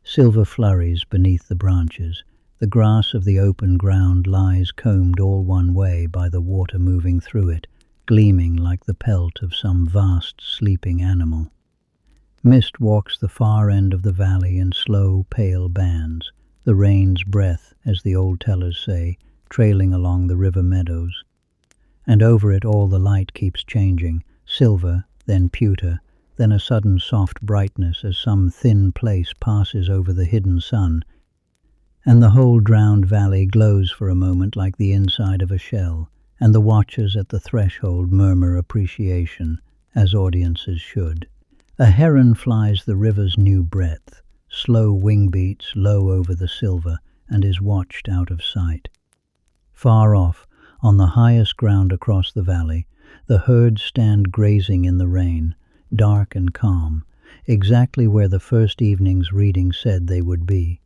Silver flurries beneath the branches, the grass of the open ground lies combed all one way by the water moving through it, gleaming like the pelt of some vast sleeping animal. Mist walks the far end of the valley in slow, pale bands, the rain's breath, as the old tellers say, trailing along the river meadows. And over it all the light keeps changing, silver, then pewter, then a sudden soft brightness as some thin place passes over the hidden sun, and the whole drowned valley glows for a moment like the inside of a shell, and the watchers at the threshold murmur appreciation, as audiences should. A heron flies the river's new breadth, slow wing beats low over the silver, and is watched out of sight. Far off, on the highest ground across the valley, the herds stand grazing in the rain, dark and calm, exactly where the first evening's reading said they would be.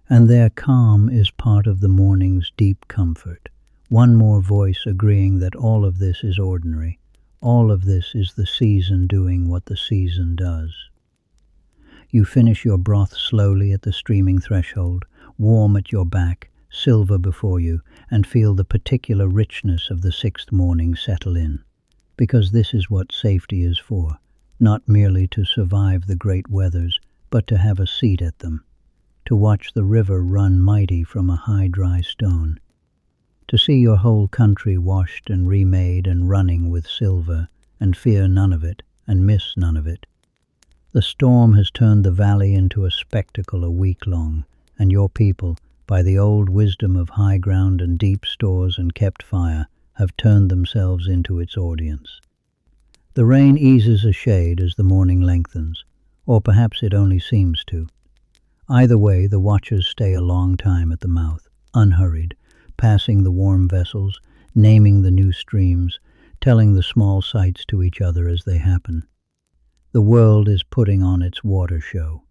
And their calm is part of the morning's deep comfort, one more voice agreeing that all of this is ordinary, all of this is the season doing what the season does. You finish your broth slowly at the streaming threshold, warm at your back, silver before you, and feel the particular richness of the sixth morning settle in. Because this is what safety is for, not merely to survive the great weathers, but to have a seat at them, to watch the river run mighty from a high dry stone, to see your whole country washed and remade and running with silver, and fear none of it, and miss none of it. The storm has turned the valley into a spectacle a week long, and your people, by the old wisdom of high ground and deep stores and kept fire, have turned themselves into its audience. The rain eases a shade as the morning lengthens, or perhaps it only seems to. Either way, the watchers stay a long time at the mouth, unhurried, passing the warm vessels, naming the new streams, telling the small sights to each other as they happen. The world is putting on its water show,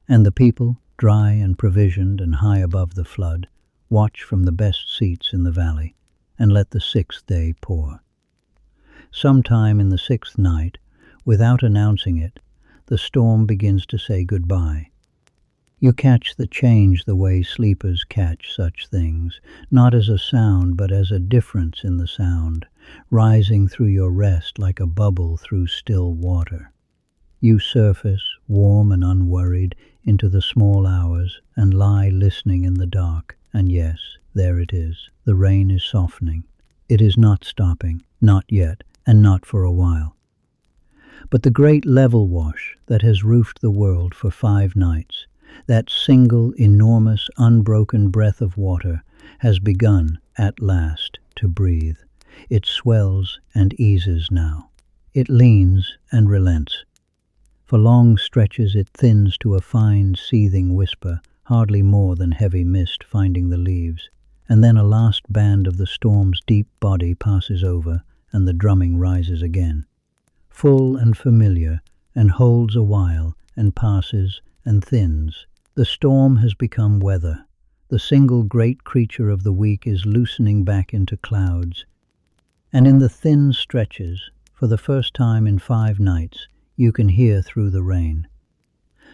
and the people, dry and provisioned and high above the flood, watch from the best seats in the valley, and let the sixth day pour. Sometime in the sixth night, without announcing it, the storm begins to say goodbye. You catch the change the way sleepers catch such things, not as a sound but as a difference in the sound, rising through your rest like a bubble through still water. You surface, warm and unworried, into the small hours and lie listening in the dark, and yes, there it is. The rain is softening. It is not stopping, not yet, and not for a while. But the great level wash that has roofed the world for 5 nights, that single, enormous, unbroken breath of water, has begun, at last, to breathe. It swells and eases now. It leans and relents. For long stretches it thins to a fine, seething whisper, hardly more than heavy mist finding the leaves, and then a last band of the storm's deep body passes over, and the drumming rises again. Full and familiar, and holds a while, and passes, and thins. The storm has become weather. The single great creature of the week is loosening back into clouds, and in the thin stretches, for the first time in 5 nights, you can hear through the rain.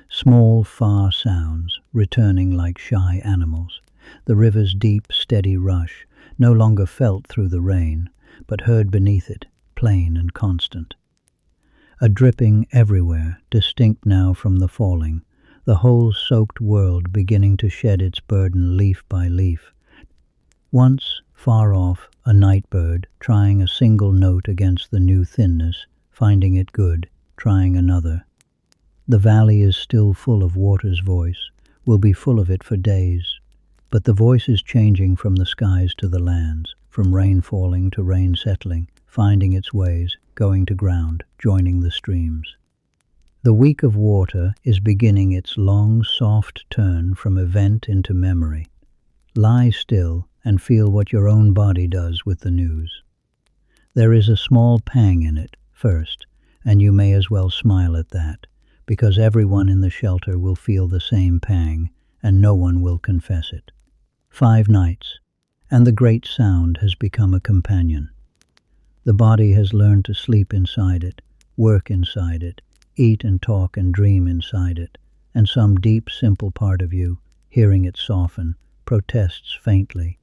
Small, far sounds, returning like shy animals. The river's deep, steady rush, no longer felt through the rain, but heard beneath it, plain and constant. A dripping everywhere, distinct now from the falling, the whole soaked world beginning to shed its burden leaf by leaf. Once, far off, a night bird, trying a single note against the new thinness, finding it good, trying another. The valley is still full of water's voice, will be full of it for days, but the voice is changing from the skies to the lands, from rain falling to rain settling, finding its ways, going to ground, joining the streams. The week of water is beginning its long, soft turn from event into memory. Lie still and feel what your own body does with the news. There is a small pang in it, first, and you may as well smile at that, because everyone in the shelter will feel the same pang, and no one will confess it. 5 nights, and the great sound has become a companion. The body has learned to sleep inside it, work inside it, eat and talk and dream inside it, and some deep, simple part of you, hearing it soften, protests faintly,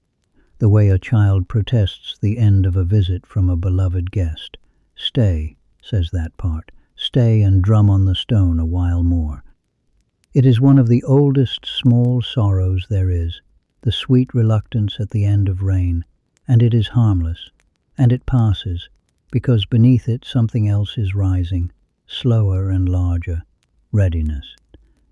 the way a child protests the end of a visit from a beloved guest. Stay, says that part, stay and drum on the stone a while more. It is one of the oldest small sorrows there is, the sweet reluctance at the end of rain, and it is harmless, and it passes, because beneath it something else is rising, slower and larger. Readiness.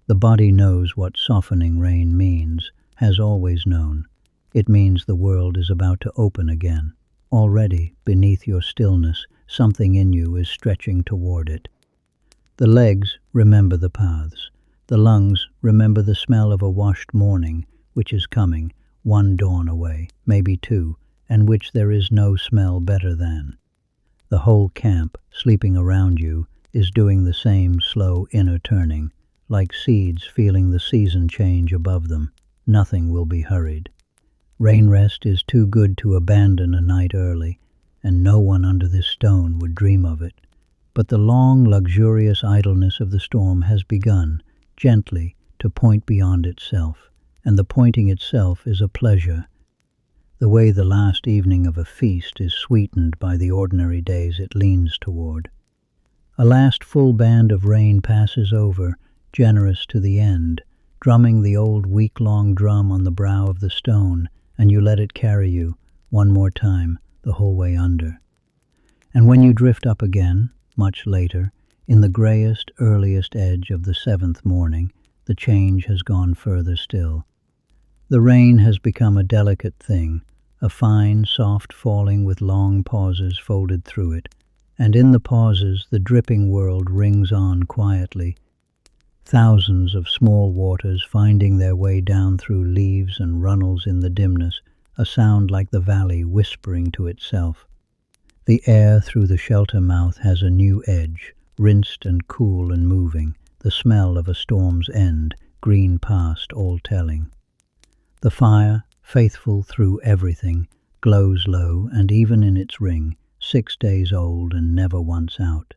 The body knows what softening rain means, has always known. It means the world is about to open again. Already, beneath your stillness, something in you is stretching toward it. The legs remember the paths. The lungs remember the smell of a washed morning, which is coming, one dawn away, maybe two, and which there is no smell better than. The whole camp, sleeping around you, is doing the same slow inner turning, like seeds feeling the season change above them. Nothing will be hurried. Rain rest is too good to abandon a night early, and no one under this stone would dream of it. But the long, luxurious idleness of the storm has begun, gently, to point beyond itself, and the pointing itself is a pleasure. The way the last evening of a feast is sweetened by the ordinary days it leans toward. A last full band of rain passes over, generous to the end, drumming the old week-long drum on the brow of the stone, and you let it carry you, one more time, the whole way under. And when you drift up again, much later, in the greyest, earliest edge of the seventh morning, the change has gone further still. The rain has become a delicate thing, a fine, soft falling with long pauses folded through it, and in the pauses the dripping world rings on quietly, thousands of small waters finding their way down through leaves and runnels in the dimness, a sound like the valley whispering to itself. The air through the shelter mouth has a new edge, rinsed and cool and moving, the smell of a storm's end, green past all telling. The fire, faithful through everything, glows low and even in its ring, 6 days old and never once out.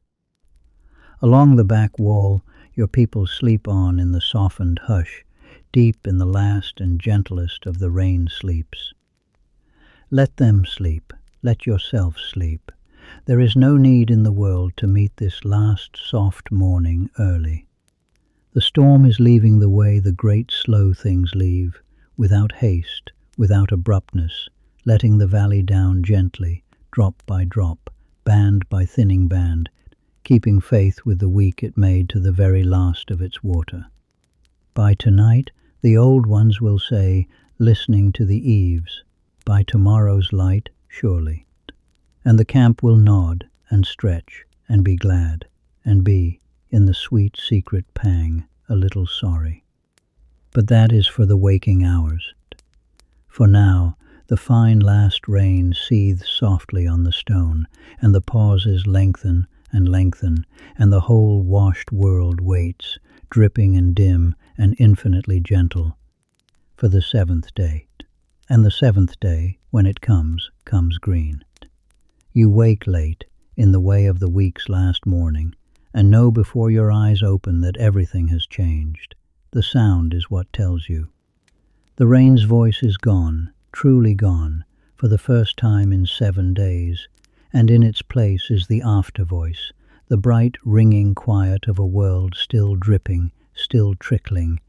Along the back wall, your people sleep on in the softened hush, deep in the last and gentlest of the rain sleeps. Let them sleep, let yourself sleep. There is no need in the world to meet this last soft morning early. The storm is leaving the way the great slow things leave, without haste, without abruptness, letting the valley down gently, drop by drop, band by thinning band, keeping faith with the week it made to the very last of its water. By tonight, the old ones will say, listening to the eaves, by tomorrow's light, surely. And the camp will nod and stretch and be glad and be, in the sweet secret pang, a little sorry. But that is for the waking hours. For now, the fine last rain seethes softly on the stone, and the pauses lengthen and lengthen, and the whole washed world waits, dripping and dim and infinitely gentle, for the seventh day. And the seventh day, when it comes, comes green. You wake late, in the way of the week's last morning, and know before your eyes open that everything has changed. The sound is what tells you. The rain's voice is gone, truly gone, for the first time in 7 days, and in its place is the after voice, the bright ringing quiet of a world still dripping, still trickling,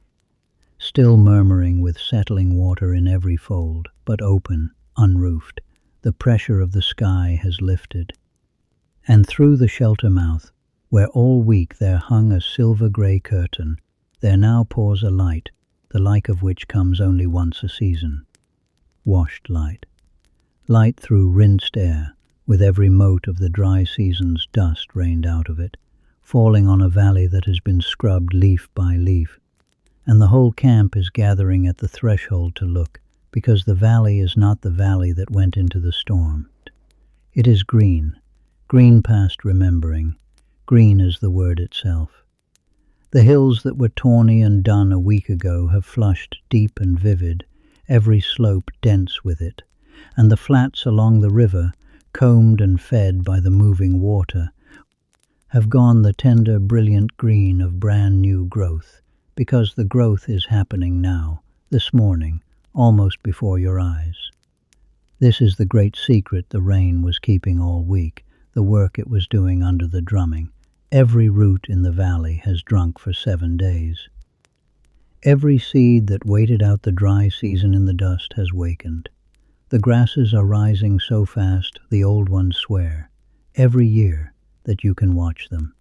still murmuring with settling water in every fold, but open, unroofed. The pressure of the sky has lifted. And through the shelter mouth, where all week there hung a silver-grey curtain, there now pours a light, the like of which comes only once a season. Washed light. Light through rinsed air, with every mote of the dry season's dust rained out of it, falling on a valley that has been scrubbed leaf by leaf. And the whole camp is gathering at the threshold to look, because the valley is not the valley that went into the storm. It is green, green past remembering, green as the word itself. The hills that were tawny and dun a week ago have flushed deep and vivid, every slope dense with it, and the flats along the river, combed and fed by the moving water, have gone the tender, brilliant green of brand new growth, because the growth is happening now, this morning, almost before your eyes. This is the great secret the rain was keeping all week, the work it was doing under the drumming. Every root in the valley has drunk for 7 days. Every seed that waited out the dry season in the dust has wakened. The grasses are rising so fast the old ones swear, every year, that you can watch them.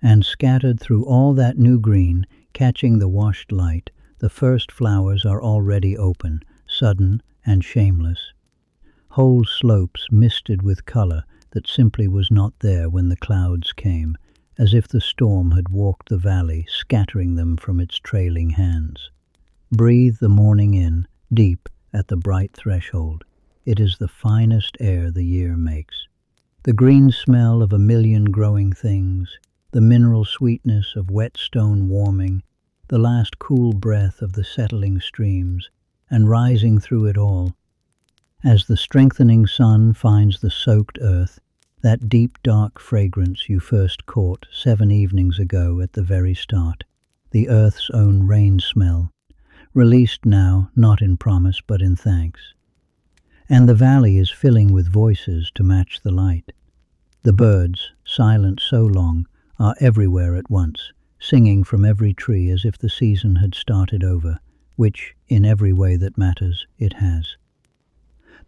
and scattered through all that new green, catching the washed light, the first flowers are already open, sudden and shameless. Whole slopes misted with colour that simply was not there when the clouds came, as if the storm had walked the valley, scattering them from its trailing hands. Breathe the morning in, deep at the bright threshold. It is the finest air the year makes. The green smell of a million growing things, the mineral sweetness of wet stone warming, the last cool breath of the settling streams, and rising through it all, as the strengthening sun finds the soaked earth, that deep dark fragrance you first caught 7 evenings ago at the very start, the earth's own rain smell, released now not in promise but in thanks. And the valley is filling with voices to match the light. The birds, silent so long, are everywhere at once, singing from every tree as if the season had started over, which, in every way that matters, it has.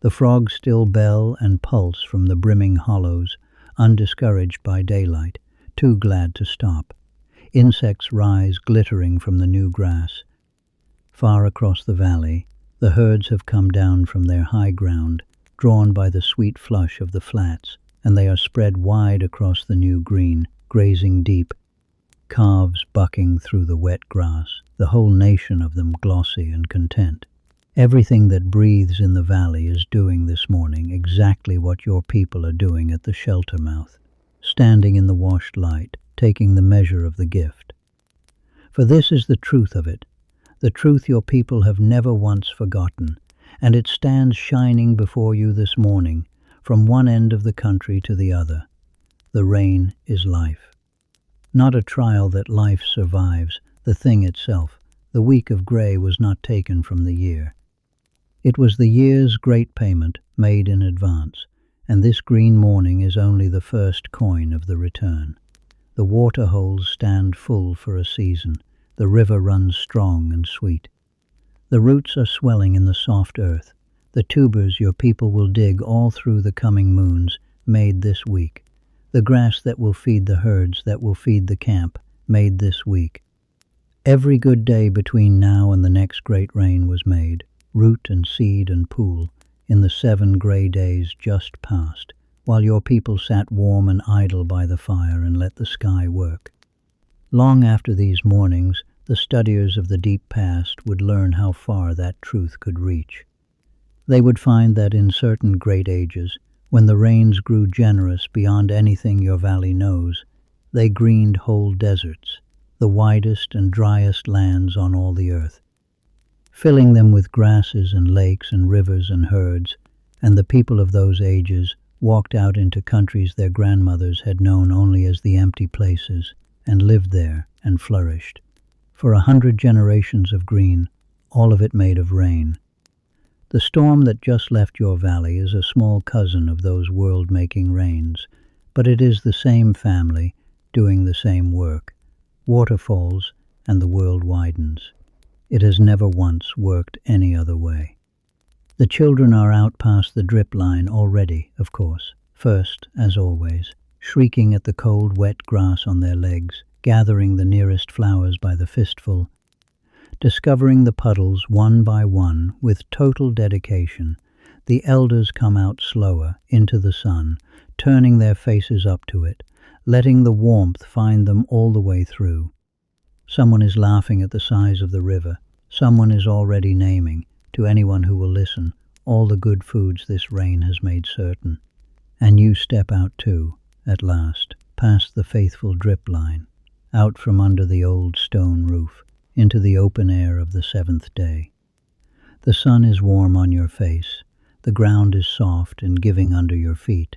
The frogs still bell and pulse from the brimming hollows, undiscouraged by daylight, too glad to stop. Insects rise glittering from the new grass. Far across the valley, the herds have come down from their high ground, drawn by the sweet flush of the flats, and they are spread wide across the new green, grazing deep, calves bucking through the wet grass, the whole nation of them glossy and content. Everything that breathes in the valley is doing this morning exactly what your people are doing at the shelter mouth, standing in the washed light, taking the measure of the gift. For this is the truth of it, the truth your people have never once forgotten, and it stands shining before you this morning, from one end of the country to the other. The rain is life. Not a trial that life survives, the thing itself. The week of grey was not taken from the year. It was the year's great payment, made in advance, and this green morning is only the first coin of the return. The water holes stand full for a season. The river runs strong and sweet. The roots are swelling in the soft earth. The tubers your people will dig all through the coming moons, made this week. The grass that will feed the herds, that will feed the camp, made this week. Every good day between now and the next great rain was made, root and seed and pool, in the 7 grey days just past, while your people sat warm and idle by the fire and let the sky work. Long after these mornings, the studiers of the deep past would learn how far that truth could reach. They would find that in certain great ages, when the rains grew generous beyond anything your valley knows, they greened whole deserts, the widest and driest lands on all the earth, filling them with grasses and lakes and rivers and herds, and the people of those ages walked out into countries their grandmothers had known only as the empty places, and lived there and flourished. For 100 generations of green, all of it made of rain. The storm that just left your valley is a small cousin of those world-making rains, but it is the same family, doing the same work. Water falls, and the world widens. It has never once worked any other way. The children are out past the drip line already, of course, first, as always, shrieking at the cold, wet grass on their legs, gathering the nearest flowers by the fistful, discovering the puddles one by one with total dedication. The elders come out slower, into the sun, turning their faces up to it, letting the warmth find them all the way through. Someone is laughing at the size of the river. Someone is already naming, to anyone who will listen, all the good foods this rain has made certain. And you step out too, at last, past the faithful drip line, out from under the old stone roof, into the open air of the 7th day. The sun is warm on your face. The ground is soft and giving under your feet.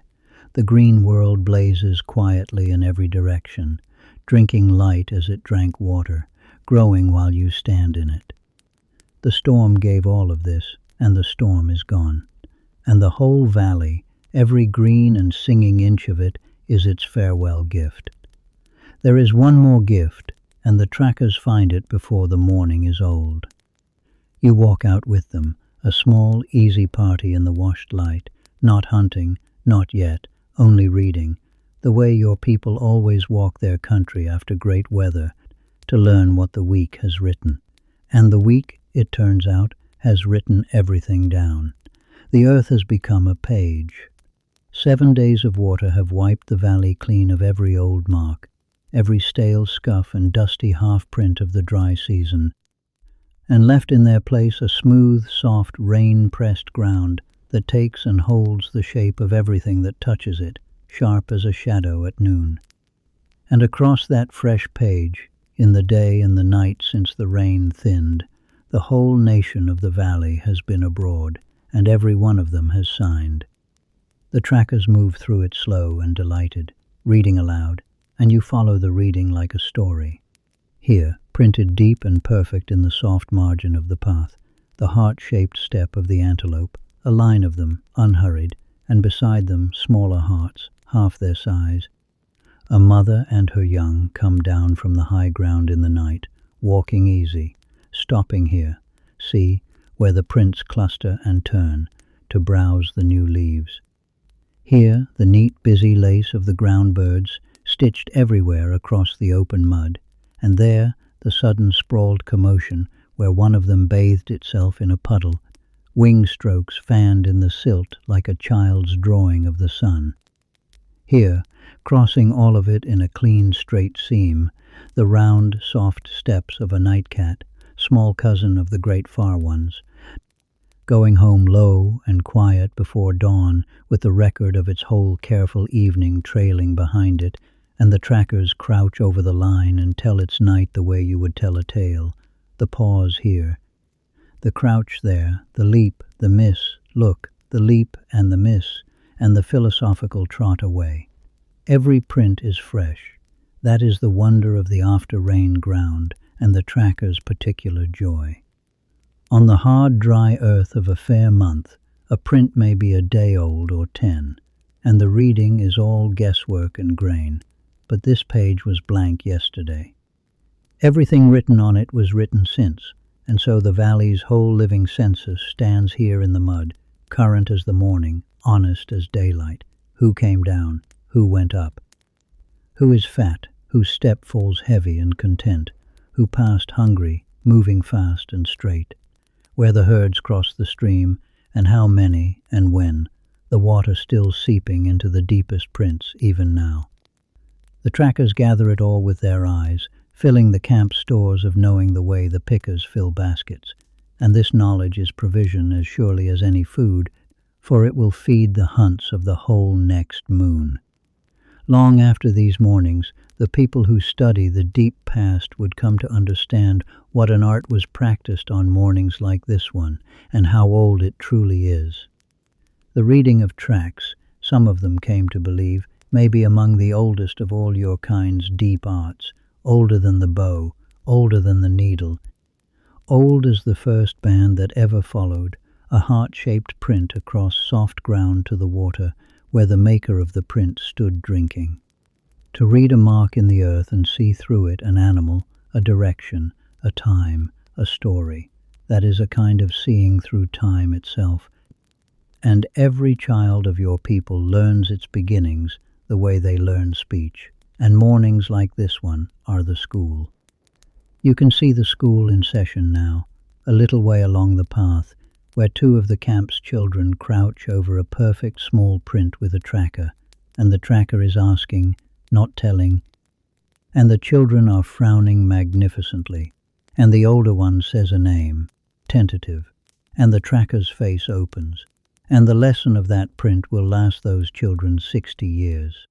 The green world blazes quietly in every direction, drinking light as it drank water, growing while you stand in it. The storm gave all of this, and the storm is gone. And the whole valley, every green and singing inch of it, is its farewell gift. There is one more gift, and the trackers find it before the morning is old. You walk out with them, a small, easy party in the washed light, not hunting, not yet, only reading, the way your people always walk their country after great weather to learn what the week has written. And the week, it turns out, has written everything down. The earth has become a page. 7 days of water have wiped the valley clean of every old mark, every stale scuff and dusty half-print of the dry season, and left in their place a smooth, soft, rain-pressed ground that takes and holds the shape of everything that touches it, sharp as a shadow at noon. And across that fresh page, in the day and the night since the rain thinned, the whole nation of the valley has been abroad, and every one of them has signed. The trackers move through it slow and delighted, reading aloud, and you follow the reading like a story. Here, printed deep and perfect in the soft margin of the path, the heart-shaped step of the antelope, a line of them, unhurried, and beside them smaller hearts, half their size. A mother and her young come down from the high ground in the night, walking easy, stopping here, see, where the prints cluster and turn, to browse the new leaves. Here, the neat, busy lace of the ground birds, stitched everywhere across the open mud, and there, the sudden sprawled commotion where one of them bathed itself in a puddle, wing strokes fanned in the silt like a child's drawing of the sun. Here, crossing all of it in a clean, straight seam, the round, soft steps of a nightcat, small cousin of the great far ones, going home low and quiet before dawn with the record of its whole careful evening trailing behind it, and the trackers crouch over the line and tell its night the way you would tell a tale, the pause here, the crouch there, the leap, the miss, look, the leap and the miss, and the philosophical trot away. Every print is fresh. That is the wonder of the after-rain ground and the tracker's particular joy. On the hard, dry earth of a fair month, a print may be a day old or 10, and the reading is all guesswork and grain, but this page was blank yesterday. Everything written on it was written since, and so the valley's whole living census stands here in the mud, current as the morning, honest as daylight. Who came down? Who went up? Who is fat? Whose step falls heavy and content? Who passed hungry, moving fast and straight? Where the herds crossed the stream, and how many and when, the water still seeping into the deepest prints even now. The trackers gather it all with their eyes, filling the camp stores of knowing the way the pickers fill baskets, and this knowledge is provision as surely as any food, for it will feed the hunts of the whole next moon. Long after these mornings, the people who study the deep past would come to understand what an art was practiced on mornings like this one, and how old it truly is. The reading of tracks, some of them came to believe, may be among the oldest of all your kind's deep arts, older than the bow, older than the needle, old as the first band that ever followed, a heart-shaped print across soft ground to the water, where the maker of the print stood drinking. To read a mark in the earth and see through it an animal, a direction, a time, a story, that is a kind of seeing through time itself. And every child of your people learns its beginnings the way they learn speech, and mornings like this one are the school. You can see the school in session now, a little way along the path, where 2 of the camp's children crouch over a perfect small print with a tracker, and the tracker is asking, not telling, and the children are frowning magnificently, and the older one says a name, tentative, and the tracker's face opens, and the lesson of that print will last those children 60 years.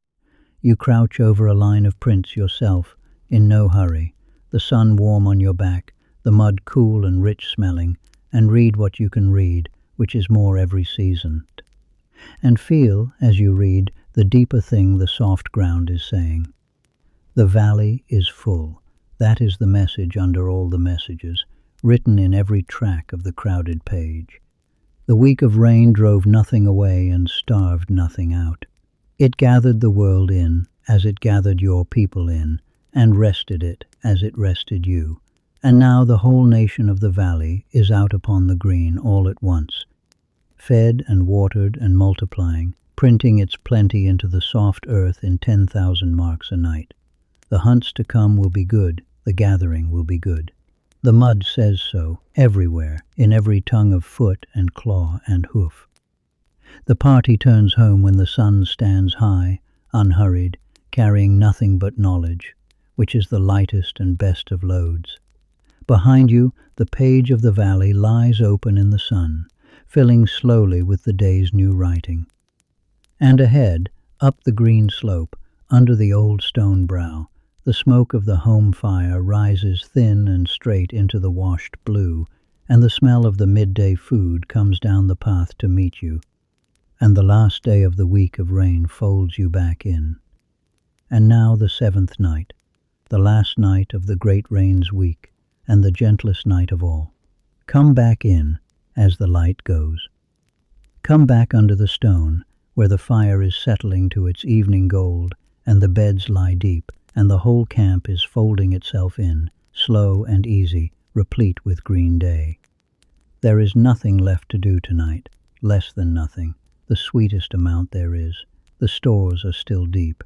You crouch over a line of prints yourself, in no hurry, the sun warm on your back, the mud cool and rich smelling, and read what you can read, which is more every season. And feel, as you read, the deeper thing the soft ground is saying. The valley is full. That is the message under all the messages, written in every track of the crowded page. The week of rain drove nothing away and starved nothing out. It gathered the world in, as it gathered your people in, and rested it, as it rested you. And now the whole nation of the valley is out upon the green all at once, fed and watered and multiplying, printing its plenty into the soft earth in 10,000 marks a night. The hunts to come will be good, the gathering will be good. The mud says so, everywhere, in every tongue of foot and claw and hoof. The party turns home when the sun stands high, unhurried, carrying nothing but knowledge, which is the lightest and best of loads. Behind you, the page of the valley lies open in the sun, filling slowly with the day's new writing. And ahead, up the green slope, under the old stone brow, the smoke of the home fire rises thin and straight into the washed blue, and the smell of the midday food comes down the path to meet you, and the last day of the week of rain folds you back in. And now the 7th night, the last night of the great rain's week, and the gentlest night of all. Come back in, as the light goes. Come back under the stone, where the fire is settling to its evening gold, and the beds lie deep, and the whole camp is folding itself in, slow and easy, replete with green day. There is nothing left to do tonight, less than nothing, the sweetest amount there is. The stores are still deep.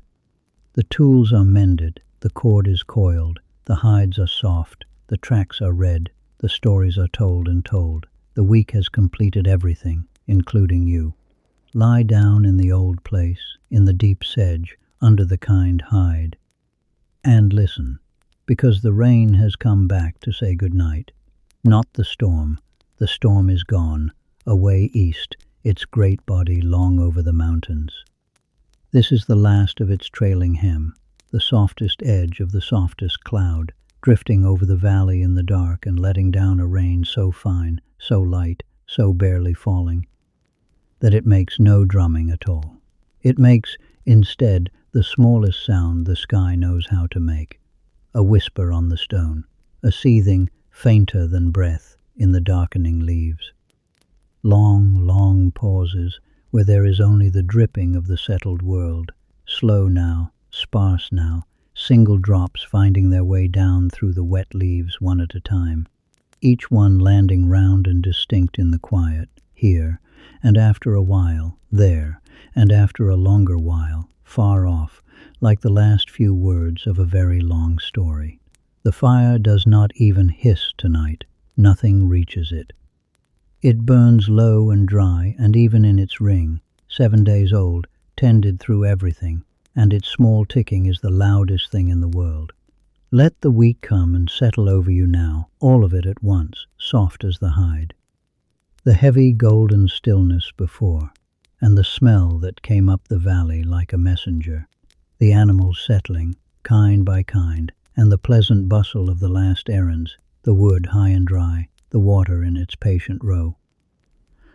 The tools are mended, the cord is coiled, the hides are soft, the tracks are read, the stories are told and told. The week has completed everything, including you. Lie down in the old place, in the deep sedge, under the kind hide, and listen, because the rain has come back to say good night. Not the storm. The storm is gone, away east, its great body long over the mountains. This is the last of its trailing hem, the softest edge of the softest cloud, drifting over the valley in the dark and letting down a rain so fine, so light, so barely falling, that it makes no drumming at all. It makes, instead, the smallest sound the sky knows how to make, a whisper on the stone, a seething, fainter than breath, in the darkening leaves. Long, long pauses where there is only the dripping of the settled world, slow now, sparse now, single drops finding their way down through the wet leaves one at a time, each one landing round and distinct in the quiet, here, and after a while, there, and after a longer while, far off, like the last few words of a very long story. The fire does not even hiss tonight. Nothing reaches it. It burns low and dry, and even in its ring, 7 days old, tended through everything, and its small ticking is the loudest thing in the world. Let the week come and settle over you now, all of it at once, soft as the hide. The heavy golden stillness before, and the smell that came up the valley like a messenger, the animals settling, kind by kind, and the pleasant bustle of the last errands, the wood high and dry, the water in its patient row.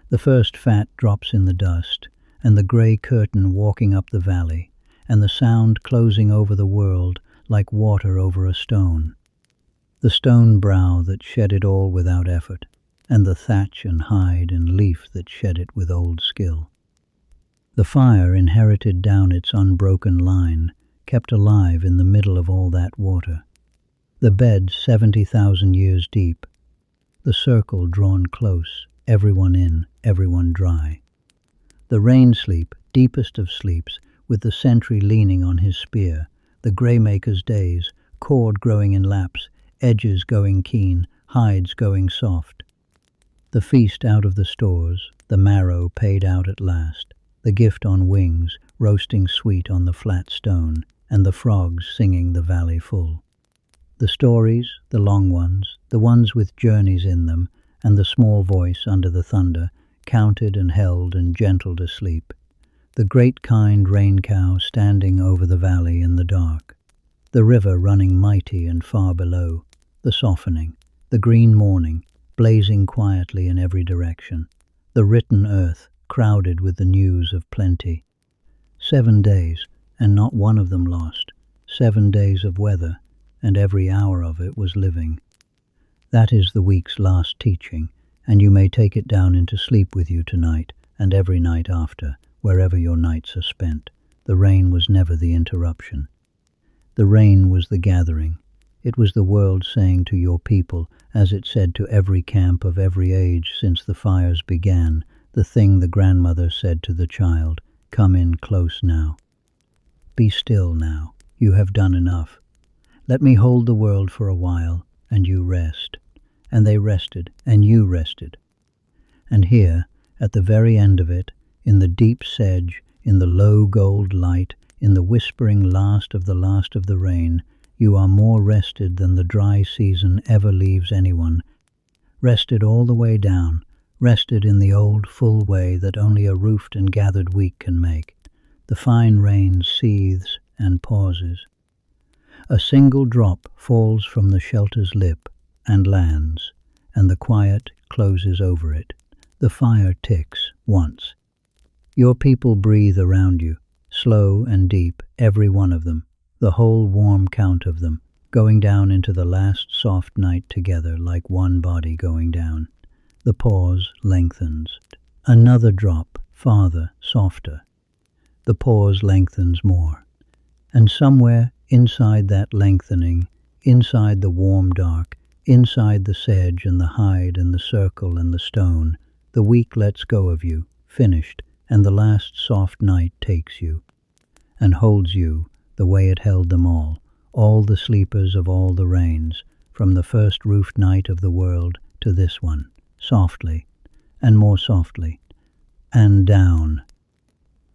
The first fat drops in the dust, and the grey curtain walking up the valley, and the sound closing over the world like water over a stone. The stone brow that shed it all without effort, and the thatch and hide and leaf that shed it with old skill. The fire inherited down its unbroken line, kept alive in the middle of all that water. The bed 70,000 years deep, the circle drawn close, everyone in, everyone dry. The rain sleep, deepest of sleeps, with the sentry leaning on his spear, the grey-maker's days, cord growing in laps, edges going keen, hides going soft. The feast out of the stores, the marrow paid out at last, the gift on wings, roasting sweet on the flat stone, and the frogs singing the valley full. The stories, the long ones, the ones with journeys in them, and the small voice under the thunder, counted and held and gentled asleep. The great kind rain cow standing over the valley in the dark. The river running mighty and far below. The softening, the green morning, blazing quietly in every direction. The written earth, crowded with the news of plenty. 7 days, and not one of them lost. 7 days of weather, and every hour of it was living. That is the week's last teaching, and you may take it down into sleep with you tonight, and every night after, wherever your nights are spent. The rain was never the interruption. The rain was the gathering. It was the world saying to your people, as it said to every camp of every age since the fires began, the thing the grandmother said to the child, Come in close now. Be still now. You have done enough. Let me hold the world for a while, and you rest. And they rested, and you rested. And here, at the very end of it, in the deep sedge, in the low gold light, in the whispering last of the rain, you are more rested than the dry season ever leaves anyone. Rested all the way down, rested in the old full way that only a roofed and gathered week can make. The fine rain seethes and pauses. A single drop falls from the shelter's lip and lands, and the quiet closes over it. The fire ticks once. Your people breathe around you, slow and deep, every one of them, the whole warm count of them, going down into the last soft night together like one body going down. The pause lengthens. Another drop, farther, softer. The pause lengthens more. And somewhere inside that lengthening, inside the warm dark, inside the sedge and the hide and the circle and the stone, the week lets go of you, finished, and the last soft night takes you, and holds you the way it held them all the sleepers of all the rains, from the first roofed night of the world to this one, softly, and more softly, and down.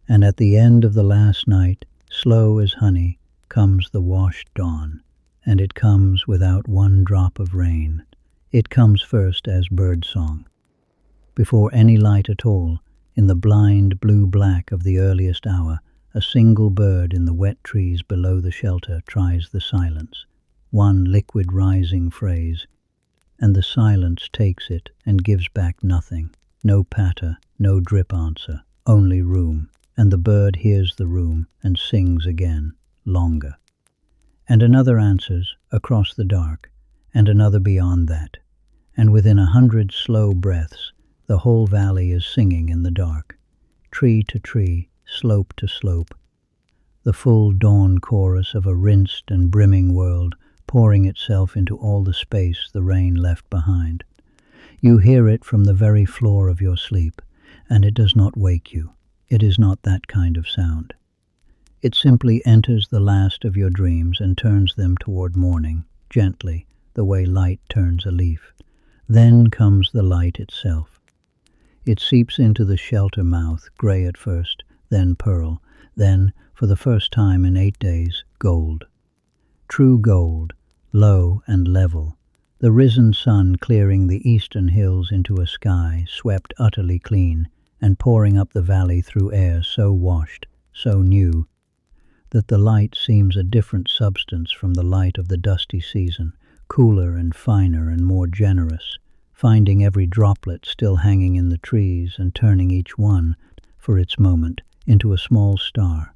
And at the end of the last night, slow as honey, comes the washed dawn, and it comes without one drop of rain. It comes first as bird-song. Before any light at all, in the blind blue-black of the earliest hour, a single bird in the wet trees below the shelter tries the silence, one liquid rising phrase, and the silence takes it and gives back nothing, no patter, no drip answer, only room, and the bird hears the room and sings again, longer. And another answers across the dark, and another beyond that, and within 100 slow breaths, the whole valley is singing in the dark, tree to tree, slope to slope, the full dawn chorus of a rinsed and brimming world pouring itself into all the space the rain left behind. You hear it from the very floor of your sleep, and it does not wake you. It is not that kind of sound. It simply enters the last of your dreams and turns them toward morning, gently, the way light turns a leaf. Then comes the light itself. It seeps into the shelter mouth, gray at first, then pearl, then, for the first time in 8 days, gold. True gold, low and level, the risen sun clearing the eastern hills into a sky swept utterly clean and pouring up the valley through air so washed, so new, that the light seems a different substance from the light of the dusty season, cooler and finer and more generous, finding every droplet still hanging in the trees and turning each one, for its moment, into a small star.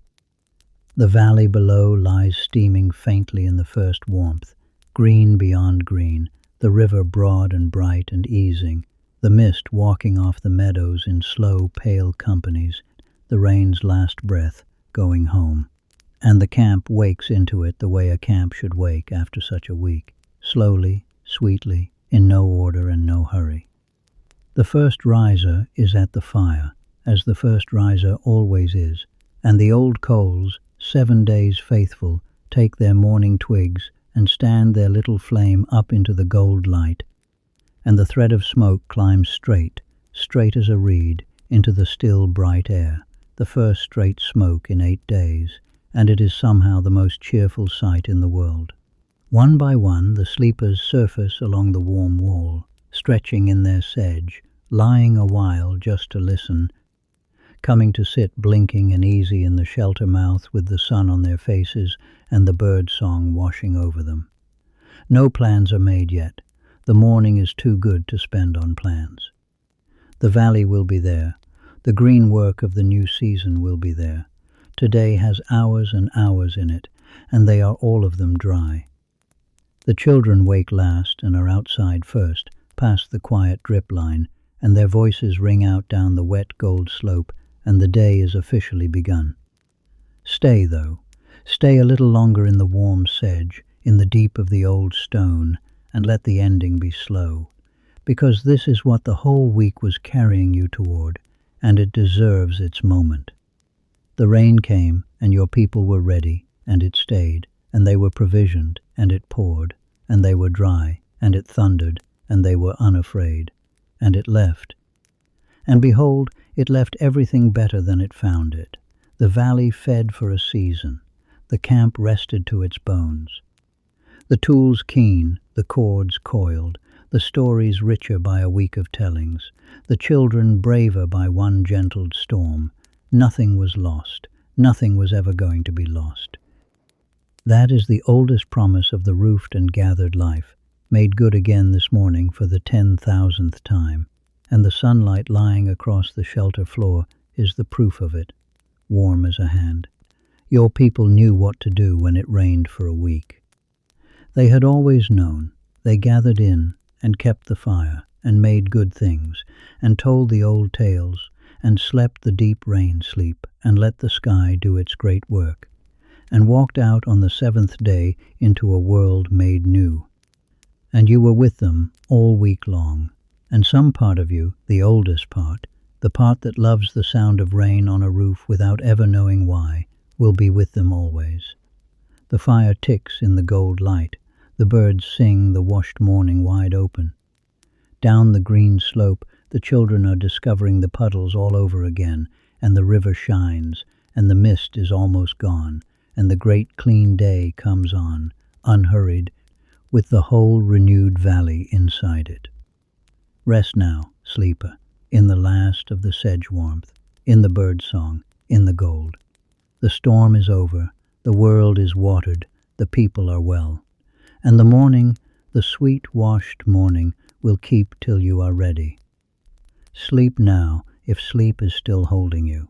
The valley below lies steaming faintly in the first warmth, green beyond green, the river broad and bright and easing, the mist walking off the meadows in slow, pale companies, the rain's last breath going home. And the camp wakes into it the way a camp should wake after such a week, slowly, sweetly, in no order and no hurry. The first riser is at the fire, as the first riser always is, and the old coals, 7 days faithful, take their morning twigs and stand their little flame up into the gold light, and the thread of smoke climbs straight, straight as a reed, into the still bright air, the first straight smoke in 8 days, and it is somehow the most cheerful sight in the world. One by one the sleepers surface along the warm wall, stretching in their sedge, lying a while just to listen, coming to sit blinking and easy in the shelter mouth with the sun on their faces and the bird song washing over them. No plans are made yet. The morning is too good to spend on plans. The valley will be there. The green work of the new season will be there. Today has hours and hours in it, and they are all of them dry. The children wake last and are outside first, past the quiet drip line, and their voices ring out down the wet gold slope, and the day is officially begun. Stay, though. Stay a little longer in the warm sedge, in the deep of the old stone, and let the ending be slow, because this is what the whole week was carrying you toward, and it deserves its moment. The rain came, and your people were ready, and it stayed, and they were provisioned, and it poured, and they were dry, and it thundered, and they were unafraid, and it left. And behold, it left everything better than it found it. The valley fed for a season, the camp rested to its bones. The tools keen, the cords coiled, the stories richer by a week of tellings, the children braver by one gentled storm. Nothing was lost, nothing was ever going to be lost. That is the oldest promise of the roofed and gathered life, made good again this morning for the 10,000th time, and the sunlight lying across the shelter floor is the proof of it, warm as a hand. Your people knew what to do when it rained for a week. They had always known. They gathered in, and kept the fire, and made good things, and told the old tales, and slept the deep rain sleep, and let the sky do its great work, and walked out on the seventh day into a world made new. And you were with them all week long, and some part of you, the oldest part, the part that loves the sound of rain on a roof without ever knowing why, will be with them always. The fire ticks in the gold light, the birds sing the washed morning wide open. Down the green slope the children are discovering the puddles all over again, and the river shines, and the mist is almost gone, and the great clean day comes on, unhurried, with the whole renewed valley inside it. Rest now, sleeper, in the last of the sedge warmth, in the bird song, in the gold. The storm is over, the world is watered, the people are well. And the morning, the sweet washed morning, will keep till you are ready. Sleep now, if sleep is still holding you.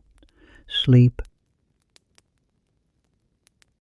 Sleep